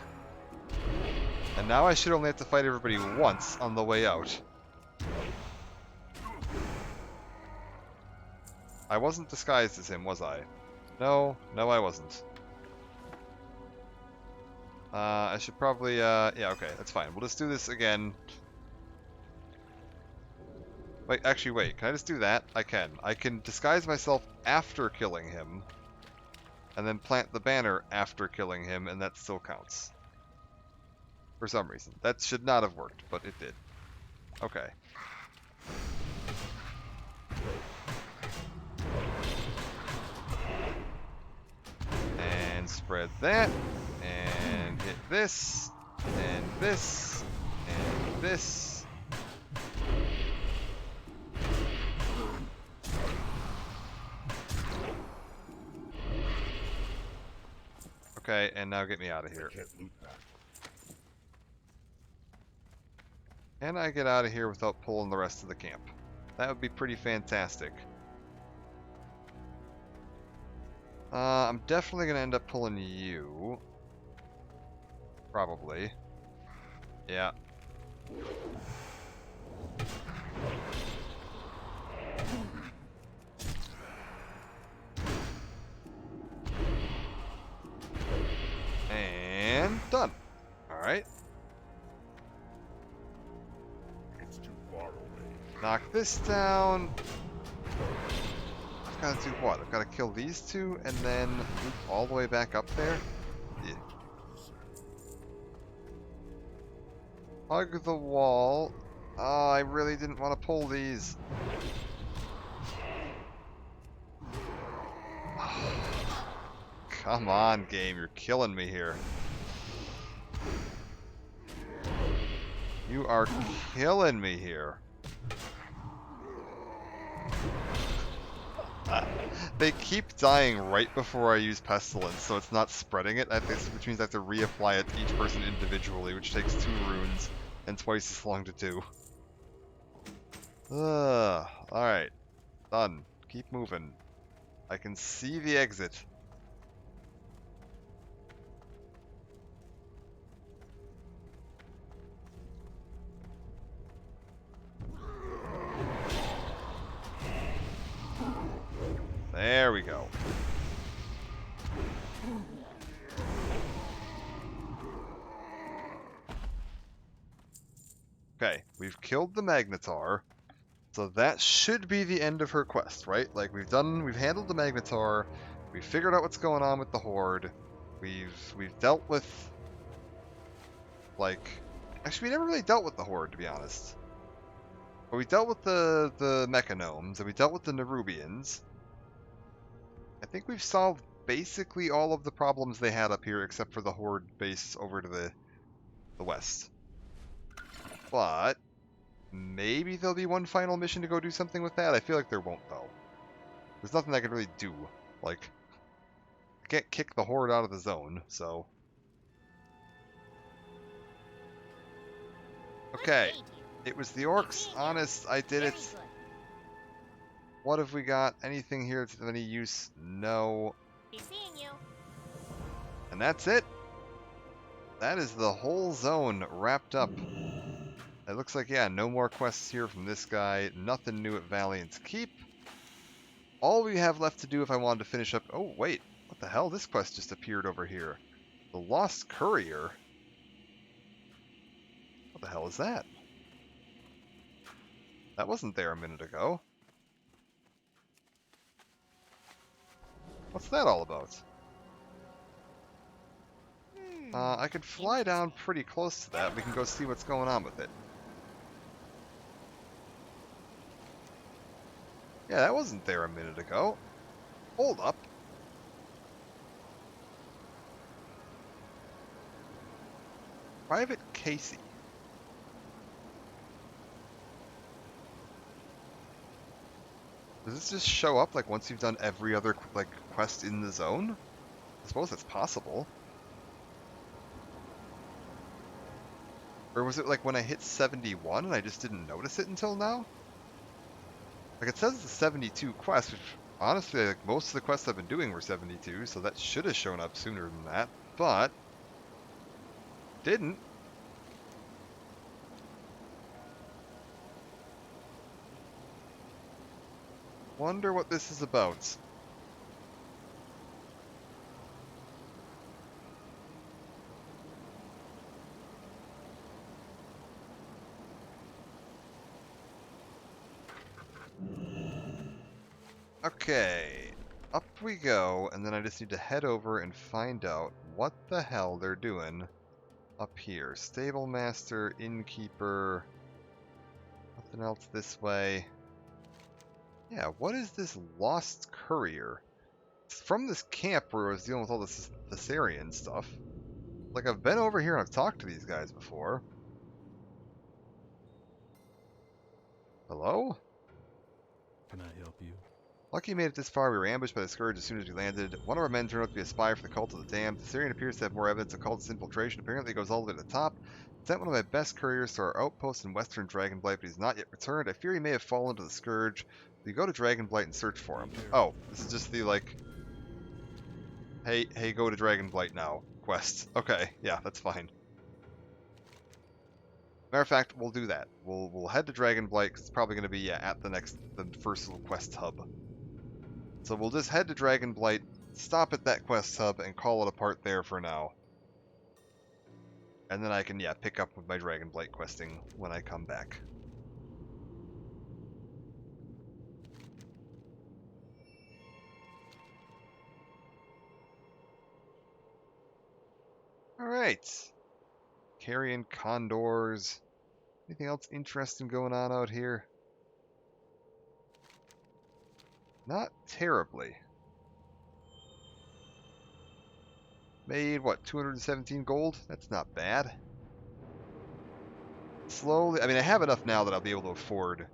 S1: And now I should only have to fight everybody once on the way out. I wasn't disguised as him, was I? No, no I wasn't. I should probably, yeah, okay, that's fine. We'll just do this again. Wait, actually, wait, can I just do that? I can. I can disguise myself after killing him, and then plant the banner after killing him, and that still counts. For some reason. That should not have worked, but it did. Okay. And spread that, and hit this, and this, and this. Okay, and now get me out of here.
S3: Can't loot that.
S1: Can I get out of here without pulling the rest of the camp? That would be pretty fantastic. I'm definitely going to end up pulling you. Probably. Yeah. And done. Alright.
S3: It's too far away.
S1: Knock this down. I've got to do what? I've got to kill these two and then loop all the way back up there? Yeah. Hug the wall. Oh, I really didn't want to pull these. Come on, game. You're killing me here. You are killing me here. They keep dying right before I use Pestilence, so it's not spreading it, which means I have to reapply it to each person individually, which takes 2 runes and twice as long to do. Alright. Done. Keep moving. I can see the exit. There we go. Okay, we've killed the Magnetar. So that should be the end of her quest, right? Like we've handled the Magnetar, we've figured out what's going on with the Horde, we've dealt with, like, actually we never really dealt with the Horde, to be honest. But we dealt with the Mechanomes, and we dealt with the Nerubians. I think we've solved basically all of the problems they had up here, except for the Horde base over to the west. But maybe there'll be one final mission to go do something with that. I feel like there won't, though. There's nothing I can really do. Like, I can't kick the Horde out of the zone, so... Okay. It was the orcs. Honest, I did it. What have we got? Anything here that's of any use? No.
S2: Be seeing you.
S1: And that's it. That is the whole zone wrapped up. It looks like, yeah, no more quests here from this guy. Nothing new at Valiant's Keep. All we have left to do if I wanted to finish up... Oh, wait. What the hell? This quest just appeared over here. The Lost Courier. What the hell is that? That wasn't there a minute ago. What's that all about? I could fly down pretty close to that. We can go see what's going on with it. Yeah, that wasn't there a minute ago. Hold up. Private Casey. Does this just show up like once you've done every other like quest in the zone? I suppose that's possible. Or was it like when I hit 71 and I just didn't notice it until now? Like it says it's a 72 quest, which honestly like most of the quests I've been doing were 72, so that should have shown up sooner than that, but didn't. Wonder what this is about. Okay, up we go, and then I just need to head over and find out what the hell they're doing up here. Stable Master, Innkeeper, nothing else this way. Yeah, what is this Lost Courier? It's from this camp where I was dealing with all this Thessarian stuff. Like, I've been over here and I've talked to these guys before. Hello?
S6: Can I help you?
S1: Lucky made it this far. We were ambushed by the Scourge as soon as we landed. One of our men turned out to be a spy for the Cult of the Damned. The Thessarian appears to have more evidence of cultist infiltration. Apparently it goes all the way to the top. Sent one of my best couriers to our outpost in western Dragonblight, but he's not yet returned. I fear he may have fallen to the Scourge. We go to Dragonblight and search for him. Oh, this is just the, like... Hey, go to Dragonblight now quest. Okay, yeah, that's fine. Matter of fact, we'll do that. We'll head to Dragonblight, because it's probably going to be at the first little quest hub. So we'll just head to Dragonblight, stop at that quest hub, and call it a part there for now. And then I can, yeah, pick up with my Dragonblight questing when I come back. Alright. Carrion condors. Anything else interesting going on out here? Not terribly. Made, what, 217 gold? That's not bad. Slowly, I mean, I have enough now that I'll be able to afford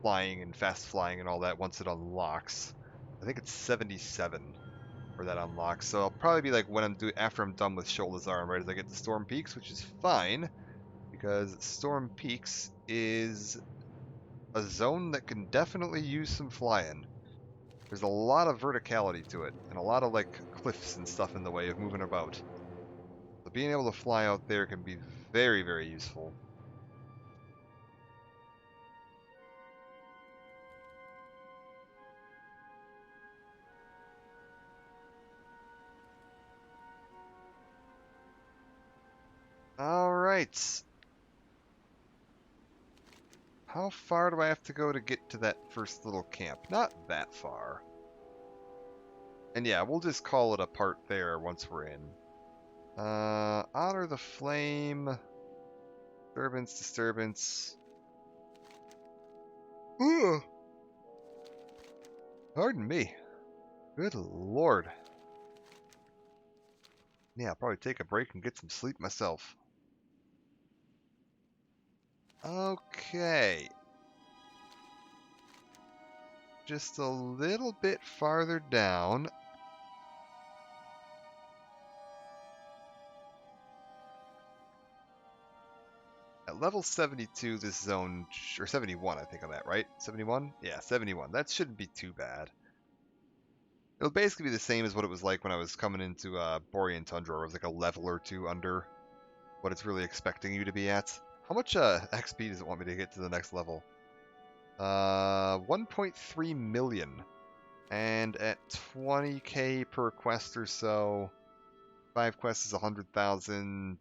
S1: flying and fast flying and all that once it unlocks. I think it's 77 where that unlocks. So I'll probably be like when after I'm done with Sholazar, right as I get to Storm Peaks, which is fine because Storm Peaks is a zone that can definitely use some flying. There's a lot of verticality to it, and a lot of like cliffs and stuff in the way of moving about. So being able to fly out there can be very, very useful. Alright. How far do I have to go to get to that first little camp? Not that far. And yeah, we'll just call it a part there once we're in. Honor the flame. Disturbance. Ooh. Pardon me. Good lord. Yeah, I'll probably take a break and get some sleep myself. Okay. Just a little bit farther down. At level 72, this zone, or 71, I think I'm at, right? 71? Yeah, 71. That shouldn't be too bad. It'll basically be the same as what it was like when I was coming into Borean Tundra, where it was like a level or two under what it's really expecting you to be at. How much XP does it want me to get to the next level? 1.3 million. And at 20k per quest or so, 5 quests is 100,000,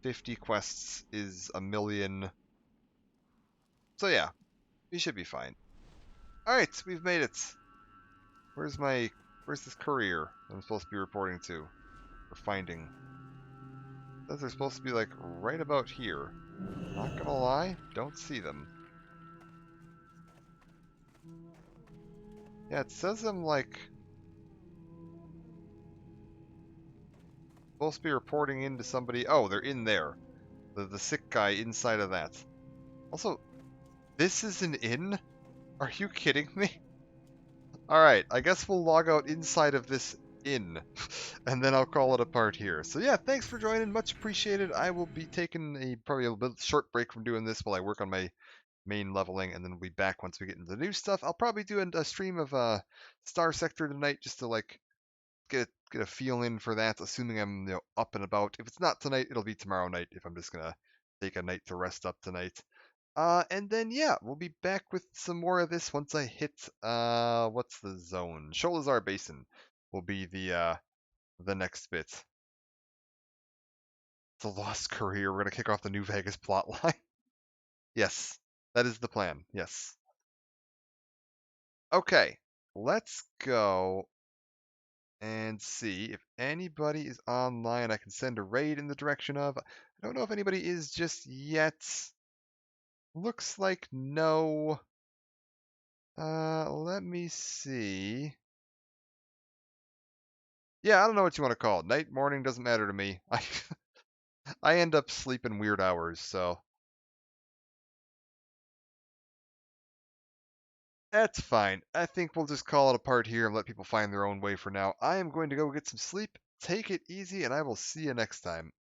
S1: 50 quests is a million. So yeah, we should be fine. Alright, we've made it. Where's this courier I'm supposed to be reporting to? Or finding? It says they're supposed to be like right about here. Not gonna lie, don't see them. Yeah, it says I'm like supposed to be reporting into somebody. Oh, they're in there. The sick guy inside of that. Also, this is an inn? Are you kidding me? Alright, I guess we'll log out inside of this inn, and then I'll call it a part here. So yeah, thanks for joining, much appreciated. I will be taking probably a bit short break from doing this while I work on my main leveling, and then we'll be back once we get into the new stuff. I'll probably do a stream of Star Sector tonight, just to like get a feel in for that, assuming I'm up and about. If it's not tonight, it'll be tomorrow night, if I'm just gonna take a night to rest up tonight. And then yeah, we'll be back with some more of this once I hit what's the zone? Sholazar Basin will be the next bit. The Lost Courier. We're gonna kick off the New Vegas plotline. Yes, that is the plan. Yes. Okay, let's go and see if anybody is online I can send a raid in the direction of. I don't know if anybody is just yet. Looks like no. Let me see. Yeah, I don't know what you want to call it. Night, morning, doesn't matter to me. I end up sleeping weird hours, so that's fine. I think we'll just call it a part here and let people find their own way for now. I am going to go get some sleep. Take it easy, and I will see you next time.